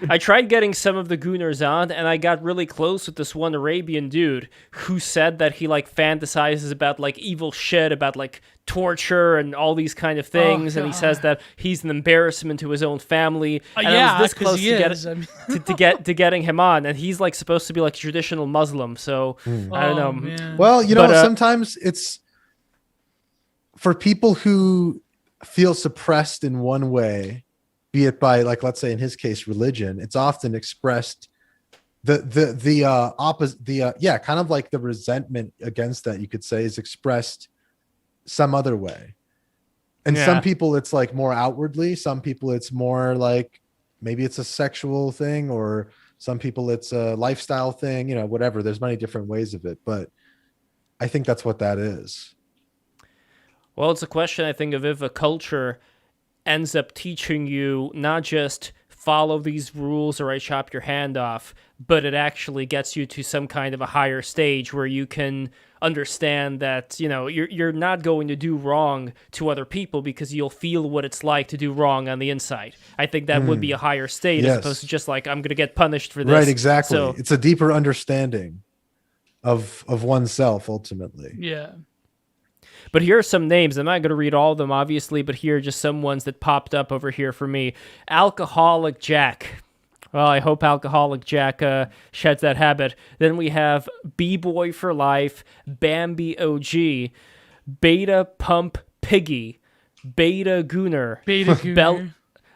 I tried getting some of the gooners on, and I got really close with this one Arabian dude who said that he like fantasizes about like evil shit, about like torture and all these kind of things, and he God. says that he's an embarrassment to his own family. And I Yeah, was this 'cause close he to get is. I mean- to getting him on, and he's like supposed to be like a traditional Muslim, so I don't Oh, know. man. Well, you know, But, sometimes it's for people who feel suppressed in one way, be it by, like, let's say in his case, religion. It's often expressed the opposite. Yeah, kind of like the resentment against that, you could say, is expressed some other way. And Yeah. some people it's like more outwardly. Some people it's more like maybe it's a sexual thing, or some people it's a lifestyle thing. You know, whatever. There's many different ways of it, but I think that's what that is. Well, it's a question, I think, of if a culture ends up teaching you not just follow these rules or I chop your hand off, but it actually gets you to some kind of a higher stage where you can understand that, you know, you're not going to do wrong to other people because you'll feel what it's like to do wrong on the inside. I think that would be a higher state as opposed to just like, I'm going to get punished for this. Right, exactly. So, it's a deeper understanding of oneself ultimately. Yeah. but here are some names. I'm not going to read all of them, obviously, but here are just some ones that popped up over here for me. Alcoholic Jack. Well, I hope Alcoholic Jack sheds that habit. Then we have B-Boy for Life, Bambi OG, Beta Pump Piggy, Beta Gooner,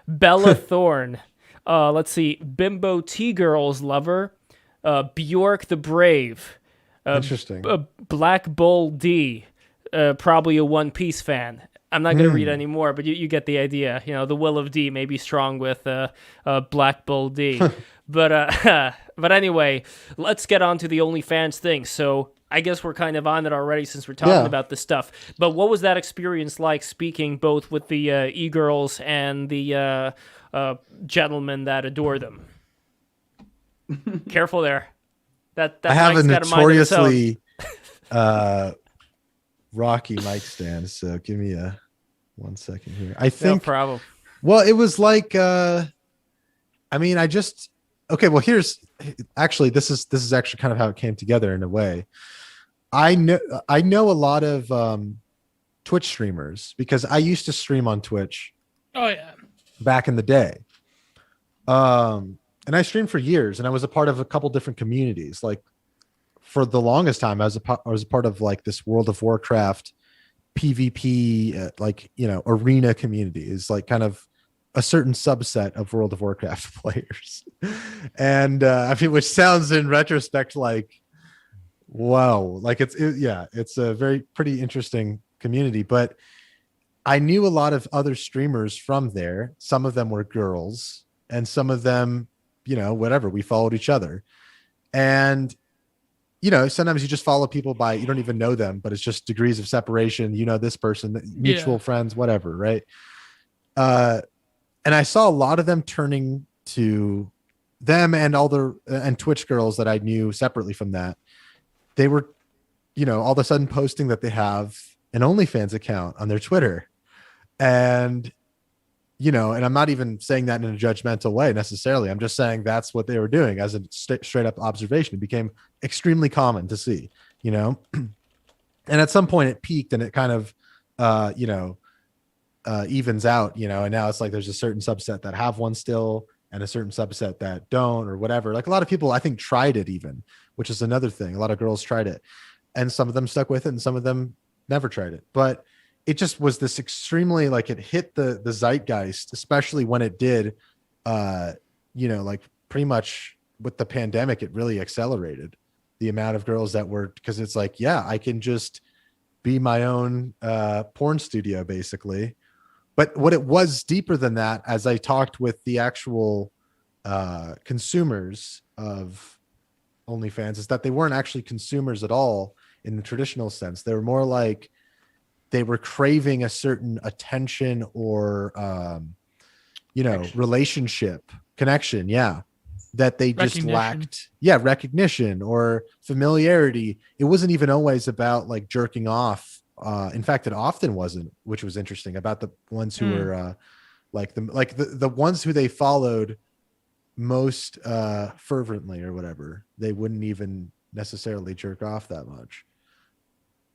Bella Thorne. Let's see, Bimbo T-Girls Lover, Bjork the Brave, Interesting. Black Bull D, probably a One Piece fan. I'm not going to read any more, but you get the idea. You know, the will of D may be strong with Black Bull D. but anyway, let's get on to the OnlyFans thing. So I guess we're kind of on it already since we're talking about this stuff. But what was that experience like speaking both with the e-girls and the gentlemen that adore them? Careful there. That I have a mic's got mind of its own. notoriously rocky mic stand, so give me 1 second here. I No think problem. well, it was like I mean, okay, well here's actually this is actually kind of how it came together in a way. I know a lot of Twitch streamers because I used to stream on Twitch Oh yeah. back in the day. And I streamed for years, and I was a part of a couple different communities. Like for the longest time, I was a part of like this World of Warcraft PvP, like, you know, arena community is like kind of a certain subset of World of Warcraft players. And I mean, which sounds in retrospect like, wow, like it's a very pretty interesting community. But I knew a lot of other streamers from there. Some of them were girls, and some of them, you know, whatever, we followed each other. And, you know, sometimes you just follow people by, you don't even know them, but it's just degrees of separation. You know, this person, mutual friends, whatever. Right. And I saw a lot of them turning to them and and Twitch girls that I knew separately from that. They were, you know, all of a sudden posting that they have an OnlyFans account on their Twitter. And, you know, and I'm not even saying that in a judgmental way necessarily. I'm just saying that's what they were doing as a straight up observation. It became extremely common to see, you know, and at some point it peaked and it kind of, you know, evens out, you know, and now it's like there's a certain subset that have one still and a certain subset that don't or whatever. Like a lot of people, I think, tried it even, which is another thing. A lot of girls tried it and some of them stuck with it and some of them never tried it. But it just was this extremely, like, it hit the zeitgeist, especially when it did, you know, like pretty much with the pandemic, it really accelerated the amount of girls that were, because it's like, yeah, I can just be my own porn studio basically. But what it was deeper than that, as I talked with the actual consumers of OnlyFans, is that they weren't actually consumers at all in the traditional sense. They were more like they were craving a certain attention or, you know, relationship connection. Yeah. That they just lacked. Yeah. Recognition or familiarity. It wasn't even always about like jerking off. In fact, it often wasn't, which was interesting about the ones who were the ones who they followed most fervently or whatever. They wouldn't even necessarily jerk off that much.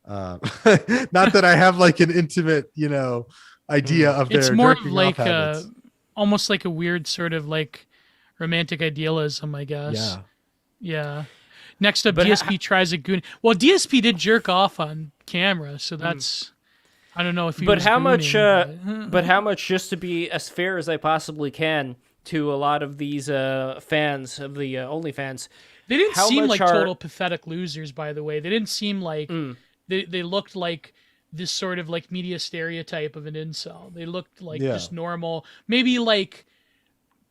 Not that I have like an intimate, you know, idea of their. It's more of jerking like off habits. almost like a weird sort of like romantic idealism, I guess. Yeah. Yeah. Next up, DSP tries a goon. Well, DSP did jerk off on camera, so that's. I don't know if he. But was how much? gooning, But how much? Just to be as fair as I possibly can to a lot of these fans of the OnlyFans. They didn't seem like total pathetic losers, by the way. They didn't seem like they looked like this sort of like media stereotype of an incel. They looked like just normal, maybe like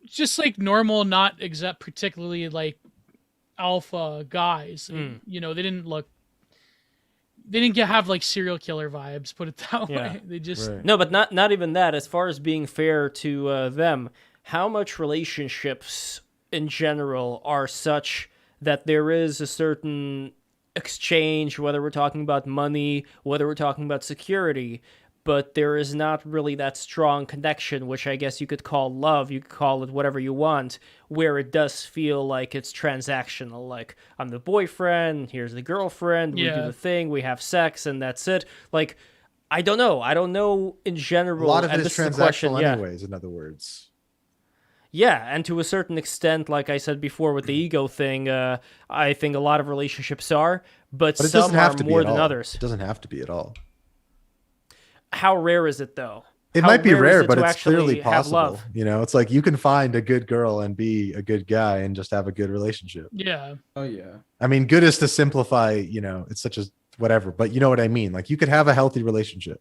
just like normal, not exact particularly like alpha guys. You know, they didn't have like serial killer vibes, put it that way. They just No, but not even that. As far as being fair to them, how much relationships in general are such that there is a certain exchange, whether we're talking about money, whether we're talking about security, but there is not really that strong connection, which I guess you could call love, you could call it whatever you want, where it does feel like it's transactional. Like, I'm the boyfriend, here's the girlfriend, we do Yeah. the thing, we have sex, and that's it. Like, I don't know. I don't know in A general. lot of and it is this the question, transactional yeah. anyways, in other words. Yeah, and to a certain extent, like I said before with the ego thing, I think a lot of relationships are, but But it some doesn't have are to be more at than all. others. It doesn't have to be at all. How rare is it, though? It How might be is rare, it but to it's clearly actually have possible. love? You know, it's like you can find a good girl and be a good guy and just have a good relationship. Yeah. Oh yeah. I mean, good is to simplify, you know, it's such a whatever, but you know what I mean? Like you could have a healthy relationship.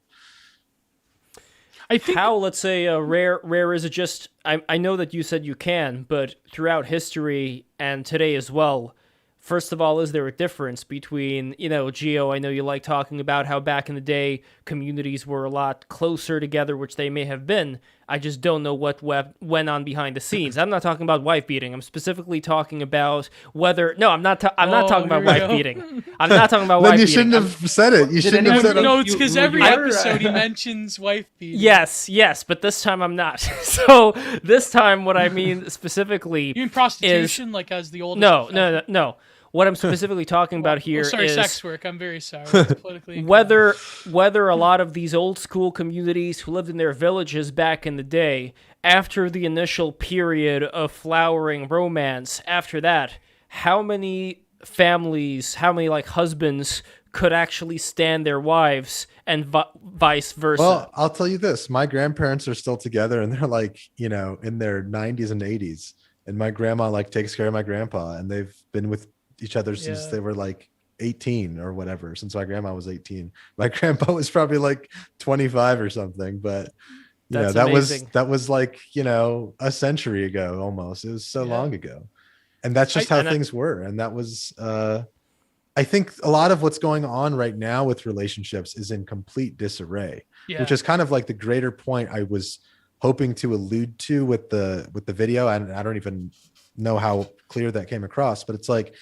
I think How, let's say, rare is it just, I know that you said you can, but throughout history and today as well, first of all, is there a difference between, you know, Geo, I know you like talking about how back in the day communities were a lot closer together, which they may have been. I just don't know what went on behind the scenes. I'm not talking about wife beating. I'm specifically talking about whether. No, I'm not talking about here we wife go. beating. I'm not talking about Then wife you beating. shouldn't have said it. You shouldn't have anyone said no, it. it's because you- every you were, episode he mentions wife beating. Yes, but this time I'm not. So this time, what I mean specifically You mean prostitution, like as the oldest? no. What I'm specifically talking about here sorry, is sex work. I'm very sorry. It's politically whether a lot of these old school communities who lived in their villages back in the day, after the initial period of flowering romance, after that, how many families, how many like husbands could actually stand their wives and vice versa? Well, I'll tell you this. My grandparents are still together and they're like, you know, in their 90s and 80s. And my grandma like takes care of my grandpa and they've been with each other since Yeah. they were like 18 or whatever, since my grandma was 18. My grandpa was probably like 25 or something, but you know, That's that amazing. was like, you know, a century ago almost. It was so Yeah. long ago. And that's just I- how and I- things were. And that was I think a lot of what's going on right now with relationships is in complete disarray, Yeah. which is kind of like the greater point I was hoping to allude to with the video. And I don't even know how clear that came across, but it's like,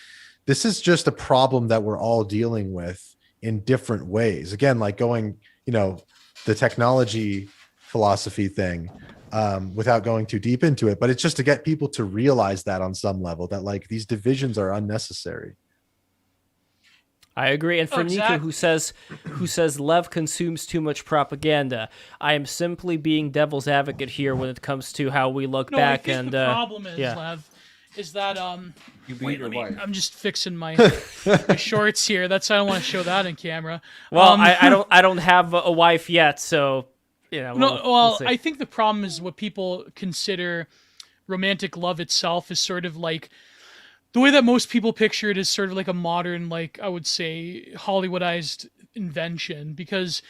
this is just a problem that we're all dealing with in different ways. Again, like going, you know, the technology philosophy thing, without going too deep into it, but it's just to get people to realize that on some level that like these divisions are unnecessary. I agree. And for Nika, exactly. who says Lev consumes too much propaganda, I am simply being devil's advocate here when it comes to how we look No, back I think and the problem is, yeah. Lev, is that You beat wait, your let me, wife. I'm just fixing my shorts here. That's why I don't want to show that in camera. Well, I don't have a wife yet, so you know. No, we'll well, see. I think the problem is what people consider romantic love itself is sort of like the way that most people picture it is sort of like a modern, like I would say, Hollywoodized invention, because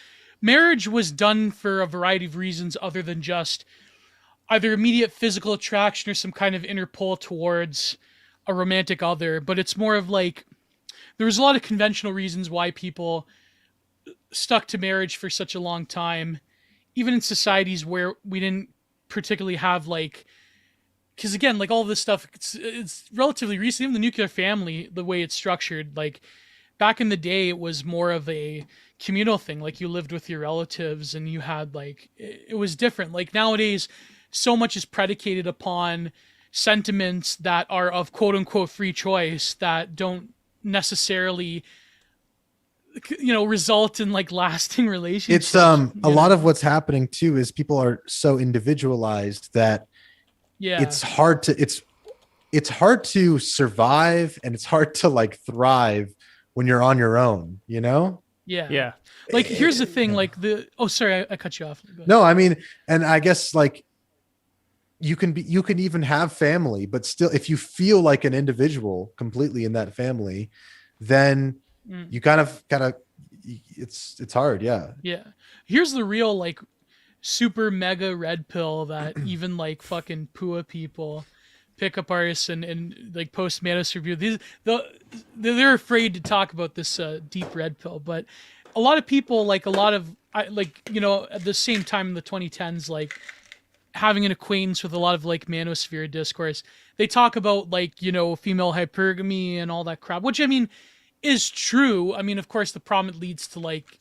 marriage was done for a variety of reasons other than just either immediate physical attraction or some kind of inner pull towards a romantic other. But it's more of like there was a lot of conventional reasons why people stuck to marriage for such a long time, even in societies where we didn't particularly have like, because again, like all this stuff, it's relatively recent. Even the nuclear family, the way it's structured, like back in the day, it was more of a communal thing. Like you lived with your relatives and you had like, it was different. Like nowadays, so much is predicated upon sentiments that are of quote unquote free choice that don't necessarily, you know, result in like lasting relationships. It's a lot of what's happening too is people are so individualized that yeah, it's hard to survive and it's hard to like thrive when you're on your own, you know? yeah, yeah. Like here's the thing, like sorry, I cut you off. Go ahead. No, I mean, and I guess like you can even have family, but still if you feel like an individual completely in that family, then you kind of it's hard. Yeah. Yeah. Here's the real like super mega red pill that even like fucking Pua people, pickup artists and like post Manos review. They're afraid to talk about this deep red pill, but a lot of people like you know, at the same time in the 2010s, like having an acquaintance with a lot of like manosphere discourse, they talk about like, you know, female hypergamy and all that crap, which I mean is true. I mean, of course, the problem, it leads to like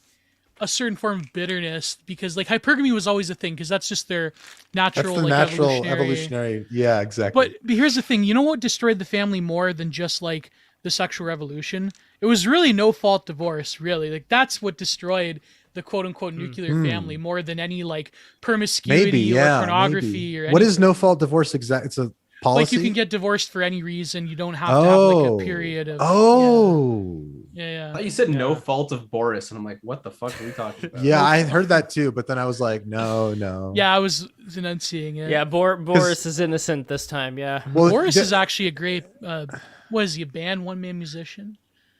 a certain form of bitterness, because like hypergamy was always a thing, because that's just their natural, That's the like natural evolutionary. Yeah, exactly. But here's the thing, you know what destroyed the family more than just like the sexual revolution? It was really no fault divorce, really. Like that's what destroyed the quote unquote nuclear family more than any like promiscuity or pornography or anything. What is no fault divorce exact? It's a policy. Like you can get divorced for any reason. You don't have to have like a period of I thought you said no fault of Boris, and I'm like, what the fuck are we talking about? Yeah, I heard that too, but then I was like, no. Yeah, I was enunciating it. Yeah, Boris is innocent this time. Yeah. Well, Boris is actually a great. What is he? A band, one-man musician?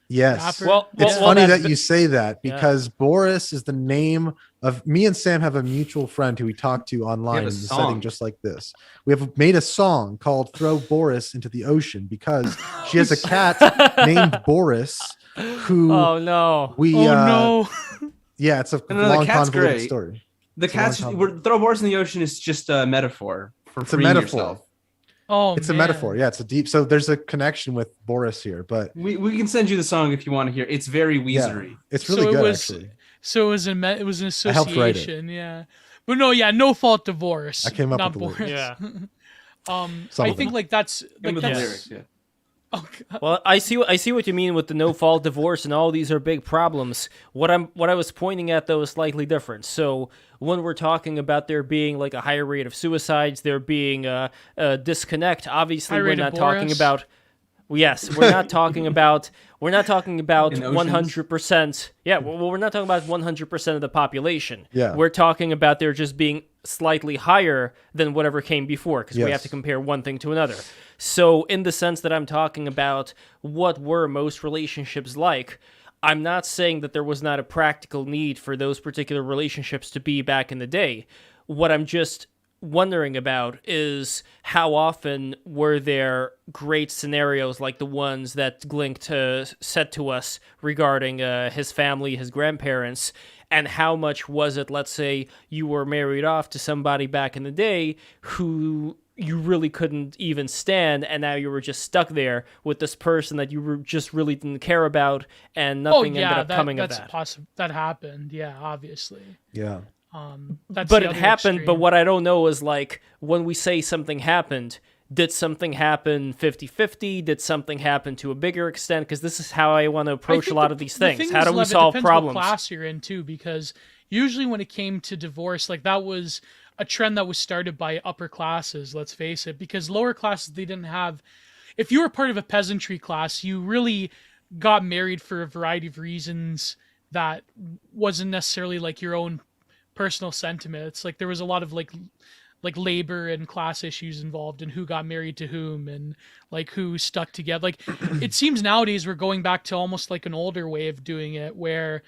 Yes. Rapper? It's funny that you say that, because Boris is the name of me and Sam have a mutual friend who we talk to online in a setting just like this. We have made a song called "Throw Boris into the Ocean" because she has a cat named Boris. Who? Oh no! Yeah, it's a long convoluted great. story. The cat's throw Boris in the ocean is just a metaphor for freeing yourself. Oh, it's a metaphor. Yeah, it's a deep. So there's a connection with Boris here, but we can send you the song if you want to hear. It's very Weezery. Yeah, it's really good, actually. So it was an association. I helped write it. Yeah, but no fault divorce. I came up not with the Boris. Yeah. I think like that's lyrics. Yeah. Oh, well, I see what you mean with the no fault divorce, and all these are big problems. What I was pointing at though is slightly different. So when we're talking about there being like a higher rate of suicides, there being a disconnect, obviously we're not talking about. Yes, we're not talking about 100%. Yeah, well, we're not talking about 100% of the population. Yeah, we're talking about there just being slightly higher than whatever came before, because we have to compare one thing to another. So in the sense that I'm talking about what were most relationships like, I'm not saying that there was not a practical need for those particular relationships to be back in the day. What I'm just wondering about is how often were there great scenarios like the ones that Glink said to us regarding his family, his grandparents, and how much was it, let's say, you were married off to somebody back in the day who you really couldn't even stand, and now you were just stuck there with this person that you just really didn't care about, and nothing ended up coming of that. That happened, yeah, obviously. Yeah. But it happened. Extreme. But what I don't know is like when we say something happened, did something happen 50-50? Did something happen to a bigger extent? Because this is how I want to approach a lot of these things. How do we solve problems? What class you're in too, because usually when it came to divorce, like that was a trend that was started by upper classes. Let's face it, because lower classes, they didn't have. If you were part of a peasantry class, you really got married for a variety of reasons that wasn't necessarily like your own personal sentiments. Like there was a lot of like labor and class issues involved in who got married to whom and like who stuck together. Like it seems nowadays we're going back to almost like an older way of doing it, where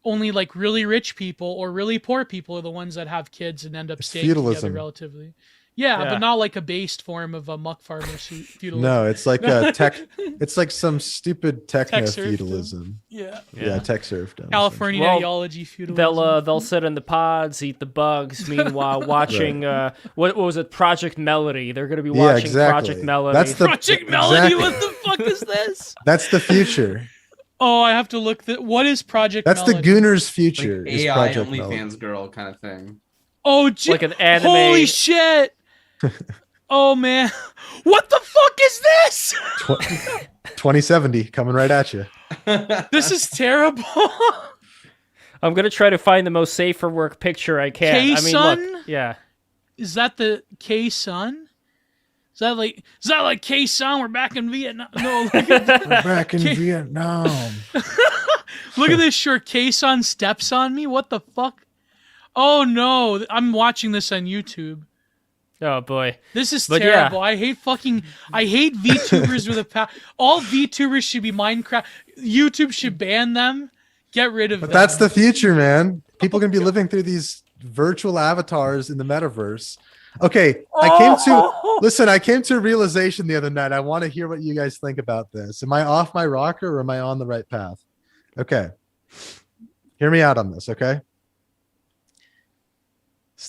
only like really rich people or really poor people are the ones that have kids and end up staying together relatively. Yeah, but not like a based form of a muck farmer feudalism. No, it's like a tech. It's like some stupid techno feudalism. Yeah, tech serfdom. California ideology feudalism. They'll sit in the pods, eat the bugs. Meanwhile, watching what was it? Project Melody. They're going to be watching Project Melody. That's the Project Melody. What the fuck is this? That's the future. Oh, I have to look. What is Project Melody? That's the Gooner's future. Like AI OnlyFans girl kind of thing. Oh, like an anime. Holy shit! Oh man, what the fuck is this? 2070 coming right at you. This is terrible. I'm gonna try to find the most safe for work picture I can. K-Sun? Look, yeah. Is that the K-Sun? Is that like K-Sun? We're back in Vietnam. No, we're back in Vietnam. Look at this shirt. K-Sun steps on me. What the fuck? Oh no, I'm watching this on YouTube. Oh boy, this is terrible. Yeah. I hate VTubers with a all VTubers should be Minecraft. YouTube should ban them. Get rid of them. But that's the future, man. People can be living through these virtual avatars in the metaverse. Okay, I came to a realization the other night. I want to hear what you guys think about this. Am I off my rocker or am I on the right path? Okay. Hear me out on this, okay?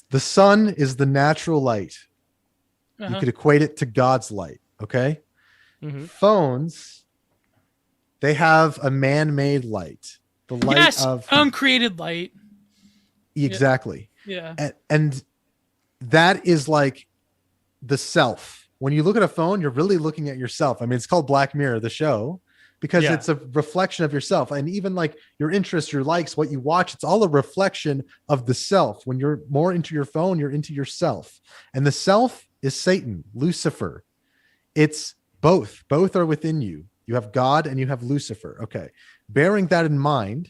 The sun is the natural light. You could equate it to God's light, okay? Mm-hmm. Phones, They have a man-made light. The light Yes, of uncreated light. exactly. Yeah. And that is like the self. When you look at a phone, you're really looking at yourself. I mean, it's called Black Mirror, the show, because it's a reflection of yourself. And even like your interests, your likes, what you watch, it's all a reflection of the self. When you're more into your phone, you're into yourself. And the self is Satan, Lucifer. It's both. Both are within you. You have God and you have Lucifer. Okay. Bearing that in mind,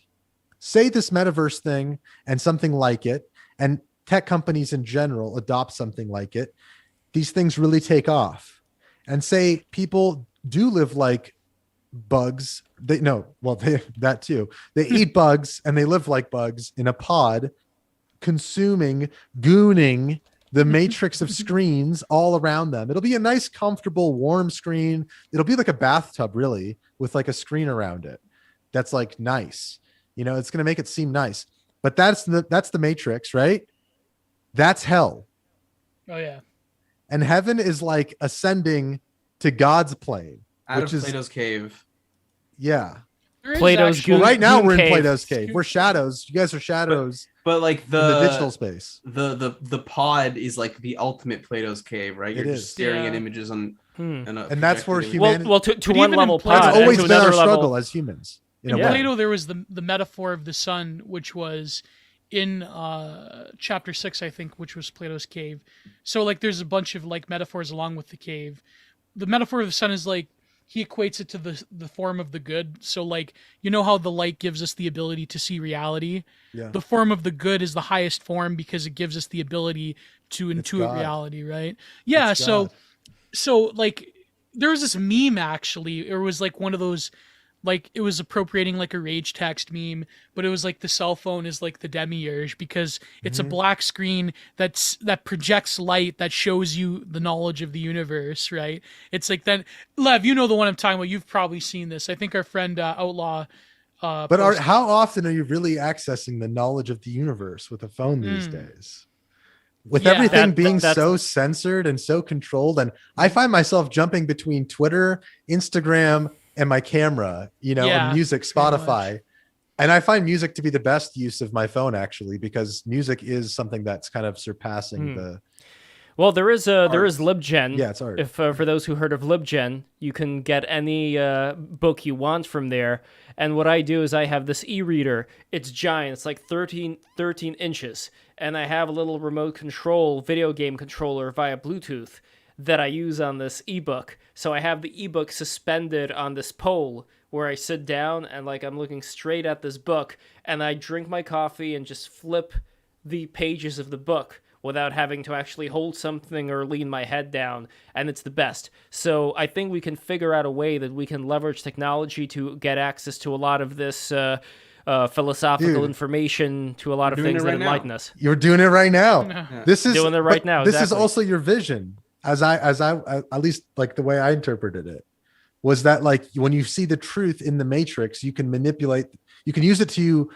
say this metaverse thing and something like it, and tech companies in general adopt something like it. These things really take off. And say people do live like bugs. That too. They eat bugs and they live like bugs in a pod, consuming, gooning the matrix of screens all around them. It'll be a nice, comfortable, warm screen. It'll be like a bathtub, really, with like a screen around it. That's like nice. It's going to make it seem nice. But that's the matrix, right? That's hell. Oh yeah. And heaven is like ascending to God's plane, Out which of is Plato's cave. Yeah. Plato's actually, goon- Right now goon we're in cave. Plato's cave. We're shadows. You guys are shadows But like in the digital space. the pod is like the ultimate Plato's cave, right? You're It just is. staring at Yeah. images on And that's where projected image. humanity. Well, to But one even level in Plato- pod, That's and always to been our another struggle level. as humans. In In a way. Plato, there was the metaphor of the sun, which was in chapter 6, I think, which was Plato's cave. So like there's a bunch of like metaphors along with the cave. The metaphor of the sun is like he equates it to the form of the good. So like how the light gives us the ability to see reality. Yeah. The form of the good is the highest form because it gives us the ability to intuit God. reality, right? Yeah, It's so God. so like there was this meme actually. It was like one of those like it was appropriating like a rage text meme, but it was like the cell phone is like the demiurge because it's a black screen that projects light that shows you the knowledge of the universe, right? It's like that. Lev, you know the one I'm talking about. You've probably seen this. I think our friend Outlaw. But how often are you really accessing the knowledge of the universe with a phone these days? With Yeah. everything being that's- so censored and so controlled. And I find myself jumping between Twitter, Instagram, and my camera, Yeah, and music, pretty Spotify. And I find music to be the best use of my phone, actually, because music is something that's kind of surpassing the. Well, there is LibGen. Yeah, it's art. If for those who heard of LibGen, you can get any book you want from there. And what I do is I have this e-reader. It's giant. It's like 13 inches. And I have a little remote control video game controller via Bluetooth that I use on this ebook. So I have the ebook suspended on this pole where I sit down and like I'm looking straight at this book and I drink my coffee and just flip the pages of the book without having to actually hold something or lean my head down, and it's the best. So I think we can figure out a way that we can leverage technology to get access to a lot of this philosophical Dude. information, to a lot of We're doing things it that right now. enlighten us. You're doing it right now. Yeah. This is Doing it right but now, This is exactly. also your vision, as I at least like the way I interpreted it, was that like when you see the truth in the matrix, you can manipulate. You can use it to.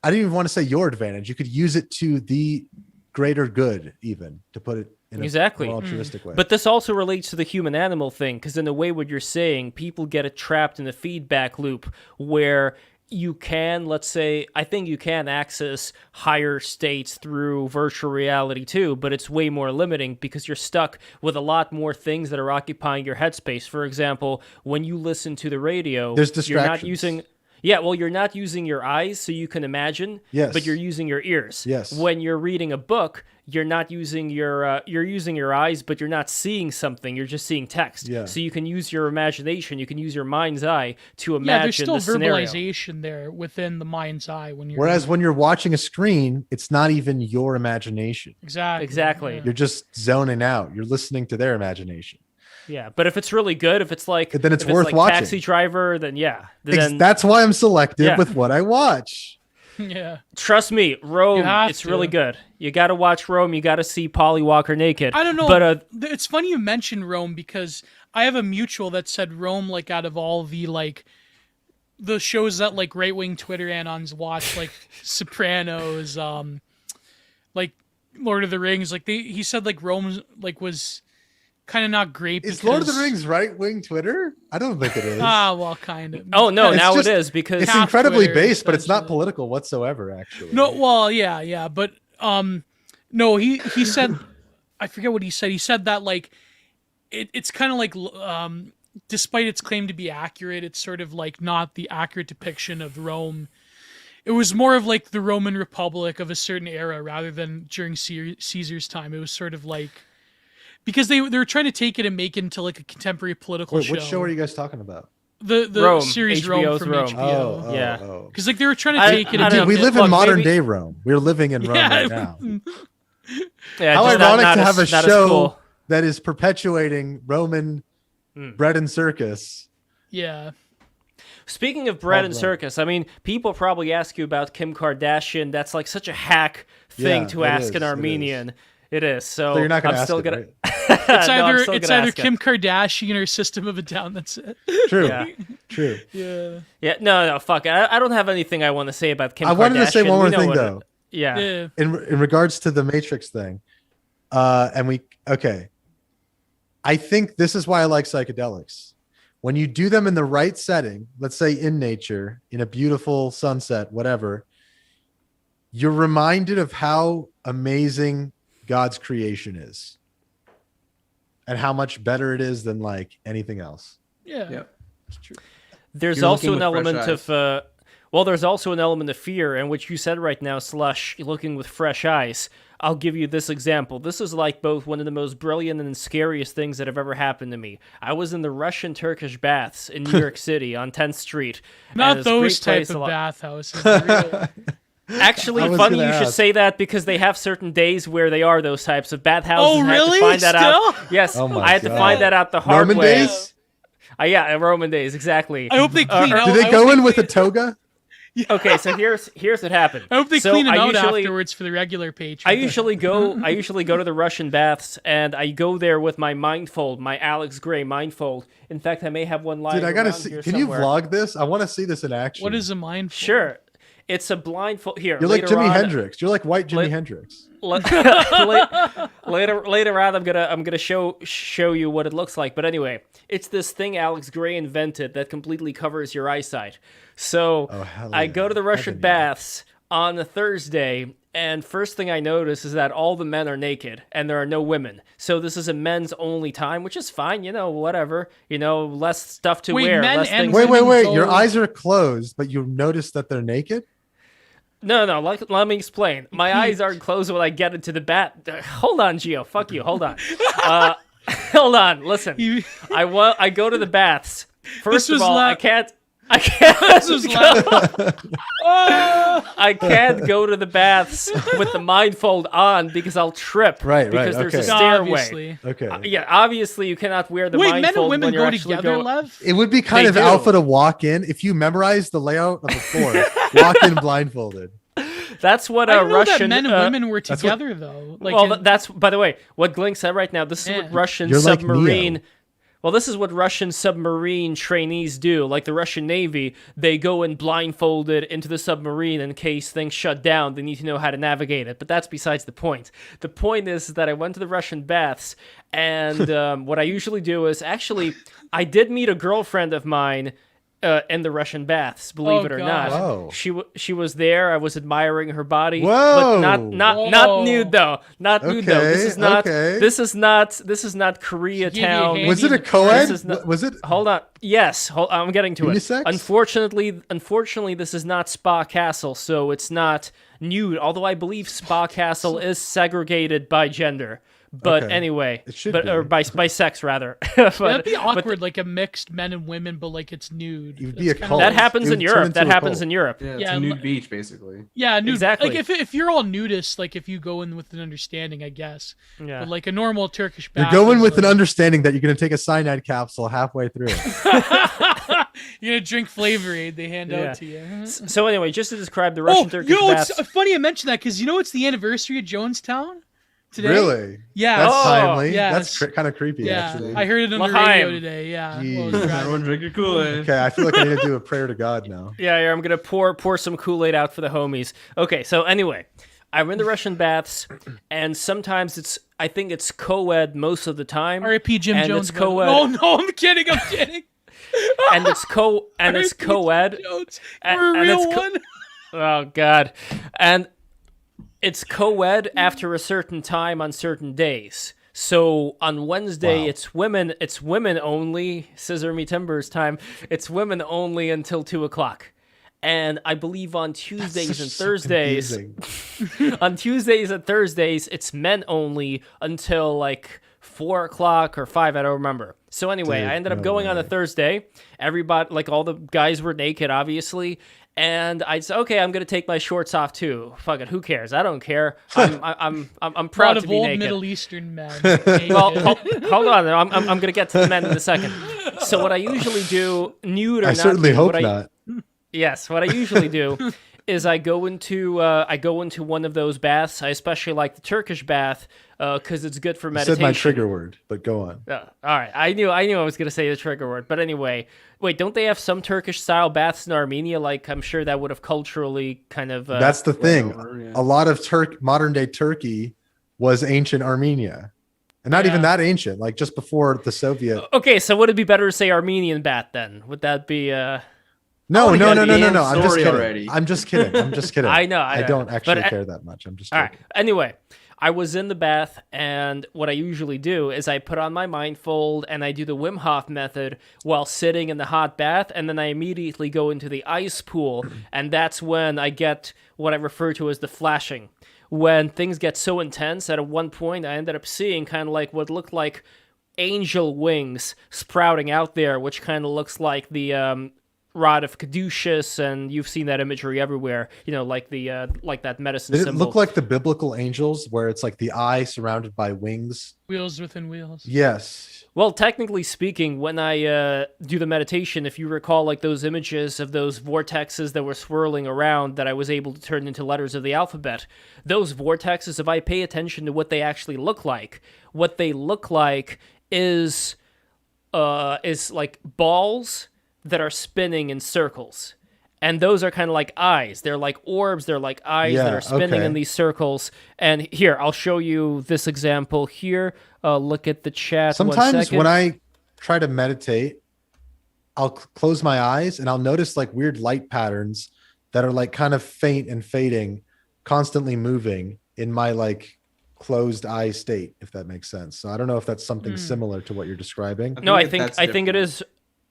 I didn't even want to say your advantage. You could use it to the greater good, even to put it in Exactly. a more altruistic way. But this also relates to the human animal thing, because in a way what you're saying, people get it trapped in a feedback loop where you can, let's say, I think you can access higher states through virtual reality too, but it's way more limiting because you're stuck with a lot more things that are occupying your headspace. For example, when you listen to the radio, There's you're not distractions. using... Yeah, well, you're not using your eyes so you can imagine, Yes. but you're using your ears. Yes. When you're reading a book, you're not using you're using your eyes, but you're not seeing something. You're just seeing text. Yeah. So you can use your imagination. You can use your mind's eye to Yeah, imagine there's still the scenario. verbalization there within the mind's eye when you're Whereas when you're watching a screen, it's not even your imagination. exactly. You're just zoning out. You're listening to their imagination. Yeah, but if it's really good, if it's like Then it's if worth like watching. Taxi Driver, then yeah. Then That's why I'm selective Yeah. with what I watch. Yeah. trust me, Rome, You have it's to. really good. You got to watch Rome. You got to see Polly Walker naked. I don't know. But It's funny you mentioned Rome because I have a mutual that said Rome, like out of all the like the shows that like right wing Twitter anons watch, like Sopranos, like Lord of the Rings, like he said like Rome like was kind of not great. Is Lord of the Rings right-wing Twitter? I don't think it is. Well, kind of. Oh no, It's now just- it is because It's half incredibly Twitter, based, but it's not essentially. political whatsoever, actually. No, well, yeah, but no, he said, I forget what he said. He said that like it's kind of like despite its claim to be accurate, it's sort of like not the accurate depiction of Rome. It was more of like the Roman Republic of a certain era rather than during Caesar's time. It was sort of like because they were trying to take it and make it into like a contemporary political Wait, show. which show are you guys talking about? The Rome, series HBO's Rome from Rome. HBO. Yeah. Because like they were trying to take it. I and don't know. We live in Look, modern maybe- day Rome. We're living in Rome right now. yeah, How just ironic not to as- have a not as show cool. that is perpetuating Roman bread and circus. Yeah. Speaking of bread and Rome. circus, I mean, people probably ask you about Kim Kardashian. That's like such a hack thing Yeah, to it ask is, an it is. Armenian. It is. So, So you're not going to I'm ask still it, gonna. right? It's No, I'm either still it's gonna either ask it. Kim Kardashian or System of a Down. That's it. True, Yeah. true. Yeah. Yeah, no, fuck. I don't have anything I want to say about Kim Kardashian. I wanted to say one We more know thing, what though. Yeah. Yeah. In regards to the Matrix thing, I think this is why I like psychedelics. When you do them in the right setting, let's say in nature, in a beautiful sunset, whatever, you're reminded of how amazing God's creation is and how much better it is than like anything else. Yeah. Yep. It's true. There's You're also looking an with fresh element of there's also an element of fear, and what you said right now, Slush, looking with fresh eyes. I'll give you this example. This is like both one of the most brilliant and scariest things that have ever happened to me. I was in the Russian-Turkish baths in New York City on 10th Street. and Not it's a those great type place, of a lot- bathhouses. Really. Actually, I was funny gonna you should ask. say that because they have certain days where they are those types of bathhouses. Oh, and I had to really? find that out. Still? Yes, Oh my I had to God. find that out the hard Roman way. days? Yeah, Roman days, exactly. I hope they clean out. Do I they hope go in with a clean- toga? Okay, so here's what happened. I hope they So clean them I out usually- afterwards for the regular page. I usually go to the Russian baths, and I go there with my mindfold, my Alex Gray mindfold. In fact, I may have one lying Dude, I gotta around see. here Can somewhere. you vlog this? I want to see this in action. What is a mind? Sure. It's a blindfold. Here, You're like later Jimi on- Hendrix. You're like white Jimi Let- Hendrix. later on, I'm gonna show you what it looks like. But anyway, it's this thing Alex Gray invented that completely covers your eyesight. So Oh, hell I yeah. go to the Russian Heaven, yeah. baths on a Thursday, and first thing I notice is that all the men are naked and there are no women. So this is a men's only time, which is fine, whatever. Less stuff to Wait, wear. men Less and things. Wait. women Your go- eyes are closed, but you notice that they're naked? No, let me explain. My eyes aren't closed when I get into the bath. Hold on, Gio. Fuck you. Hold on. Hold on. Listen. You- I go to the baths. First of was all, la- I can't. This was I can't go to the baths with the mindfold on because I'll trip. Right, Because right, there's a okay. stairway. Obviously. Okay. Yeah, obviously you cannot wear the Wait, men mindfold and women when you're go actually together, going. Lev? It would be kind They of do. alpha to walk in if you memorize the layout of the floor. Walk in blindfolded. That's what I a don't know Russian. that men and women were that's what- together though. Like, Well, in- that's by the way what Glink said right now. This is Yeah. what Russian You're like submarine. Neo. Well, this is what Russian submarine trainees do. Like the Russian Navy, they go in blindfolded into the submarine in case things shut down. They need to know how to navigate it. But that's besides the point. The point is that I went to the Russian baths, and what I usually do is actually, I did meet a girlfriend of mine in the Russian baths. Believe Oh, it or God. not, Whoa. she was there. I was admiring her body, Whoa. but not Whoa. nude though. Not nude though. This Okay, is not. okay. This is not Koreatown. She gave you a hand. Was it a This co-ed? is not- Was it? Hold on. Yes, I'm getting to Unisex? it. Unfortunately, this is not Spa Castle, so it's not nude. Although I believe Spa Castle is segregated by gender. But Okay. anyway, It should or be. by sex rather. But, that'd be but awkward, like a mixed men and women, but like it's nude. It would be That's a kinda cult. that like- happens It in would turn Europe. into That a happens cult. in Europe. Yeah, it's Yeah, a nude beach basically. Yeah, nude. Exactly. Like if you're all nudist, like if you go in with an understanding, I guess. Yeah. But like a normal Turkish You're bath. going is with an like- understanding that you're going to take a cyanide capsule halfway through. You're gonna drink Flavor Aid they hand Yeah. out to you. So anyway, just to describe the Russian Turkish baths. It's funny I mentioned that because it's the anniversary of Jonestown today. Really? Yeah. That's Oh, timely. yes. That's kind of creepy, Yeah, actually. I heard it on the L'chaim. radio today. Yeah. Jeez. While I was driving. Everyone drink your Kool-Aid. Okay, I feel like I need to do a prayer to God now. Yeah, I'm gonna pour some Kool-Aid out for the homies. Okay, so anyway, I'm in the Russian baths, and sometimes I think it's co-ed most of the time. R.I.P. Jim and Jones. It's co-ed. Oh no, I'm kidding. I'm kidding. And it's co-ed. Jones. And- You're a and real it's one. Oh God, and it's co-ed after a certain time on certain days. So on Wednesday, Wow. it's women only. Scissor me timbers time. It's women only until 2:00. And I believe on Tuesdays and Thursdays, on Tuesdays and Thursdays, it's men only until like 4:00 or 5. I don't remember. So anyway, Dude, I ended up no going on a way. Thursday. Everybody, like all the guys were naked, obviously. And I said, okay, I'm gonna take my shorts off too. Fuck it, who cares? I don't care. I'm proud Proud to of be old naked. Middle Eastern men. Well, hold on. I'm gonna get to the men in a second. So what I usually do, nude or I not, certainly nude, hope what not. Yes, what I usually do is I go into one of those baths. I especially like the Turkish bath because it's good for You meditation. said my trigger word, but go on. All right, I knew I was gonna say the trigger word, but anyway, wait, don't they have some Turkish style baths in Armenia? Like I'm sure that would have culturally kind of. That's the thing. over, yeah. A lot of modern day Turkey was ancient Armenia, and not even that ancient. Like just before the Soviet. Okay, so would it be better to say Armenian bath then? Would that be? No. Oh, you got the I'm damn just story kidding. already. I'm just kidding. I know. I don't actually But care that much. I'm just all kidding. right. Anyway, I was in the bath, and what I usually do is I put on my mindfold and I do the Wim Hof method while sitting in the hot bath, and then I immediately go into the ice pool, and that's when I get what I refer to as the flashing. When things get so intense that at one point I ended up seeing kind of like what looked like angel wings sprouting out there, which kind of looks like the rod of Caduceus, and you've seen that imagery everywhere. You know, like the like that medicine Did it symbol. look like the biblical angels, where it's like the eye surrounded by wings? Wheels within wheels. Yes. Well, technically speaking, when I do the meditation, if you recall, like those images of those vortexes that were swirling around that I was able to turn into letters of the alphabet, those vortexes, if I pay attention to what they actually look like, what they look like is like balls that are spinning in circles. And those are kind of like eyes. They're like orbs. They're like eyes that Yeah, are spinning okay. in these circles. And here, I'll show you this example here. Look at the chat. one Sometimes second. when I try to meditate, I'll close my eyes and I'll notice like weird light patterns that are like kind of faint and fading, constantly moving in my like closed eye state, if that makes sense. So I don't know if that's something similar to what you're describing. No, I that think that's I think it different. is.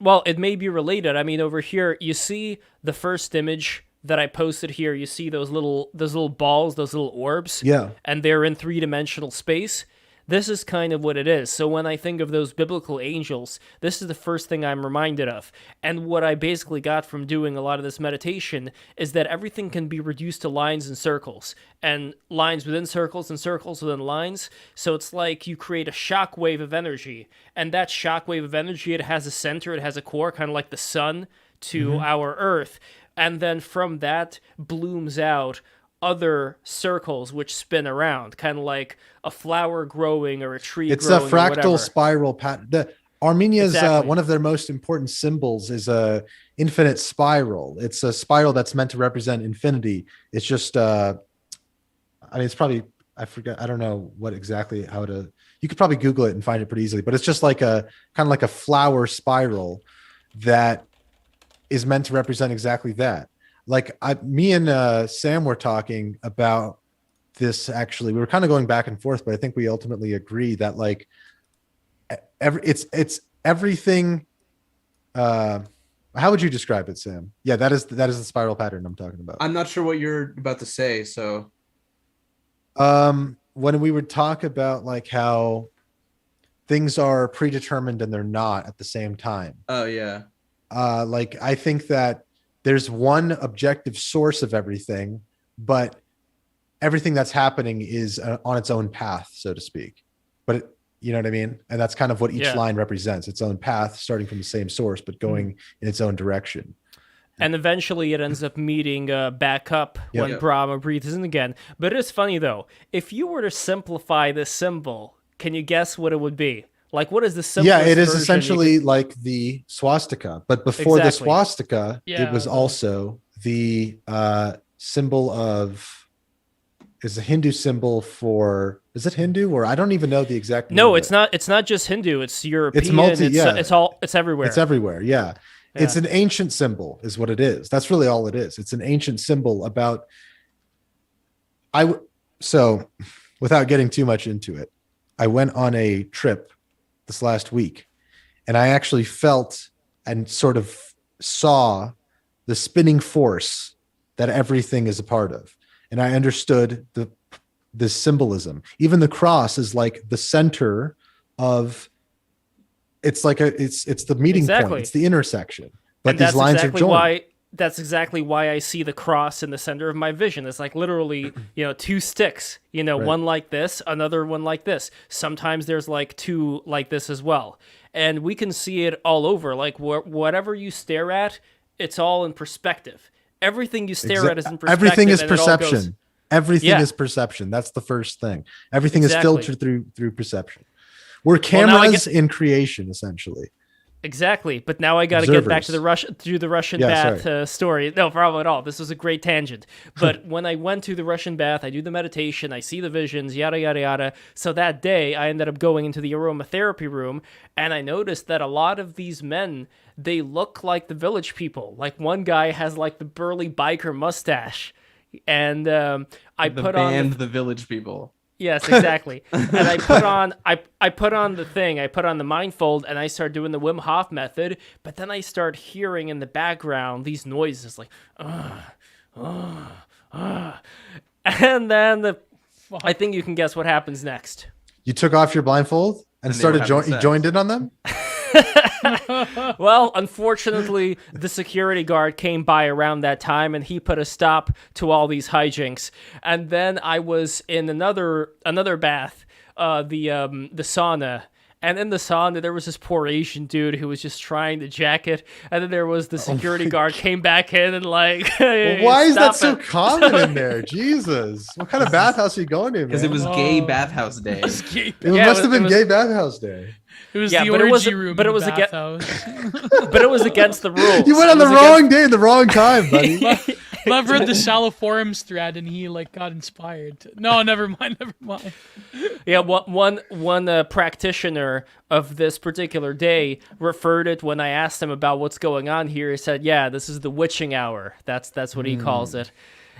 Well, it may be related. I mean, over here, you see the first image that I posted here. You see those little balls, those little orbs. Yeah. And they're in 3-dimensional space. This is kind of what it is. So when I think of those biblical angels, this is the first thing I'm reminded of. And what I basically got from doing a lot of this meditation is that everything can be reduced to lines and circles, and lines within circles and circles within lines. So it's like you create a shock wave of energy, and that shock wave of energy, it has a center, it has a core, kind of like the sun to our earth. And then from that blooms out other circles which spin around, kind of like a flower growing or a tree It's growing a or whatever. fractal spiral pattern. Armenia's Exactly. one of their most important symbols is a infinite spiral. It's a spiral that's meant to represent infinity. It's just I mean, it's probably, I forget, I don't know what exactly how to, you could probably Google it and find it pretty easily, but it's just like a kind of like a flower spiral that is meant to represent exactly that. Like me and Sam were talking about this, actually. We were kind of going back and forth, but I think we ultimately agree that like it's everything. How would you describe it, Sam? Yeah, that is the spiral pattern I'm talking about. I'm not sure what you're about to say, so When we would talk about like how things are predetermined and they're not at the same time. oh yeah. Like I think that there's one objective source of everything, but everything that's happening is on its own path, so to speak. But you know what I mean? And that's kind of what each line represents, its own path, starting from the same source, but going in its own direction. And eventually it ends up meeting back up when Brahma breathes in again. But it's funny, though. If you were to simplify this symbol, can you guess what it would be? Like, what is the simplest Yeah, it is version you essentially like the swastika. But before the Exactly. swastika, Yeah, it was the- also the symbol of is a Hindu symbol for, is it Hindu, or I don't even know the exact name No, of it's it. not. It's not just Hindu. It's European. yeah. It's everywhere. It's everywhere. Yeah. Yeah. It's an ancient symbol is what it is. That's really all it is. It's an ancient symbol about, so without getting too much into it, I went on a trip this last week, and I actually felt and sort of saw the spinning force that everything is a part of. And I understood the symbolism. Even the cross is like the center of, it's like it's the meeting point. It's the intersection. But these lines are joined. That's exactly why I see the cross in the center of my vision. It's like literally, two sticks, Right. one like this, another one like this. Sometimes there's like two like this as well. And we can see it all over. Like whatever you stare at, it's all in perspective. Everything you stare at is in perspective. Everything is and it all goes- perception. Everything is perception. That's the first thing. Everything is filtered through perception. We're cameras in creation, essentially. Exactly, but now I got to get back to the Russian bath story. No problem at all. This was a great tangent. But when I went to the Russian bath, I do the meditation, I see the visions, yada yada yada. So that day, I ended up going into the aromatherapy room, and I noticed that a lot of these men, they look like the village people. Like one guy has like the burly biker mustache, and I put on the Village People. Yes, exactly. And I put on the Mindfold, and I start doing the Wim Hof method, but then I start hearing in the background these noises like and then I think you can guess what happens next. You took off your blindfold and started joined in on them? Well, unfortunately, the security guard came by around that time, and he put a stop to all these hijinks. And then I was in another bath, the sauna. And in the sauna, there was this poor Asian dude who was just trying to jack it. And then there was the security guard came back in and like, hey, why is that stop so common in there? Jesus. What kind of bathhouse are you going to, man? Because it was gay bathhouse day. It must have been gay bathhouse day. It was the orgy room in the bathhouse. But it was against the rules. You went on the wrong day, the wrong time, buddy. Lev read the shallow forums thread and he like got inspired. No, never mind. Yeah, one practitioner of this particular day referred it when I asked him about what's going on here. He said, "Yeah, this is the witching hour." That's what he calls it.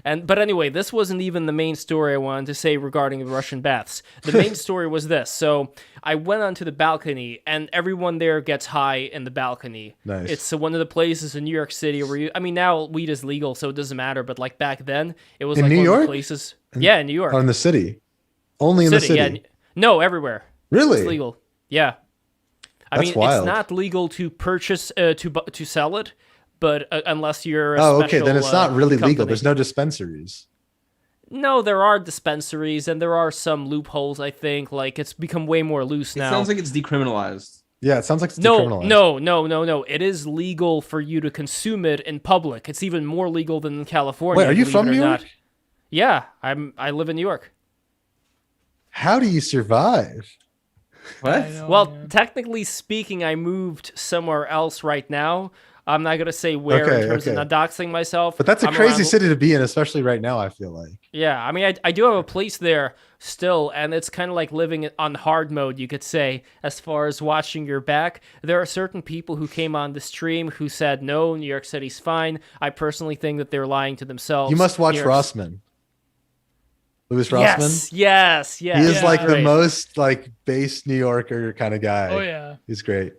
But anyway, this wasn't even the main story I wanted to say regarding the Russian baths. The main story was this. So I went onto the balcony, and everyone there gets high in the balcony. Nice. It's one of the places in New York City where now weed is legal, so it doesn't matter. But like back then, it was in like New one York? of the places. In New York. In the city? Only in the city? Yeah. No, everywhere. Really? It's legal. Yeah. That's wild. It's not legal to purchase, to sell it, but unless you're a special, okay, then it's not really company. legal. There's no dispensaries. No, there are dispensaries, and there are some loopholes, I think. Like, it's become way more loose now. It sounds like it's decriminalized. Yeah, it sounds like it's decriminalized. No. It is legal for you to consume it in public. It's even more legal than in California. Wait, are you from New York? Yeah, I live in New York. How do you survive? What? Technically speaking, I moved somewhere else right now. I'm not going to say where in terms of not doxing myself. But that's a crazy city to be in, especially right now, I feel like. Yeah, I do have a place there still, and it's kind of like living on hard mode, you could say, as far as watching your back. There are certain people who came on the stream who said, no, New York City's fine. I personally think that they're lying to themselves. You must watch Rossman. Louis Rossman? Yes. He is the most base New Yorker kind of guy. Oh, yeah. He's great.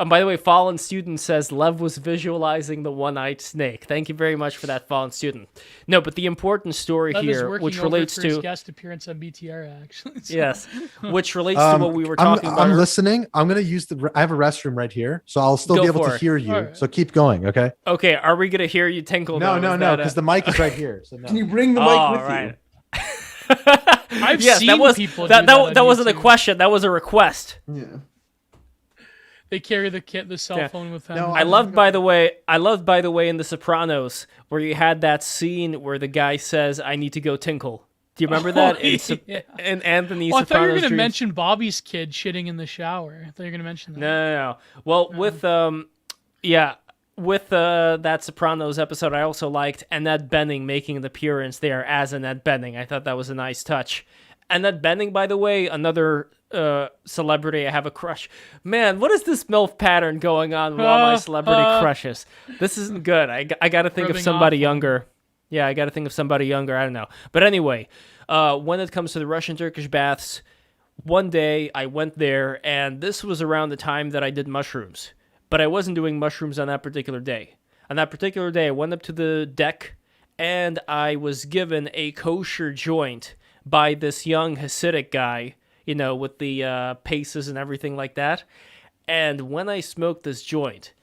By the way, Fallen Student says Lev was visualizing the one-eyed snake. Thank you very much for that, Fallen Student. No, but the important story Lev here, which relates for his to guest appearance on BTR, actually. So. Yes, which relates to what we were talking about. I'm listening. I'm gonna use I have a restroom right here, so I'll still be able to hear you. Right. So keep going, okay? Okay, are we gonna hear you tinkle? No, because the mic is right here. So no. Can you bring the mic with you? I've seen people. That wasn't a question. That was a request. Yeah. They carry the cell phone with them. No, I loved, by the way, in The Sopranos, where you had that scene where the guy says, "I need to go tinkle." Do you remember that? In Anthony Soprano's I thought you were going to dreams? mention Bobby's kid shitting in the shower. I thought you were going to mention that. No. Well, with with that Sopranos episode, I also liked Annette Bening making an appearance there as Annette Bening. I thought that was a nice touch. Annette Bening, by the way, another celebrity I have a crush. Man, what is this MILF pattern going on with all my celebrity crushes? This isn't good. I got to think of somebody younger. Yeah, I got to think of somebody younger. I don't know. But anyway, when it comes to the Russian-Turkish baths, one day I went there, and this was around the time that I did mushrooms. But I wasn't doing mushrooms on that particular day. On that particular day, I went up to the deck, and I was given a kosher joint by this young Hasidic guy, you know, with the paces and everything like that. And when I smoked this joint,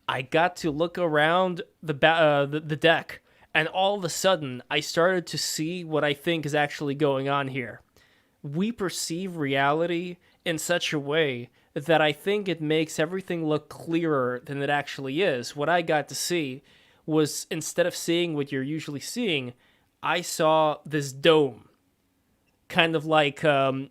I got to look around the deck, and all of a sudden, I started to see what I think is actually going on here. We perceive reality in such a way that I think it makes everything look clearer than it actually is. What I got to see was, instead of seeing what you're usually seeing, I saw this dome. Kind of like,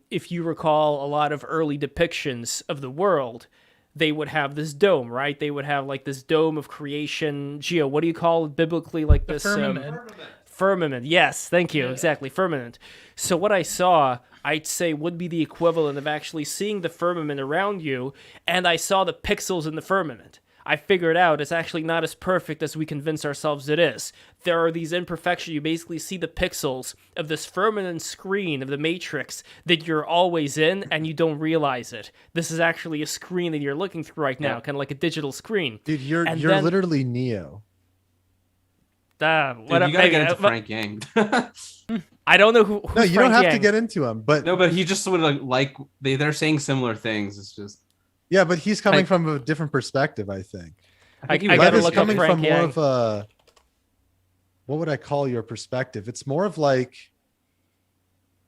if you recall a lot of early depictions of the world, they would have this dome, right? They would have like this dome of creation. Gio, what do you call it biblically? Like this firmament. Firmament. Yes, thank you. Yeah. Exactly, firmament. So what I saw, I'd say, would be the equivalent of actually seeing the firmament around you, and I saw the pixels in the firmament. I figured out it's actually not as perfect as we convince ourselves it is. There are these imperfections. You basically see the pixels of this firmament screen of the Matrix that you're always in, and you don't realize it. This is actually a screen that you're looking through right now, kind of like a digital screen. Dude, you're literally Neo. Dude, you gotta get into Frank Yang. I don't know who. No, you Frank don't have Yang. to get into him, but no, but he just sort of like they're saying similar things. It's just. Yeah, but he's coming from a different perspective, I think. I gotta look up coming Frank from Yang. more of a, what would I call your perspective? It's more of like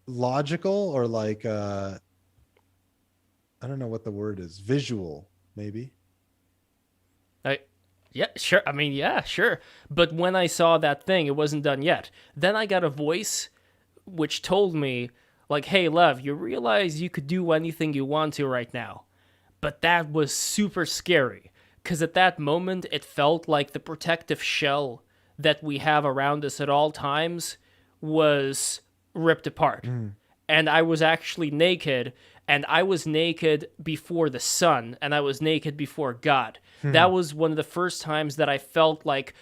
logical, or like I don't know what the word is. Visual, maybe. Yeah, sure. I mean, yeah, sure. But when I saw that thing, it wasn't done yet. Then I got a voice which told me, like, hey, Lev, you realize you could do anything you want to right now. But that was super scary, because at that moment, it felt like the protective shell that we have around us at all times was ripped apart. And I was actually naked, and I was naked before the sun, and I was naked before God. That was one of the first times that I felt like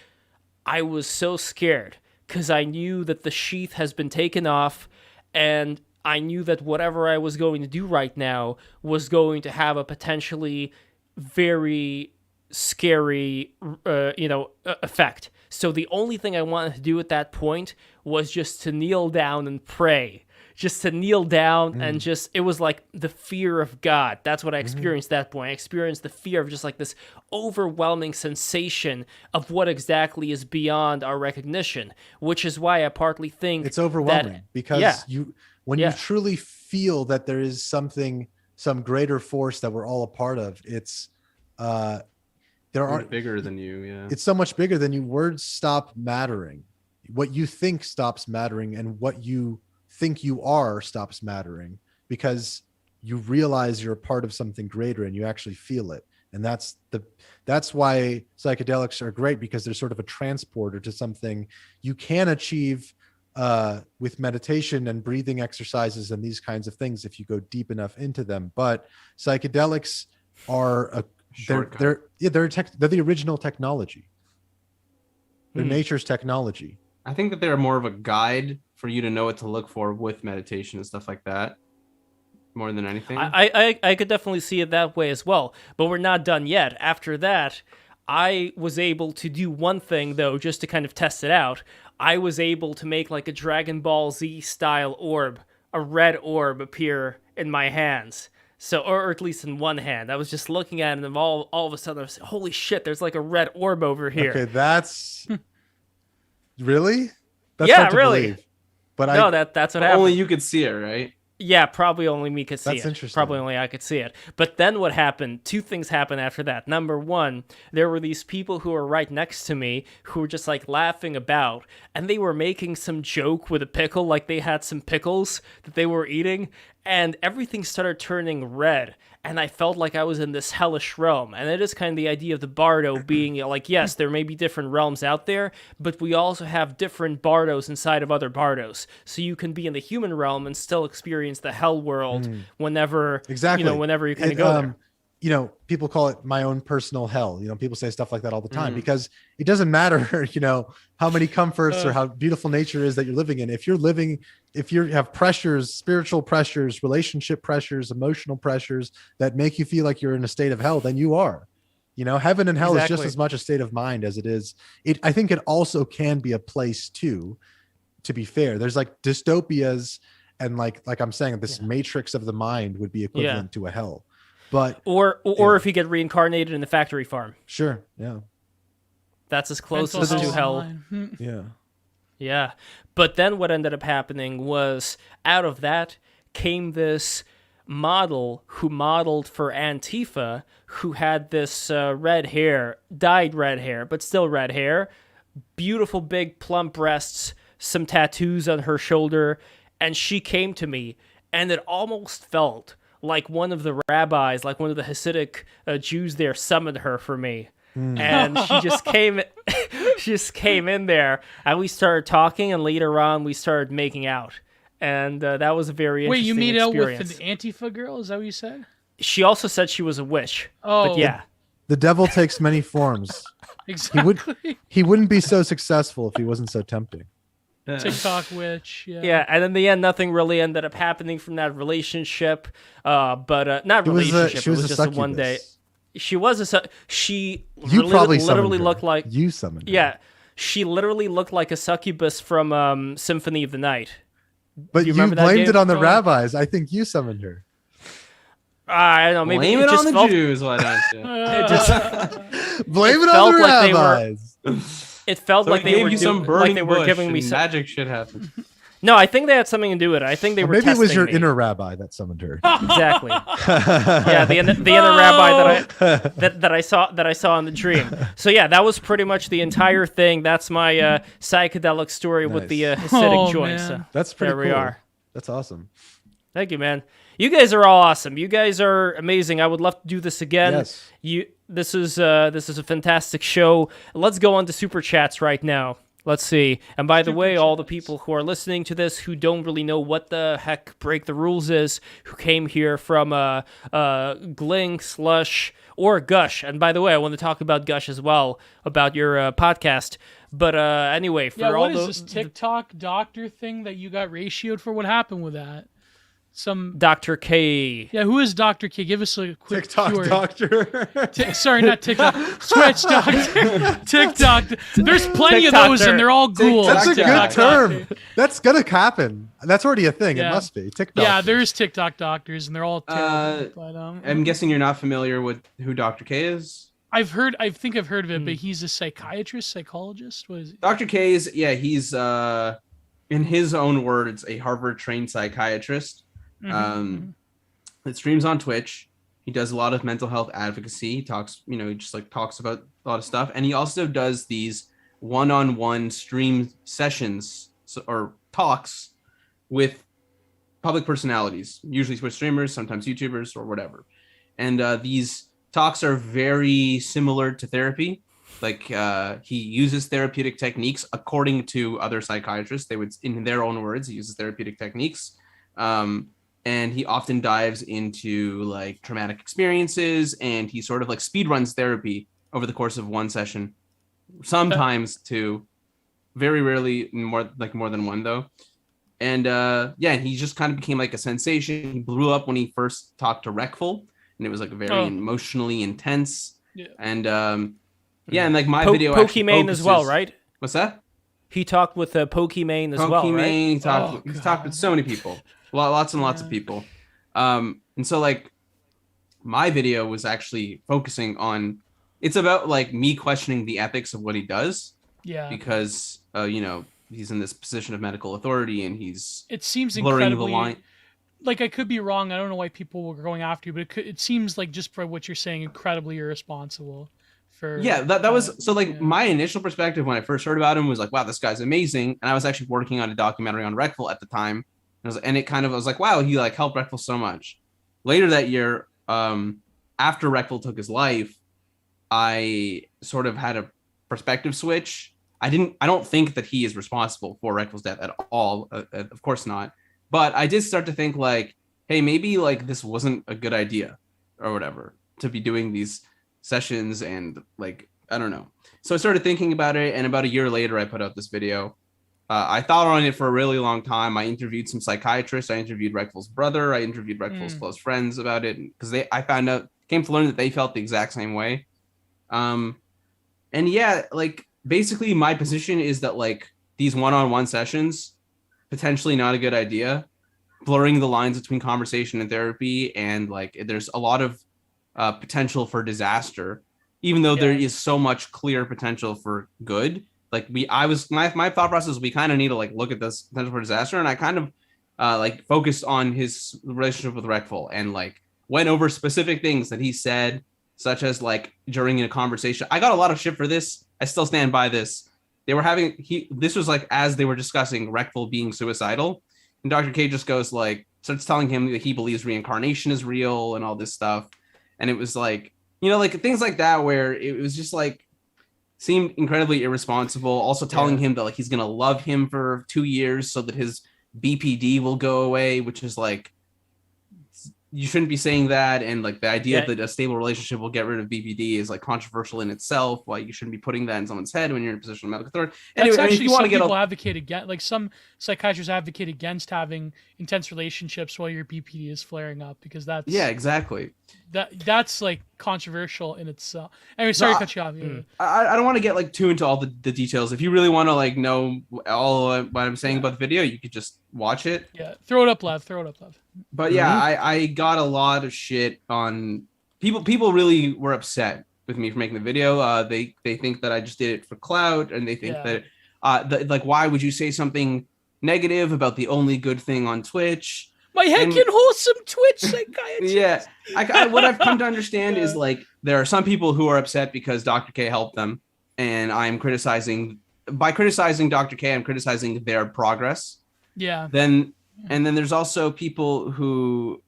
I was so scared, because I knew that the sheath has been taken off, and I knew that whatever I was going to do right now was going to have a potentially very scary, effect. So the only thing I wanted to do at that point was just to kneel down and pray. Just to kneel down and just, it was like the fear of God. That's what I experienced at that point. I experienced the fear of just like this overwhelming sensation of what exactly is beyond our recognition, which is why I partly think it's overwhelming because when you truly feel that there is some greater force that we're all a part of, it's there are bigger than you. Yeah, it's so much bigger than you. Words stop mattering. What you think stops mattering, and what you think you are stops mattering, because you realize you're a part of something greater and you actually feel it. And that's why psychedelics are great, because they're sort of a transporter to something you can achieve with meditation and breathing exercises and these kinds of things if you go deep enough into them. But psychedelics are they're the original technology. They're nature's technology. I think that they're more of a guide for you to know what to look for with meditation and stuff like that, more than anything. I could definitely see it that way as well, but we're not done yet. After that, I was able to do one thing, though, just to kind of test it out. I was able to make like a Dragon Ball Z style orb, a red orb, appear in my hands. So, or at least in one hand. I was just looking at it, and all of a sudden I was like, holy shit, there's like a red orb over here. Okay, that's... Really? That's yeah, hard to really. believe. But that's what happened. Only you could see it, right? Yeah, probably only me could see it. That's interesting. Probably only I could see it. But then what happened? Two things happened after that. Number one, there were these people who were right next to me who were just like laughing about, and they were making some joke with a pickle, like they had some pickles that they were eating, and everything started turning red. And I felt like I was in this hellish realm. And it is kind of the idea of the bardo being like, yes, there may be different realms out there, but we also have different bardos inside of other bardos. So you can be in the human realm and still experience the hell world whenever, Exactly. whenever you kind of go there. People call it my own personal hell. People say stuff like that all the time because it doesn't matter, how many comforts or how beautiful nature is that you're living in. If you have pressures, spiritual pressures, relationship pressures, emotional pressures that make you feel like you're in a state of hell, then you are. Heaven and hell is just as much a state of mind as it is. I think it also can be a place too, to be fair. There's like dystopias and like I'm saying, this matrix of the mind would be equivalent to a hell. But or if you get reincarnated in the factory farm. Sure. Yeah. That's as close as to hell. Yeah. Yeah. But then what ended up happening was out of that came this model who modeled for Antifa, who had this red hair, dyed red hair, but still red hair, beautiful big plump breasts, some tattoos on her shoulder. And she came to me and it almost felt like one of the rabbis, like one of the Hasidic Jews there summoned her for me. And she just came in there and we started talking, and later on we started making out. And that was a very interesting experience. Wait, you meet out with an Antifa girl? Is that what you said? She also said she was a witch. Oh. But yeah. The devil takes many forms. Exactly. He wouldn't be so successful if he wasn't so tempting. TikTok witch, yeah, and in the end, nothing really ended up happening from that relationship. But not relationship. It was just a one day. She was she literally looked like you summoned her. Yeah, she literally looked like a succubus from Symphony of the Night. But you blamed it on the rabbis. I think you summoned her. I don't know. Maybe blame it on the Jews. Why not? Blame it on the rabbis. It felt like they were giving me some magic shit happened. No, I think they had something to do with it. I think they were maybe testing it was your me. inner rabbi that summoned her. Exactly. Yeah, the inner rabbi that I saw in the dream. So yeah, that was pretty much the entire thing. That's my psychedelic story with the Hasidic joints. So that's pretty cool. There we are. That's awesome. Thank you, man. You guys are all awesome. You guys are amazing. I would love to do this again. Yes. This is a fantastic show. Let's go on to Super Chats right now. Let's see. And by the way, all the people who are listening to this who don't really know what the heck Break the Rules is, who came here from Glink, Slush, or Gush. And by the way, I want to talk about Gush as well, about your podcast. But anyway, for all what is this TikTok doctor thing that you got ratioed for? What happened with that? Some Dr. K. Yeah, who is Dr. K? Give us a quick TikTok tour. doctor. Sorry, not TikTok. Twitch doctor. TikTok. There's plenty of those, and they're all ghouls. That's a TikTok good term. doctor. That's gonna happen. That's already a thing. Yeah. It must be TikTok. Yeah, there's TikTok doctors, and they're all terrible. But, I'm guessing you're not familiar with who Dr. K is. I think I've heard of it, but he's a psychologist. What is he? Dr. K is he's in his own words a Harvard-trained psychiatrist. It streams on Twitch. He does a lot of mental health advocacy. He talks, he just talks about a lot of stuff, and he also does these one-on-one stream sessions or talks with public personalities, usually Twitch streamers, sometimes YouTubers or whatever. And these talks are very similar to therapy. He uses therapeutic techniques according to other psychiatrists. They would, in their own words, he uses therapeutic techniques. And he often dives into traumatic experiences, and he sort of speed runs therapy over the course of one session, sometimes two, very rarely more than one though. And he just kind of became a sensation. He blew up when he first talked to Recful, and it was very emotionally intense. Yeah. And and my video Pokimane as well, right? What's that? He talked with Pokimane as well, right? He's talked with so many people. Lots and lots of people. And so my video was actually focusing on, it's about me questioning the ethics of what he does. Yeah. Because he's in this position of medical authority, and it seems blurring incredibly, the line. I could be wrong. I don't know why people were going after you, but it seems just for what you're saying, incredibly irresponsible. That was my initial perspective when I first heard about him was wow, this guy's amazing. And I was actually working on a documentary on Recful at the time. And it kind of, I was like, wow, he like helped Reckful so much. Later that year, after Reckful took his life, I sort of had a perspective switch. I don't think that he is responsible for Reckful's death at all. Of course not. But I did start to think like, hey, maybe like this wasn't a good idea or whatever to be doing these sessions, and like, I don't know. So I started thinking about it, and about a year later, I put out this video. I thought on it for a really long time. I interviewed some psychiatrists. I interviewed Reckful's brother. I interviewed Reckful's close friends about it, because I came to learn that they felt the exact same way. And yeah, like basically my position is that like these one-on-one sessions, potentially not a good idea, blurring the lines between conversation and therapy, and like there's a lot of potential for disaster, even though there is so much clear potential for good. Like my thought process, we kind of need to like look at this potential for disaster, and I kind of like focused on his relationship with Reckful and like went over specific things that he said, such as like during a conversation. I got a lot of shit for this. I still stand by this. This was like as they were discussing Reckful being suicidal, and Dr. K just goes like, starts telling him that he believes reincarnation is real and all this stuff. And it was like, like things like that, where it was just like, seemed incredibly irresponsible. Also telling him that like he's gonna love him for 2 years so that his BPD will go away, which is like, you shouldn't be saying that. And like the idea that a stable relationship will get rid of BPD is like controversial in itself. Why you shouldn't be putting that in someone's head when you're in a position of medical authority. Anyway, that's actually some people advocate against, like some psychiatrists advocate against having intense relationships while your BPD is flaring up, because that's exactly. That's like controversial in itself. Anyway, sorry to cut you off. I don't want to get like too into all the details. If you really want to like know all what I'm saying about the video, you could just watch it. Yeah, throw it up, Lev. But yeah, I got a lot of shit on people. People really were upset with me for making the video. They think that I just did it for clout, and they think that like, why would you say something negative about the only good thing on Twitch? My head can wholesome Twitch psychiatrist. Yeah, what I've come to understand is like there are some people who are upset because Dr. K helped them, and I'm criticizing Dr. K. I'm criticizing their progress. Yeah. Then there's also people who,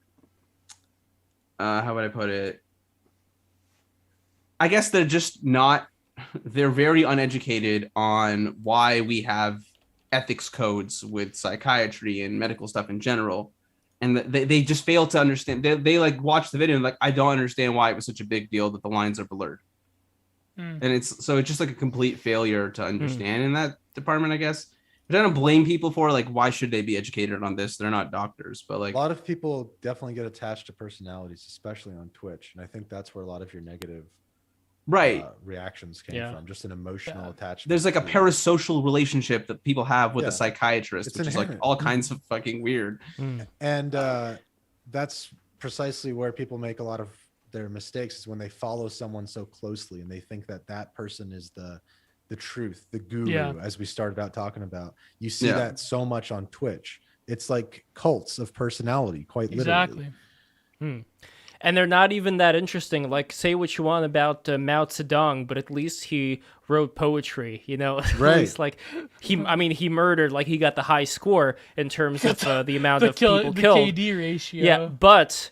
how would I put it? I guess they're just not. They're very uneducated on why we have ethics codes with psychiatry and medical stuff in general. And they just fail to understand. They like watch the video and like, I don't understand why it was such a big deal that the lines are blurred. And it's just like a complete failure to understand in that department, I guess. But I don't blame people for like, why should they be educated on this? They're not doctors, but like a lot of people definitely get attached to personalities, especially on Twitch. And I think that's where a lot of your negative reactions came from, just an emotional attachment. There's like a parasocial relationship that people have with a psychiatrist, which is like all kinds of fucking weird. And that's precisely where people make a lot of their mistakes, is when they follow someone so closely and they think that that person is the truth, the guru, as we started out talking about. You see that so much on Twitch. It's like cults of personality, quite literally. Exactly. And they're not even that interesting. Like, say what you want about Mao Zedong, but at least he wrote poetry, At least, like, he murdered, like, he got the high score in terms of the amount of people killed. The KD ratio. Yeah, but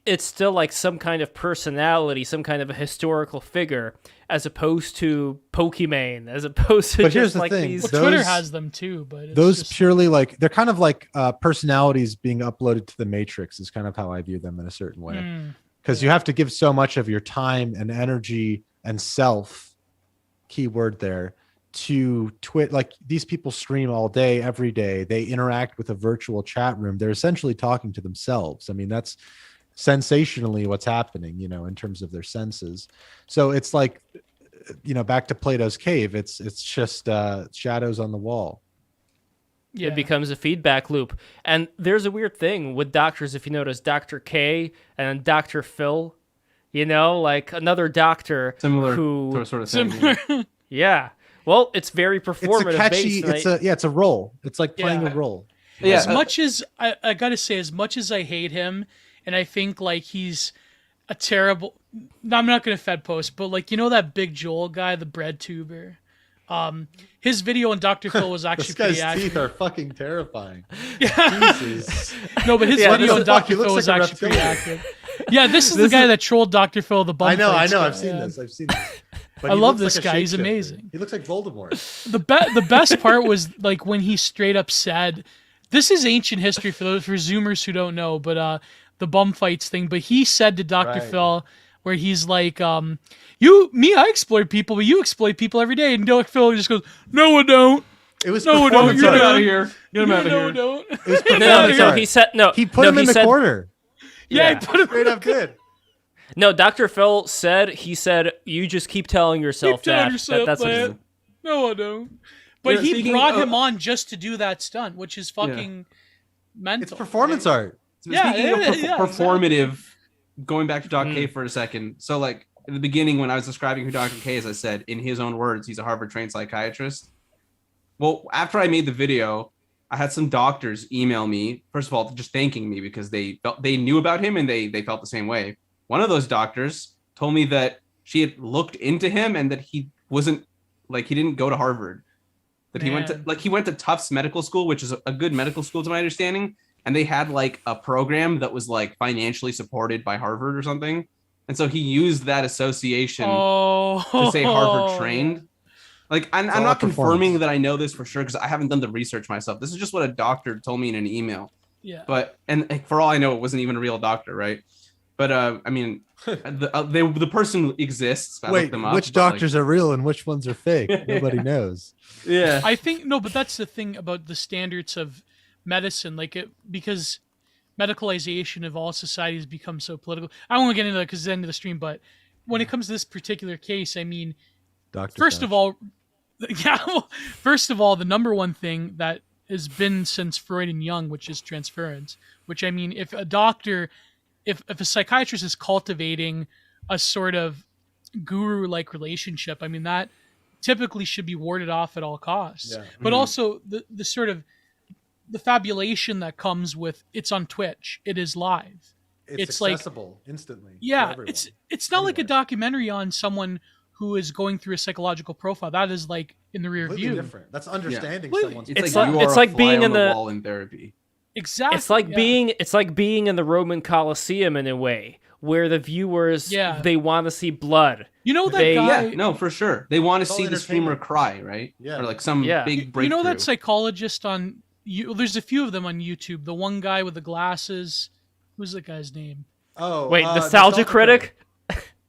it's still like some kind of personality, some kind of a historical figure, as opposed to Pokimane, as opposed to just like thing. these. Well, Twitter has them too, but it's those purely like, they're kind of like personalities being uploaded to the Matrix is kind of how I view them in a certain way. Because you have to give so much of your time and energy and self, keyword there, to Twitch. Like, these people stream all day, every day. They interact with a virtual chat room. They're essentially talking to themselves. I mean, that's sensationally what's happening, in terms of their senses. So it's like, back to Plato's cave, it's just shadows on the wall. It becomes a feedback loop. And there's a weird thing with doctors, if you notice, Dr. K and Dr. Phil, like another doctor similar who sort of thing. Yeah. Well, it's very performative. It's a role. It's like playing a role. As much as I gotta say, as much as I hate him, and I think like he's a terrible. I'm not gonna Fed post, but like that Big Joel guy, the bread tuber. His video on Dr. Phil was actually This pretty guy's accurate. teeth are fucking terrifying. Yeah. Jesus. No, but his Yeah, video on He Dr. looks Phil was like a actually pretty reptilian. accurate. Yeah, this is the guy that trolled Dr. Phil the bum I know. fights guy. I've seen this. But I he love looks this like a guy. He's shapeshifter. amazing. He looks like Voldemort. The best part was like when he straight up said, "This is ancient history for Zoomers who don't know, but the bum fights thing." But he said to Dr. Right. Phil, where he's like, I exploit people, but you exploit people every day. And Dr. Phil just goes, "No, I don't. It was No, performance you're art. not. out of here. Get him out of No, I here. don't." It was No, performance so art. he said no. He put no, him in the said, corner. Yeah, Yeah. he put him Straight up did. No, Dr. Phil said you just keep telling yourself Keep telling that. yourself That's what he that. said. No, I don't. But Yeah, he speaking brought of- him on just to do that stunt, which is fucking mental. It's performance art. Yeah, Speaking of yeah, performative, going back to Doc K for a second. So, like, in the beginning, when I was describing who Dr. K is, I said, in his own words, he's a Harvard-trained psychiatrist. Well, after I made the video, I had some doctors email me, first of all, just thanking me because they knew about him and they felt the same way. One of those doctors told me that she had looked into him and that he wasn't, like, he didn't go to Harvard. That he went to Tufts Medical School, which is a good medical school to my understanding. And they had like a program that was like financially supported by Harvard or something. And so he used that association to say Harvard trained. Like, I'm all not confirming performance. that I know this for sure because I haven't done the research myself. This is just what a doctor told me in an email. Yeah. But, and for all I know, it wasn't even a real doctor, right? But I mean, the person exists. I Wait, looked them up, which but, like, doctors are real and which ones are fake? Nobody knows. yeah. I think no, but that's the thing about the standards of medicine, because medicalization of all societies becomes so political. I won't get into that because it's the end of the stream, but when it comes to this particular case, I mean, first of all, the number one thing that has been since Freud and Jung, which is transference, which I mean, if a psychiatrist is cultivating a sort of guru-like relationship, I mean, that typically should be warded off at all costs. Yeah. But also the sort of the fabulation that comes with it's on Twitch, it is live. It's like- accessible instantly. Yeah, for everyone. it's not like a Anywhere. documentary on someone who is going through a psychological profile. That is like in the rear completely view. different. That's understanding Completely. someone's. It's like like- you are it's a like fly being on in the- wall in therapy. Exactly. It's like being in the Roman Colosseum in a way, where the viewers they want to see blood. You know that They- guy. Yeah, no, for sure. They want to all see the streamer entertainment. cry, right? Yeah. Or like some Yeah. big breakthrough. You know that psychologist on you? There's a few of them on YouTube. The one guy with the glasses. Who's that guy's name? Oh, Wait, nostalgia critic?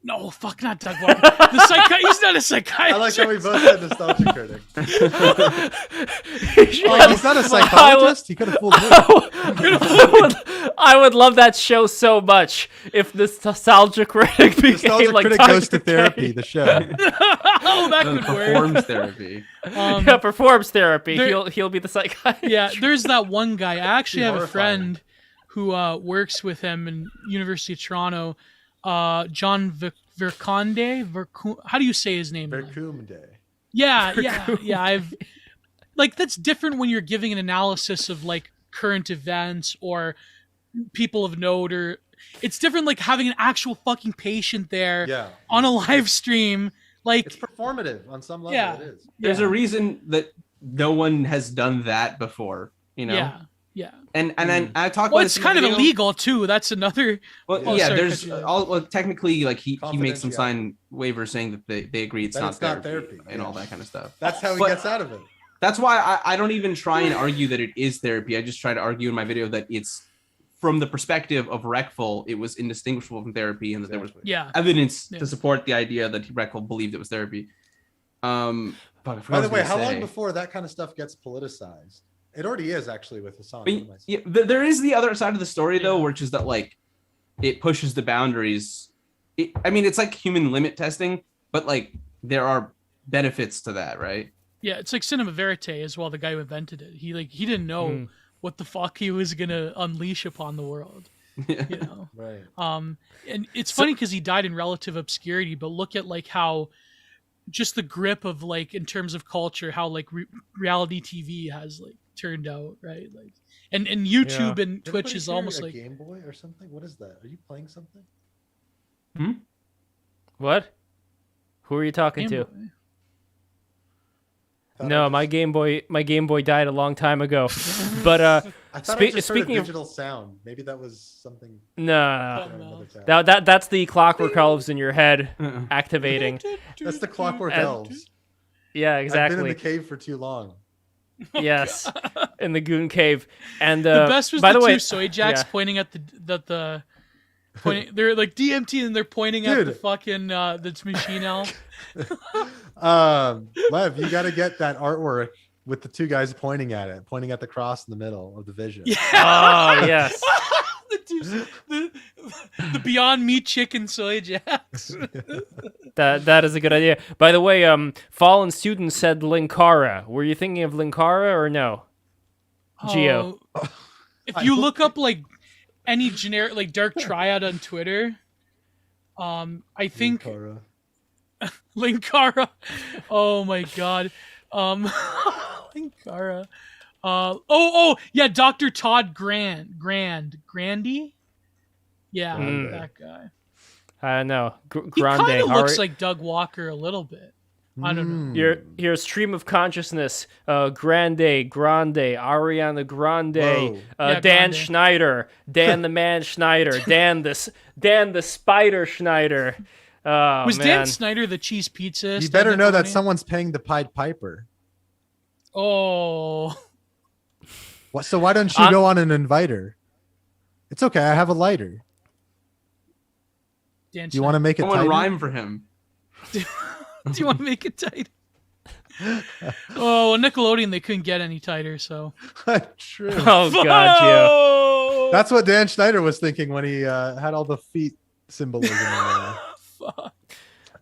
No, fuck, not Doug Walker. He's not a psychiatrist. I like how we both said nostalgia critic. He's He's not a psychologist. He could have fooled me. I would love that show so much if this nostalgia critic became Nostalgia like critic Dr. goes to therapy. The show. Oh, that No, could work. performs therapy. Yeah, performs therapy. There- He'll be the psychiatrist. Yeah, there's that one guy. I actually have a Horrifying. friend who works with him in University of Toronto. John Verconde. How do you say his name? Vercum Day. Yeah. I've like that's different when you're giving an analysis of like current events or people of note, or it's different like having an actual fucking patient there Yeah. on a live stream. Like It's performative on some level. Yeah. It is. There's a reason that no one has done that before, you know? yeah. And then I talk Well, about it's this in the kind of video. illegal too. That's another. Well, Oh, yeah, sorry, there's cut you off. all well, technically like he makes them Confidentiality. sign waivers saying that they agree it's That not it's not therapy, therapy, and yeah. all that kind of stuff. That's how he But- gets out of it. That's why I don't even try and argue that it is therapy. I just try to argue in my video that it's from the perspective of Reckful, it was indistinguishable from therapy, and that there was Yeah. evidence Yeah. to support the idea that Reckful believed it was therapy. Fuck, I forgot By what I the was way, gonna how long say. before that kind of stuff gets politicized? It already is actually with Hassan. But, What am I yeah, saying? there is the other side of the story though, Yeah. which is that like it pushes the boundaries. I mean, it's like human limit testing, but like there are benefits to that, right? Yeah, it's like cinema verite as well. The guy who invented it, he didn't know what the fuck he was gonna unleash upon the world. You know. Right. And it's funny because he died in relative obscurity, but look at like how just the grip of like in terms of culture, how like reality TV has like turned out, right? Like and YouTube and Did Twitch anybody is hear almost a like Game Boy or something. What is that? Are you playing something? What? Who are you talking Game to? Boy. No, my Game Boy died a long time ago. But I thought I just heard speaking a of digital sound. Maybe that was something. no, Another tab. that's the Clockwork Elves in your head activating. That's the Clockwork And- Elves. Yeah, I've been in exactly. the cave for too long. Yes, in the Goon Cave. And The best was by the the way, two soy jacks yeah. pointing at the pointing. They're like DMT and they're pointing at Dude. the fucking the machine elf. Lev, you got to get that artwork with the two guys pointing at it, pointing at the cross in the middle of the vision. Yeah. Oh yes. the Beyond Meat chicken soy jacks. That is a good idea. By the way, Fallen Student said Linkara. Were you thinking of Linkara or no? Geo. Oh, if you look up like any generic like Dark Triad on Twitter, I think Linkara. Linkara. Oh my god. Linkara. Yeah, Dr. Todd Grandy. Yeah, that guy. I know. He Grande. kind of How looks are- like Doug Walker a little bit. I don't know. Your stream of consciousness, Grande, Ariana Grande, Whoa. Yeah, Dan Grande. Schneider, Dan the Man Schneider, Dan the Spider Schneider. Oh, Was man. Dan Snyder the cheese pizza? You better know that stand-up someone's paying the Pied Piper. comedian? Oh, So why don't you go on and invite her? It's okay. I have a lighter. Dan Do you want to make it Someone tighter? rhyme for him. Do you want to make it tight? Oh, Nickelodeon, they couldn't get any tighter, so. True. Oh God, Gio. Oh, That's what Dan Schneider was thinking when he had all the feet symbolism in there. fuck.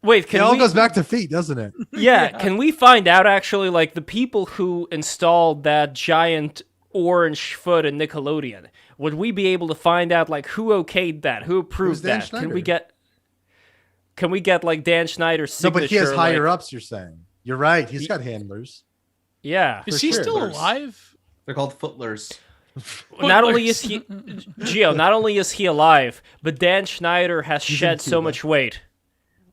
Wait, It can all we? goes back to feet, doesn't it? Yeah, can we find out actually, like the people who installed that giant orange foot in Nickelodeon? Would we be able to find out like who okayed that, who approved Dan that? Schneider? Can we get like Dan Schneider's No, signature? but he has higher like, ups. You're saying you're right. He's got handlers. Yeah. Is For he sure. still alive? They're called footlers. Not only is he, Gio, not only is he alive, but Dan Schneider has He's shed in so Cuba. much weight.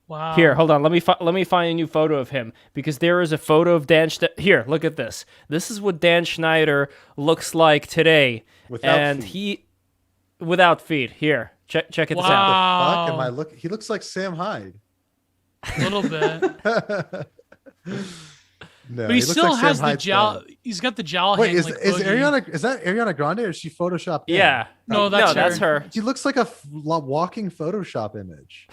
Wow. Here, hold on. Let me find a new photo of him because there is a photo of Dan. Here, look at this. This is what Dan Schneider looks like today, Without and feet. without feet. Here, check it this out. Wow. Fuck, am I look? He looks like Sam Hyde. A little bit. No, But he looks still like has Sam the Hyde's jowl. dad. He's got the jowl Wait, hang is like is Boogie. Ariana? Is that Ariana Grande or is she photoshopped? in? Yeah. No, that's that's her. her. She looks like a walking Photoshop image.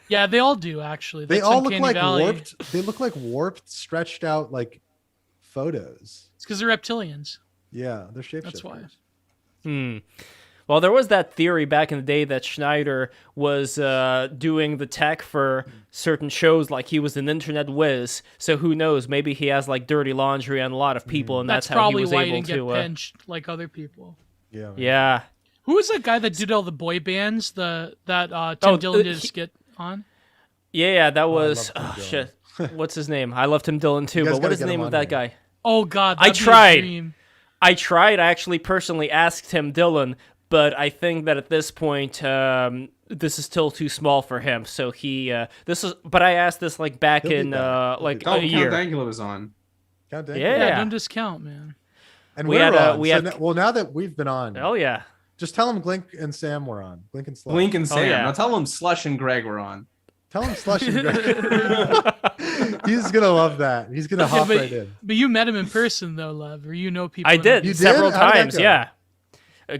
Yeah, they all do actually. They That's all look Uncanny like Valley. warped. They look like warped, stretched out like photos. It's because they're reptilians. Yeah, they're shapeshifters. That's why. Well, there was that theory back in the day that Schneider was doing the tech for certain shows, like he was an internet whiz. So who knows? Maybe he has like dirty laundry on a lot of people, and that's how he probably was why he able didn't get to. pinched like other people. Yeah. man. Yeah. Who was that guy that did all the boy bands? That Tim Oh, Dillon did a he- skit on. Yeah, that was. love Tim Shit. What's his name? I love Tim Dillon too, You guys but what gotta is the get him name of on that here. guy? Oh God, I that'd be a tried. dream. I tried. I actually personally asked Tim Dillon, but I think that at this point, this is still too small for him. So he, this is. But I asked this like back He'll be in back. like Oh, a Count year. Dankula was on. God damn. Yeah. Yeah, don't discount, man. And We we're had, on. we So had- now that we've been on, Oh yeah. just tell them Glink and Sam were on. Glink and Slush. Blink and Sam. yeah. Now tell them Slush and Greg were on. Tell him Slush and Greg. He's gonna love that. He's gonna hop right in. But you met him in person though, Lev, or you know people. I in- did You did? several How did that times. go? Yeah.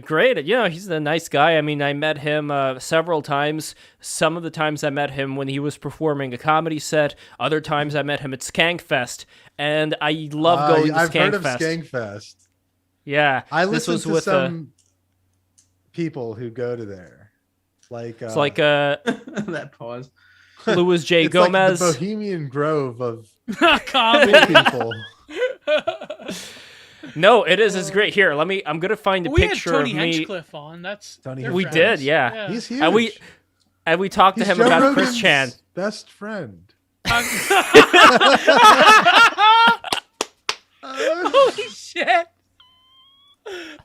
Great. You know, he's a nice guy. I mean, I met him several times. Some of the times I met him when he was performing a comedy set. Other times I met him at Skankfest, and I love going to I've heard of Skankfest. Skankfest. Yeah, I this listened was to with some people who go to there. Like it's like That pause. Louis J. it's Gomez. like the Bohemian Grove of Comedy. cool people. No, it is. It's great. Here, I'm gonna find a We had picture Tony of me. Hinchcliffe on. That's Tony they're We Hinchcliffe. did, yeah. He's huge. And we talked to He's him Joe about Chris Rogan's Chan. best friend. Holy shit!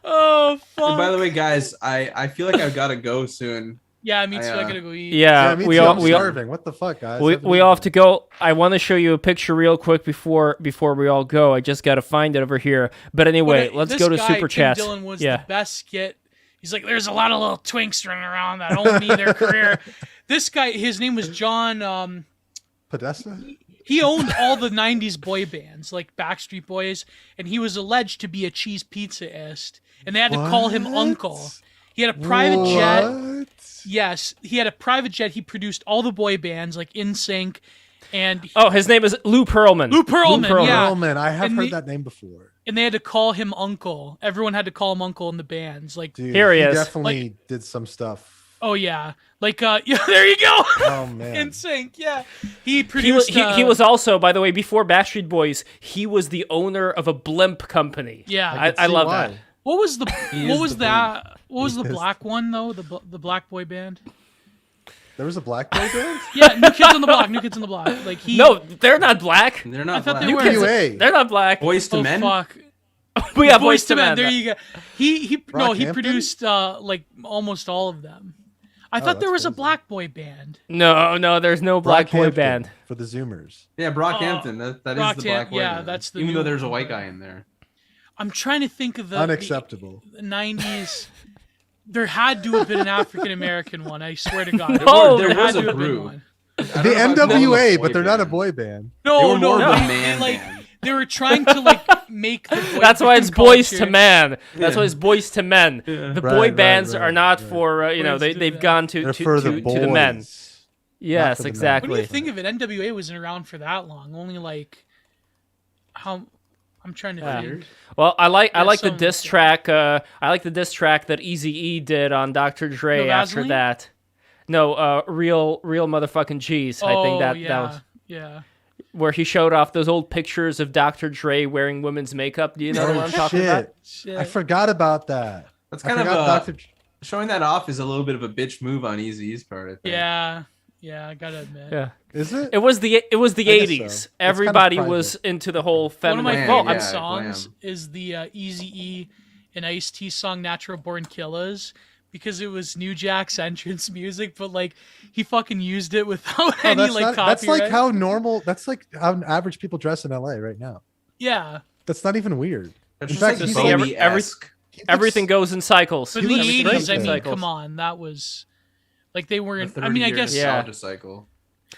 Oh fuck! And by the way, guys, I feel like I've got to go soon. Yeah, me too. I gotta go eat. Yeah, me we too. all I'm we all, starving. What the fuck, guys? we all have to go. I want to show you a picture real quick before we all go. I just got to find it over here. But anyway, let's go to Super Chat. Tim Dillon was the best skit. He's like, there's a lot of little twinks running around that owe me their career. This guy, his name was John Podesta? He owned all the 90s boy bands, like Backstreet Boys, and he was alleged to be a cheese pizzaist, and they had to call him Uncle. He had a private jet. Yes, he had a private jet. He produced all the boy bands, like NSYNC, and... his name is Lou Pearlman. Lou Pearlman, yeah. Pearlman, I have heard that name before. And they had to call him Uncle. Everyone had to call him Uncle in the bands. Like, dude, here he is. Definitely did some stuff. Oh yeah, like yeah, there you go. Oh man, NSYNC, yeah. He produced. He was also, by the way, before Backstreet Boys, he was the owner of a blimp company. Yeah, I love that. What was the black one though? The black boy band. There was a black boy band. Yeah, New Kids on the Block. New Kids on the Block. Like he. No, they're not black. They're not. I thought black. they were. They're not black. Boys to Men. Fuck. We got Boys to Men. There you go. He Brockhampton? produced like almost all of them. I thought there was crazy. a black boy band. No, there's no black boy Brockhampton band. for the Zoomers. Yeah, Brockhampton. That is the black boy yeah, band. that's the Even new though there's a one. white guy in there. I'm trying to think of the Unacceptable. The 90s. There had to have been an African American one. I swear to God. No, there had was to a have been group. one. I The don't know if I'd call them NWA, a but they're not a band. boy band. They No, were more no, of a no. man Like band. they were trying to like make the boy That's why it's band Boys culture. to Men. That's why it's Boys to Men. The boy Right, bands right, are not right. for Boys to they've Men. gone to They're to for to, the to the men. boys. Yes, for the men. What exactly. do you think of it? NWA wasn't around for that long. Only like how I'm trying to think. Well, I like the something diss like track. I like the diss track that Eazy-E did on Dr. Dre No after Vaseline? that. No, real motherfucking cheese. I think that was yeah. where he showed off those old pictures of Dr. Dre wearing women's makeup. Do you know what I'm talking about? Shit. I forgot about that. That's I kind of forgot Dr. showing that off is a little bit of a bitch move on Eazy's part. I think. Yeah, I gotta admit. Yeah. Is it? It was the I guess 80s. so. Everybody private. was into the whole One of feminine. my Glam, favorite yeah, songs glam. is the Eazy-E and Ice-T song "Natural Born Killers" because it was New Jack's entrance music, but like he fucking used it without any that's, like copyright. that's like how normal. That's like how average people dress in LA right now. Yeah, That's not even weird. That's In just fact, like he's Bowie-esque. Everything goes in cycles. but in the looks '80s, great, I mean, though. come on, that was like they The weren't. 30 I mean, I year guess Yeah. nostalgia cycle.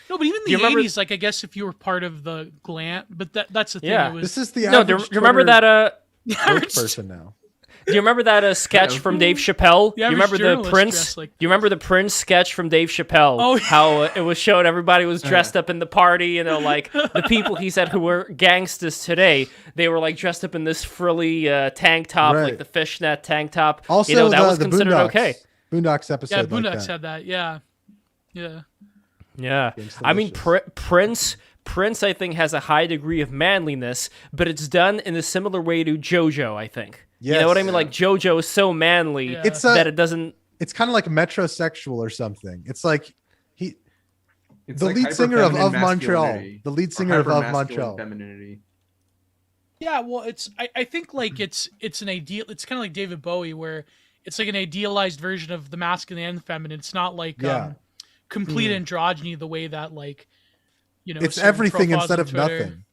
no, but even Do you the remember- '80s, like I guess if you were part of the glam, but that's the thing. Yeah. It was, This is the No, do average you remember Twitter that rich person now. Do you remember that sketch from Dave Chappelle? The You average remember the journalist Prince? dressed like- Do you remember the Prince sketch from Dave Chappelle? Oh, yeah. How it was shown everybody was dressed up in the party, like the people he said who were gangsters today, they were like dressed up in this frilly tank top, Right. like the fishnet tank top. Also, that was the considered Boondocks. okay. Boondocks episode. yeah, like Boondocks that. had that. Yeah. Yeah, Gangsta I mean delicious. Prince, I think has a high degree of manliness, but it's done in a similar way to JoJo. I think. You know Yes. what I mean? Like JoJo is so manly Yeah. It's that it doesn't. It's kind of like metrosexual or something. It's like It's the like lead singer of hyper-feminine Montreal. masculinity. The lead Or singer of hyper-masculine Montreal. Femininity. Yeah, well, it's I think like it's an ideal. It's kind of like David Bowie, where it's like an idealized version of the masculine and the feminine. It's not like Yeah. complete androgyny the way that like It's certain everything profiles instead on of Twitter. nothing.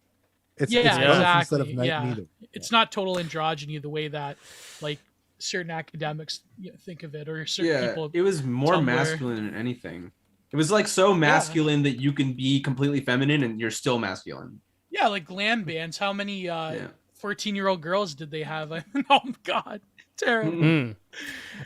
It's Yeah, both exactly. instead of Yeah. neither. It's not total androgyny the way that like certain academics think of it, or certain Yeah, people. it was more Tumblr. masculine than anything. It was like so masculine that you can be completely feminine and you're still masculine. Yeah, like glam bands. How many 14-year-old girls did they have? Oh my god, terrible. Mm.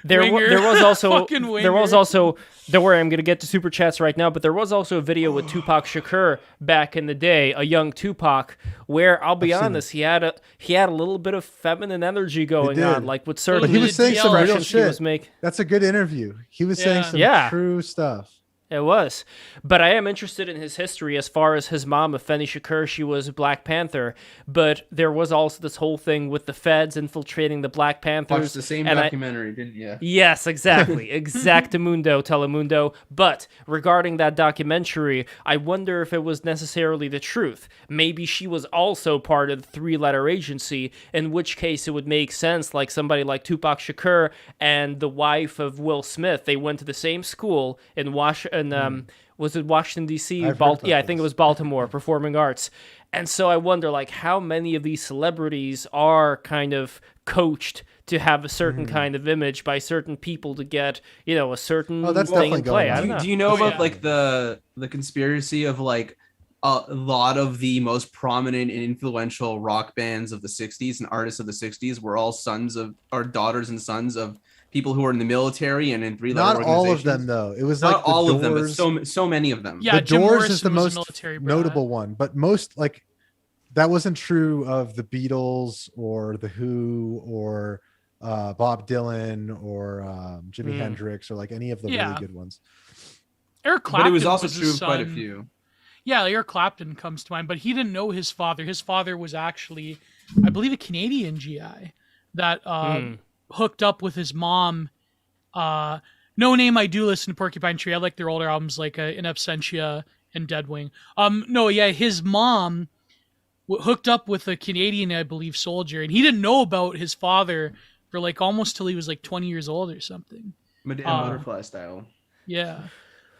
There Winger. was also Fucking there was winger. also don't worry, I'm gonna get to super chats right now, but there was also a video with Tupac Shakur back in the day, a young Tupac, where I'll be I've seen honest, he had a little bit of feminine energy going did. on, like with certain But he was saying some real expressions he shit. was making. That's a good interview. He was saying Yeah. some Yeah. true stuff. It was. But I am interested in his history as far as his mom, Afeni Shakur, she was Black Panther. But there was also this whole thing with the feds infiltrating the Black Panthers. Watched the same documentary, didn't you? Yes, exactly. Exactamundo, Telemundo. But regarding that documentary, I wonder if it was necessarily the truth. Maybe she was also part of the three-letter agency, in which case it would make sense, like somebody like Tupac Shakur and the wife of Will Smith. They went to the same school in Washington. Was it Washington, D.C.? I think it was Baltimore, Performing Arts. And so I wonder, like, how many of these celebrities are kind of coached to have a certain kind of image by certain people to get, a certain thing in play. I don't know. Do you know about like the conspiracy of like a lot of the most prominent and influential rock bands of the 60s and artists of the 60s were all sons of, or daughters and sons of people who were in the military and in three-letter organizations? Not all of them, though. It was not like all of them, but Doors. so many of them. Yeah, The Jim Doors Morrison is the was a most military brat. notable one, but most like that wasn't true of the Beatles or the Who or Bob Dylan or Jimi Hendrix or like any of the really good ones. Eric Clapton, but it was also his true of son. quite a few. Yeah, Eric Clapton comes to mind, but he didn't know his father. His father was actually, I believe, a Canadian GI that hooked up with his mom. No Name, I do listen to Porcupine Tree. I like their older albums like In Absentia and Deadwing. His mom hooked up with a Canadian, I believe, soldier, and he didn't know about his father for like almost till he was like 20 years old or something. Butterfly style. Yeah.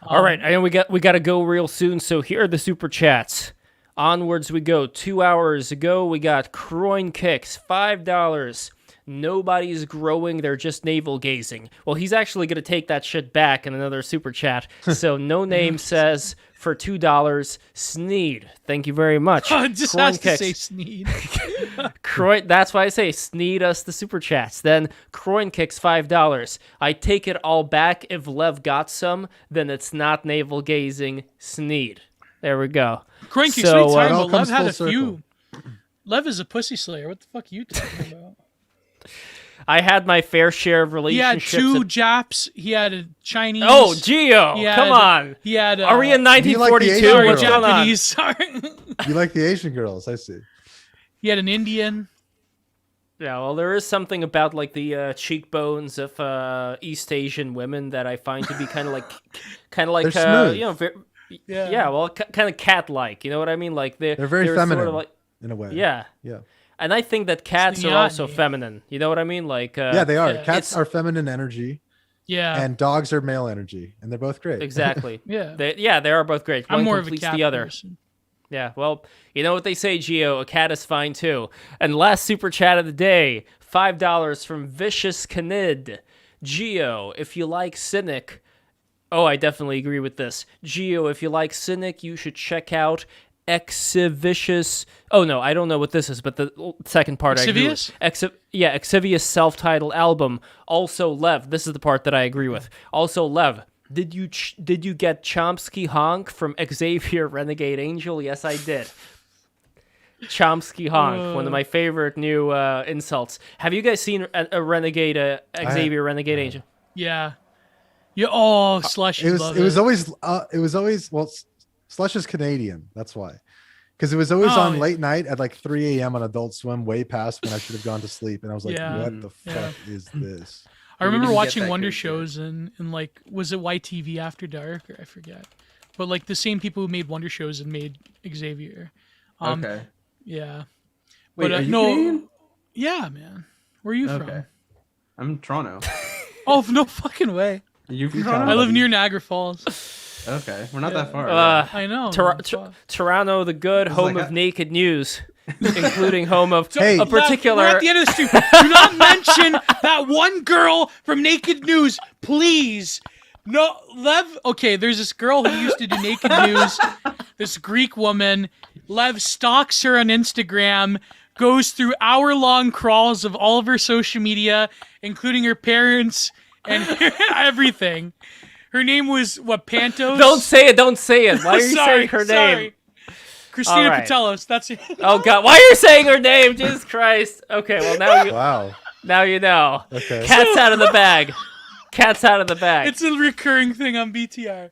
All right, I know we got to go real soon, so here are the super chats. Onwards we go. 2 hours ago, we got Croin Kicks, $5. Nobody's growing, they're just navel gazing. Well, he's actually going to take that shit back in another super chat. So No Name says for $2, Sneed. Thank you very much. It just Croin has to Kicks. say Sneed. Croin, that's why I say Sneed us the super chats. Then Croin Kicks $5. I take it all back. If Lev got some, then it's not navel gazing. Sneed. There we go. Croin Kicks, So, what are you talking it all about? Lev comes had full a circle. few. Lev is a pussy slayer. What the fuck are you talking about? I had my fair share of He had relationships. two Japs. He had a Chinese. Oh, Geo, He had- come on. He had. Are we in You like the 1942? Asian Sorry, What's girl? going on? Japanese. Sorry. You like the Asian girls, I see. He had an Indian. Yeah, well, there is something about like the cheekbones of East Asian women that I find to be kind of like, They're smooth. Yeah. well, kind of cat-like. You know what I mean? Like They're very sort feminine of like, in a way. yeah. Yeah. And I think that cats are Snead. also feminine. You know what I mean? Like Yeah, they are. yeah. Cats It's- are feminine energy Yeah. and dogs are male energy, and they're both great. exactly. Yeah. They are both great. I'm One more of a completes cat the other. person. Yeah, well, you know what they say, Geo, a cat is fine too. And last super chat of the day, $5 from Vicious Canid. Geo, if you like Cynic, oh, I definitely agree with this. Geo, if you like Cynic, you should check out Exivicious. Oh no, I don't know what this is, but the second part I agree with. Exivious self-titled album. Also, Lev, this is the part that I agree with. Also, Lev, did you get Chomsky Honk from Xavier Renegade Angel? Yes, I did. Chomsky Honk, one of my favorite new insults. Have you guys seen a Renegade Xavier Renegade Angel? Yeah. Yeah. Oh, Slush. It was always well, Slush is Canadian. That's why, because it was always on late night at like 3 a.m. on Adult Swim, way past when I should have gone to sleep. And I was like, Yeah. what the fuck is this? I remember didn't get watching that Wonder good shit. shows and like, was it YTV After Dark or I forget, but like the same people who made Wonder shows and made Xavier. Okay. Yeah. Wait, But are you no. Canadian? Yeah, man. Where are you Okay. from? I'm Toronto. Oh, no fucking way. Are you from Utah. Toronto? I live near Niagara Falls. Okay, we're not that far. I know. Tor- man. Tor- Toronto, the good, home like of a- naked news, including home of Hey. a particular. We're at the end of the street. Do not mention that one girl from Naked News, please. No, Lev. Okay, there's this girl who used to do Naked News. This Greek woman. Lev stalks her on Instagram, goes through hour-long crawls of all of her social media, including her parents and everything. Her name was Pantos? Don't say it. Don't say it. Why are you Sorry, saying her sorry. name? Christina All right. Patelos. That's it. Oh God! Why are you saying her name? Jesus Christ! Okay, well Wow. now you know. Okay. Cat's out of the bag. Cat's out of the bag. It's a recurring thing on BTR.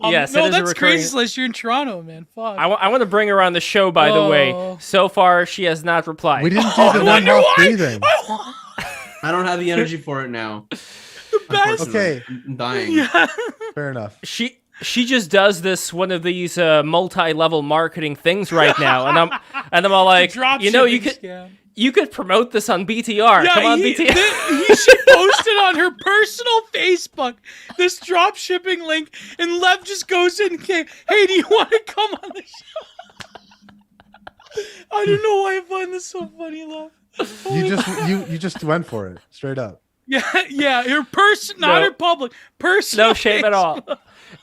Yes, no, it is a that's recurring... crazy, Slush. You're in Toronto, man. Fuck. I want to bring her on the show, by the way. So far, she has not replied. We didn't do the Wim Hof breathing. I don't have the energy for it now. The best. Okay. I'm dying. Yeah. Fair enough. She just does one of these multi-level marketing things right now, and I'm all like, you could promote this on BTR. Yeah, Come on, BTR. He should post it on her personal Facebook, this drop shipping link, and Lev just goes in, hey, do you want to come on the show? I don't know why I find this so funny, Lev. You just went for it, straight up. Yeah, her person, not her public, personal. No shame at all.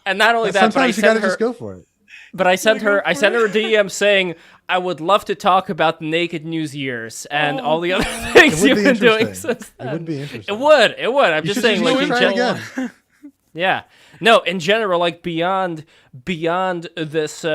And not only that, but I sometimes you gotta sent her. just go for it. But I sent her a DM saying I would love to talk about the Naked News years and all the other things you've been doing since then. It would be interesting. It would. I'm just saying, like, in try general. again. Yeah. No, in general, like beyond this,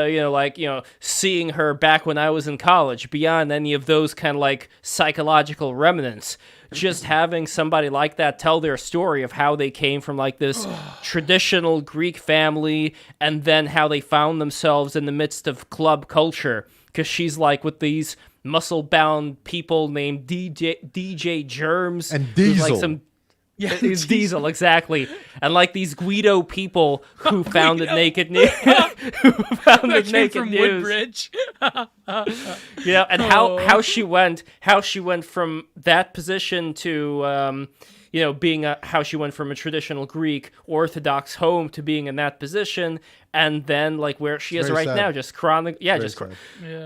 seeing her back when I was in college, beyond any of those kind of like psychological remnants, just having somebody like that tell their story of how they came from like this traditional Greek family and then how they found themselves in the midst of club culture. Because she's like with these muscle-bound people named DJ Germs. And Diesel. Like some... Yeah, it's Diesel, exactly. And like these Guido people who founded Naked News. Who founded Naked from News. Woodbridge. And how she went from that position to being how she went from a traditional Greek Orthodox home to being in that position, and then like where she is right now, just crying. Yeah,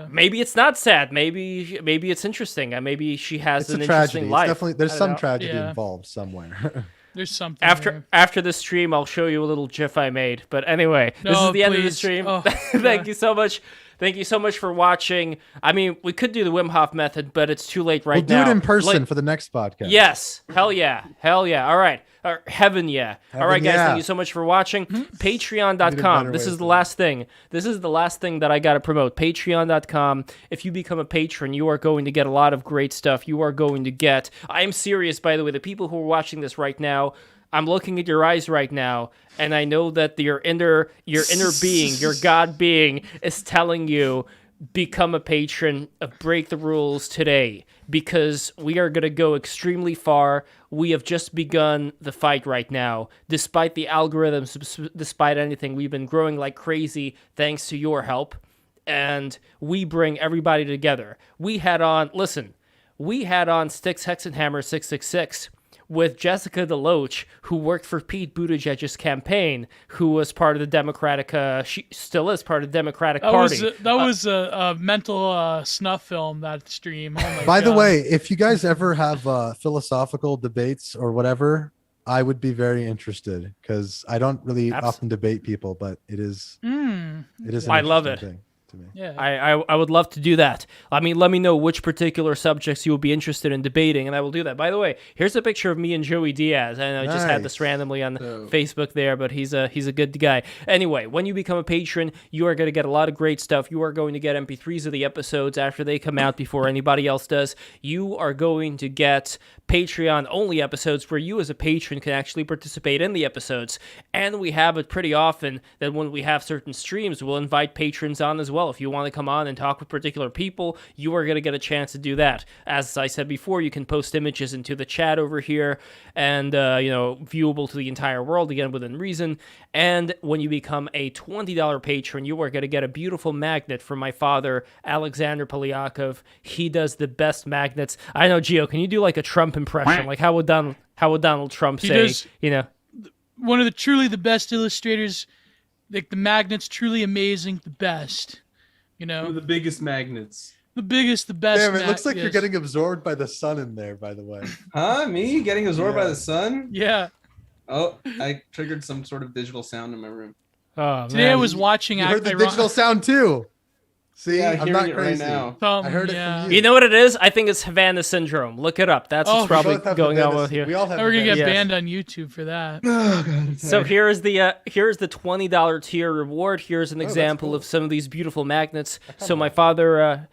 maybe it's not sad. Maybe it's interesting. Maybe she has an interesting life. Definitely, there's some tragedy involved somewhere. There's something after the stream. I'll show you a little GIF I made. But anyway, this is the end of the stream. Thank you so much. Thank you so much for watching. I mean, we could do the Wim Hof method, but it's too late right now. We'll do it in person for the next podcast. Yes. Hell yeah. All right. Heaven yeah. All right, guys. Thank you so much for watching. Patreon.com. This is the last thing. This is the last thing that I got to promote. Patreon.com. If you become a patron, you are going to get a lot of great stuff. You are going to get... I am serious, by the way. The people who are watching this right now, I'm looking at your eyes right now, and I know that your inner being, your God being, is telling you, become a patron of Break the Rules today, because we are going to go extremely far. We have just begun the fight right now. Despite the algorithms, despite anything, we've been growing like crazy thanks to your help, and we bring everybody together. We had on Styx Hexenhammer 666, with Jessica DeLoach, who worked for Pete Buttigieg's campaign, who was part of the Democratic, she still is part of the Democratic Party. That was a mental snuff film, that stream. Oh my By God. the way, if you guys ever have philosophical debates or whatever, I would be very interested, because I don't really often debate people, but it is an I love it. thing. Me. Yeah. I would love to do that. I mean, let me know which particular subjects you will be interested in debating, and I will do that. By the way, here's a picture of me and Joey Diaz, and I just had this randomly on Facebook there, but he's a good guy. Anyway, when you become a patron, you are going to get a lot of great stuff. You are going to get MP3s of the episodes after they come out before anybody else does. You are going to get Patreon-only episodes where you as a patron can actually participate in the episodes, and we have it pretty often that when we have certain streams, we'll invite patrons on as well. If you want to come on and talk with particular people, you are going to get a chance to do that. As I said before, you can post images into the chat over here and, viewable to the entire world, again, within reason. And when you become a $20 patron, you are going to get a beautiful magnet from my father, Alexander Polyakov. He does the best magnets. I know, Gio, can you do like a Trump impression? Like how would Donald Trump say, one of the best illustrators, like the magnets, truly amazing, the best. One of the biggest magnets. The best. Damn, it looks like you're getting absorbed by the sun in there, by the way. Huh? Me? Getting absorbed by the sun? Yeah. Oh, I triggered some sort of digital sound in my room. Oh, Today I was watching... You heard the digital sound too. See, yeah, I'm not crazy. Right now. I heard it from you. You know what it is? I think it's Havana syndrome. Look it up. That's what's probably going on with you. We all have. We're gonna get banned on YouTube for that. Oh, God, so here's the $20 tier reward. Here's an example of some of these beautiful magnets. So my father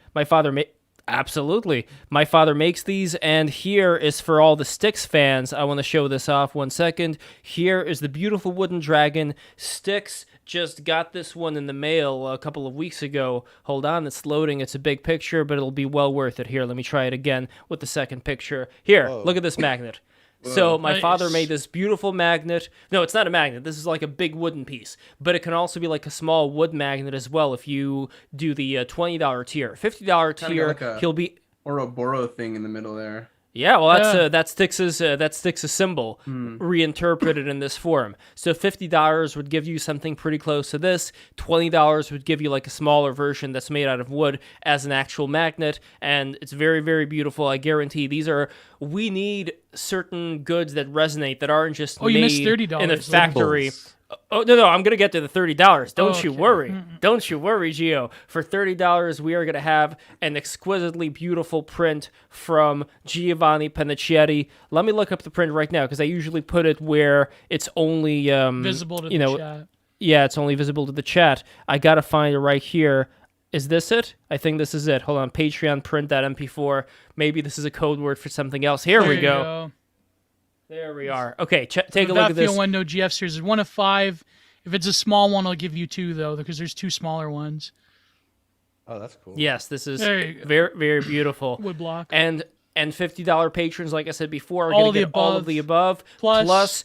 Absolutely. My father makes these, and here is for all the Styx fans. I want to show this off 1 second. Here is the beautiful wooden dragon. Styx just got this one in the mail a couple of weeks ago. Hold on, it's loading. It's a big picture, but it'll be well worth it. Here, let me try it again with the second picture. Here, look at this magnet. So my father made this beautiful magnet. No, it's not a magnet. This is like a big wooden piece. But it can also be like a small wood magnet as well if you do the $20 tier. $50 tier, like he'll be... Ouroboros thing in the middle there. Yeah, well, that's Styx's symbol reinterpreted in this form. So $50 would give you something pretty close to this. $20 would give you like a smaller version that's made out of wood as an actual magnet, and it's very, very beautiful. I guarantee we need certain goods that resonate that aren't just you missed made $30 in a factory. Oh, no, I'm going to get to the $30. Don't you worry. Don't you worry, Gio. For $30, we are going to have an exquisitely beautiful print from Giovanni Pennacchietti. Let me look up the print right now, because I usually put it where it's only... visible to the chat. Yeah, it's only visible to the chat. I got to find it right here. Is this it? I think this is it. Hold on. Patreon print.mp4. Maybe this is a code word for something else. Here we go. There we are. Okay, take a look at this. Window GF series is 1 of 5. If it's a small one, I'll give you 2 though, because there's 2 smaller ones. Oh, that's cool. Yes, this is very, very beautiful. Wood block. And $50 patrons, like I said before, are going to get all of the above. Plus,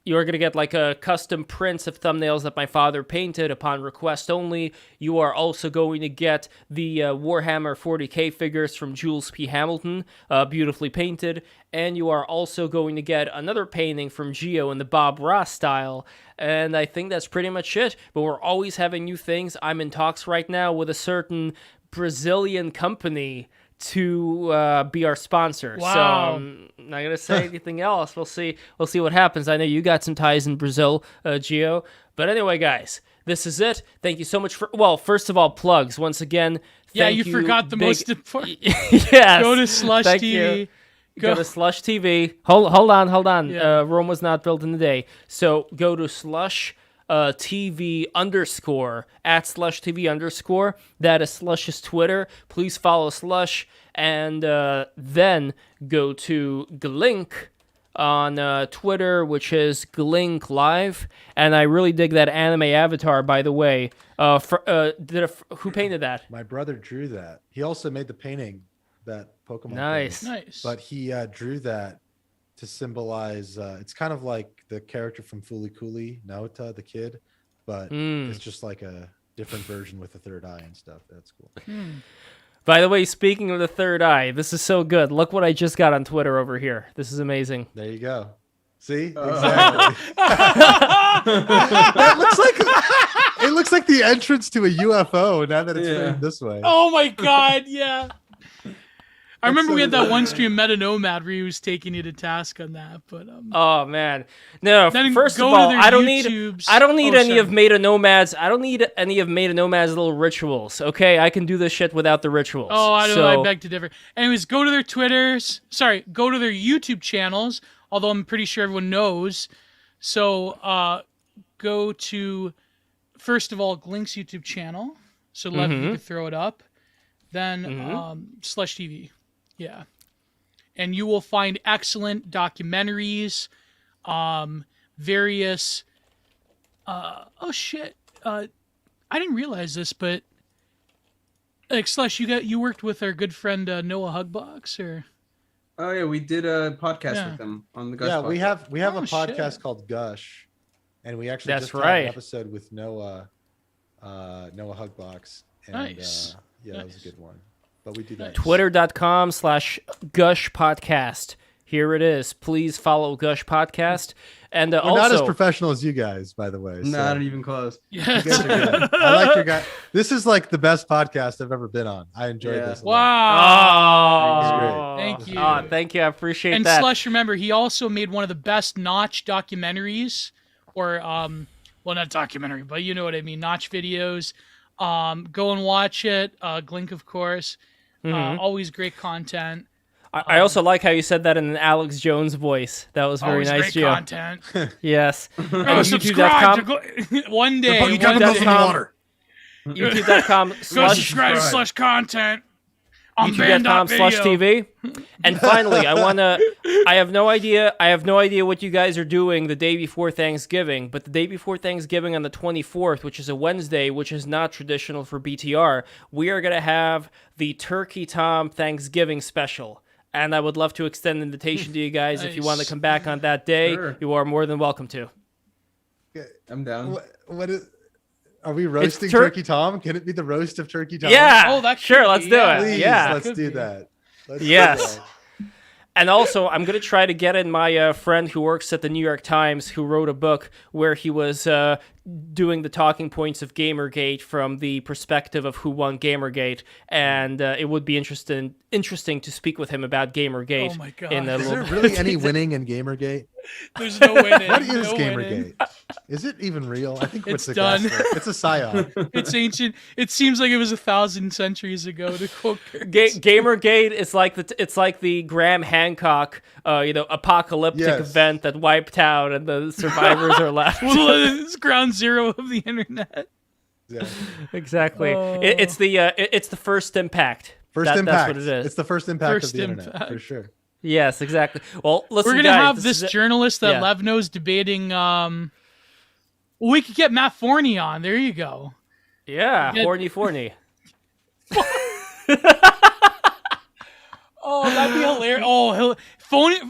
you're going to get like a custom prints of thumbnails that my father painted upon request only. You are also going to get the Warhammer 40K figures from Jules P. Hamilton, beautifully painted. And you are also going to get another painting from Gio in the Bob Ross style. And I think that's pretty much it. But we're always having new things. I'm in talks right now with a certain Brazilian company to be our sponsor. Wow. So I'm not going to say anything else. We'll see what happens. I know you got some ties in Brazil, Gio. But anyway, guys, this is it. Thank you so much first of all, plugs. Once again, you forgot the most important. Yes. Go to Slush TV. Go to Slush TV. Hold on. Yeah. Rome was not built in a day. So go to Slush TV _ at Slush TV _ that is Slush's Twitter. Please follow Slush, and then go to Glink on Twitter, which is Glink Live. And I really dig that anime avatar, by the way. Who painted that? My brother drew that. He also made the painting that Pokemon. Nice. But he drew that to symbolize. It's kind of like the character from Fooly Cooly, Naota, the kid, but it's just like a different version with a third eye and stuff. That's cool. By the way, speaking of the third eye, this is so good. Look what I just got on Twitter over here. This is amazing. There you go. See? Exactly. It looks like the entrance to a UFO now that it's framed this way. Oh my god, yeah. I remember we had that one stream, Meta Nomad, where he was taking you to task on that. But oh man, no. Then first of all, I don't need any of Meta Nomad's. I don't need any of Meta Nomad's little rituals. Okay, I can do this shit without the rituals. Oh, I don't know. I beg to differ. Anyways, go to their Twitters. Sorry, go to their YouTube channels. Although I'm pretty sure everyone knows. So go to first of all Glink's YouTube channel. So Lev, you can throw it up. Then Slush TV. Yeah. And you will find excellent documentaries, various oh shit. I didn't realize this, but Slush, you worked with our good friend Noah Hugbox, or Oh yeah, we did a podcast with them on the Gush podcast. we have a podcast called Gush, and we actually had an episode with Noah Hugbox. And, nice. That was a good one. But we do that. Twitter.com/Gush Podcast. Here it is. Please follow Gush Podcast. And We're also not as professional as you guys, by the way. Not even close. Yes. You guys are good. I like your guy. This is like the best podcast I've ever been on. I enjoyed this. Wow. Thank you. Thank you. I appreciate that. And Slush, remember, he also made one of the best Notch documentaries, or well, not documentary, but you know what I mean, Notch videos. Go and watch it. Glink, of course. Always great content. I also like how you said that in an Alex Jones voice. That was very nice, great Gio. content. Yes. Subscribe to one day. YouTube.com. YouTube.com. Go subscribe to Slush content. On youtube.com/TV. And finally, I have no idea what you guys are doing the day before Thanksgiving, but the day before Thanksgiving on the 24th, which is a Wednesday, which is not traditional for BTR, we are going to have the Turkey Tom Thanksgiving special. And I would love to extend an invitation to you guys. Nice. If you want to come back on that day, sure. You are more than welcome to. I'm down. What is... Are we roasting Turkey Tom? Can it be the roast of Turkey Tom? Yeah. Sure. Let's do it. Please, yeah. Let's do that. Yes. And also, I'm going to try to get in my friend who works at the New York Times, who wrote a book where he was doing the talking points of Gamergate from the perspective of who won Gamergate, and it would be interesting to speak with him about Gamergate. Oh my god! Is there really any winning in Gamergate? There's no winning. What is Gamergate? Is it even real? I think it's done. It's a psyop. It's ancient. It seems like it was 1,000 centuries ago. To quote Gamergate is like the Graham Hancock, apocalyptic event that wiped out, and the survivors are left. Well, it's ground zero of the internet. Yeah. Exactly. It's the first impact. That's what it is. It's the first impact of the internet, for sure. Yes, exactly. Well, listen, we're gonna have this journalist that Lev knows debating. We could get Matt Forney on. There you go. Yeah, Forney. Oh, that'd be hilarious. Oh,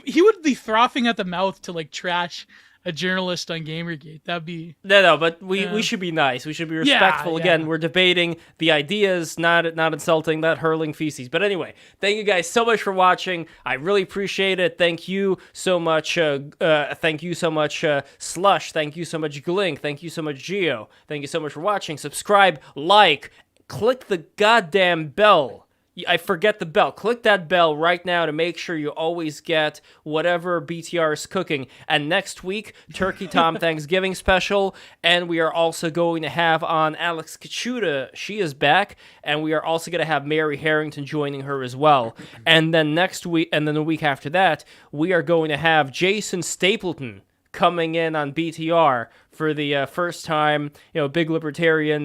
he would be frothing at the mouth to trash a journalist on Gamergate. That'd be no. But we should be nice. We should be respectful. Yeah. Again, we're debating the ideas, not insulting, not hurling feces. But anyway, thank you guys so much for watching. I really appreciate it. Thank you so much. Thank you so much, Slush. Thank you so much, Glink. Thank you so much, Geo. Thank you so much for watching. Subscribe, like, click the goddamn bell. I forget the bell. Click that bell right now to make sure you always get whatever BTR is cooking. And next week, Turkey Tom Thanksgiving special. And we are also going to have on Alex Kachuta. She is back. And we are also going to have Mary Harrington joining her as well. And then next week, and then the week after that, we are going to have Jason Stapleton coming in on BTR for the first time, big libertarian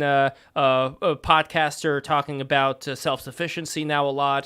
podcaster talking about self-sufficiency now a lot.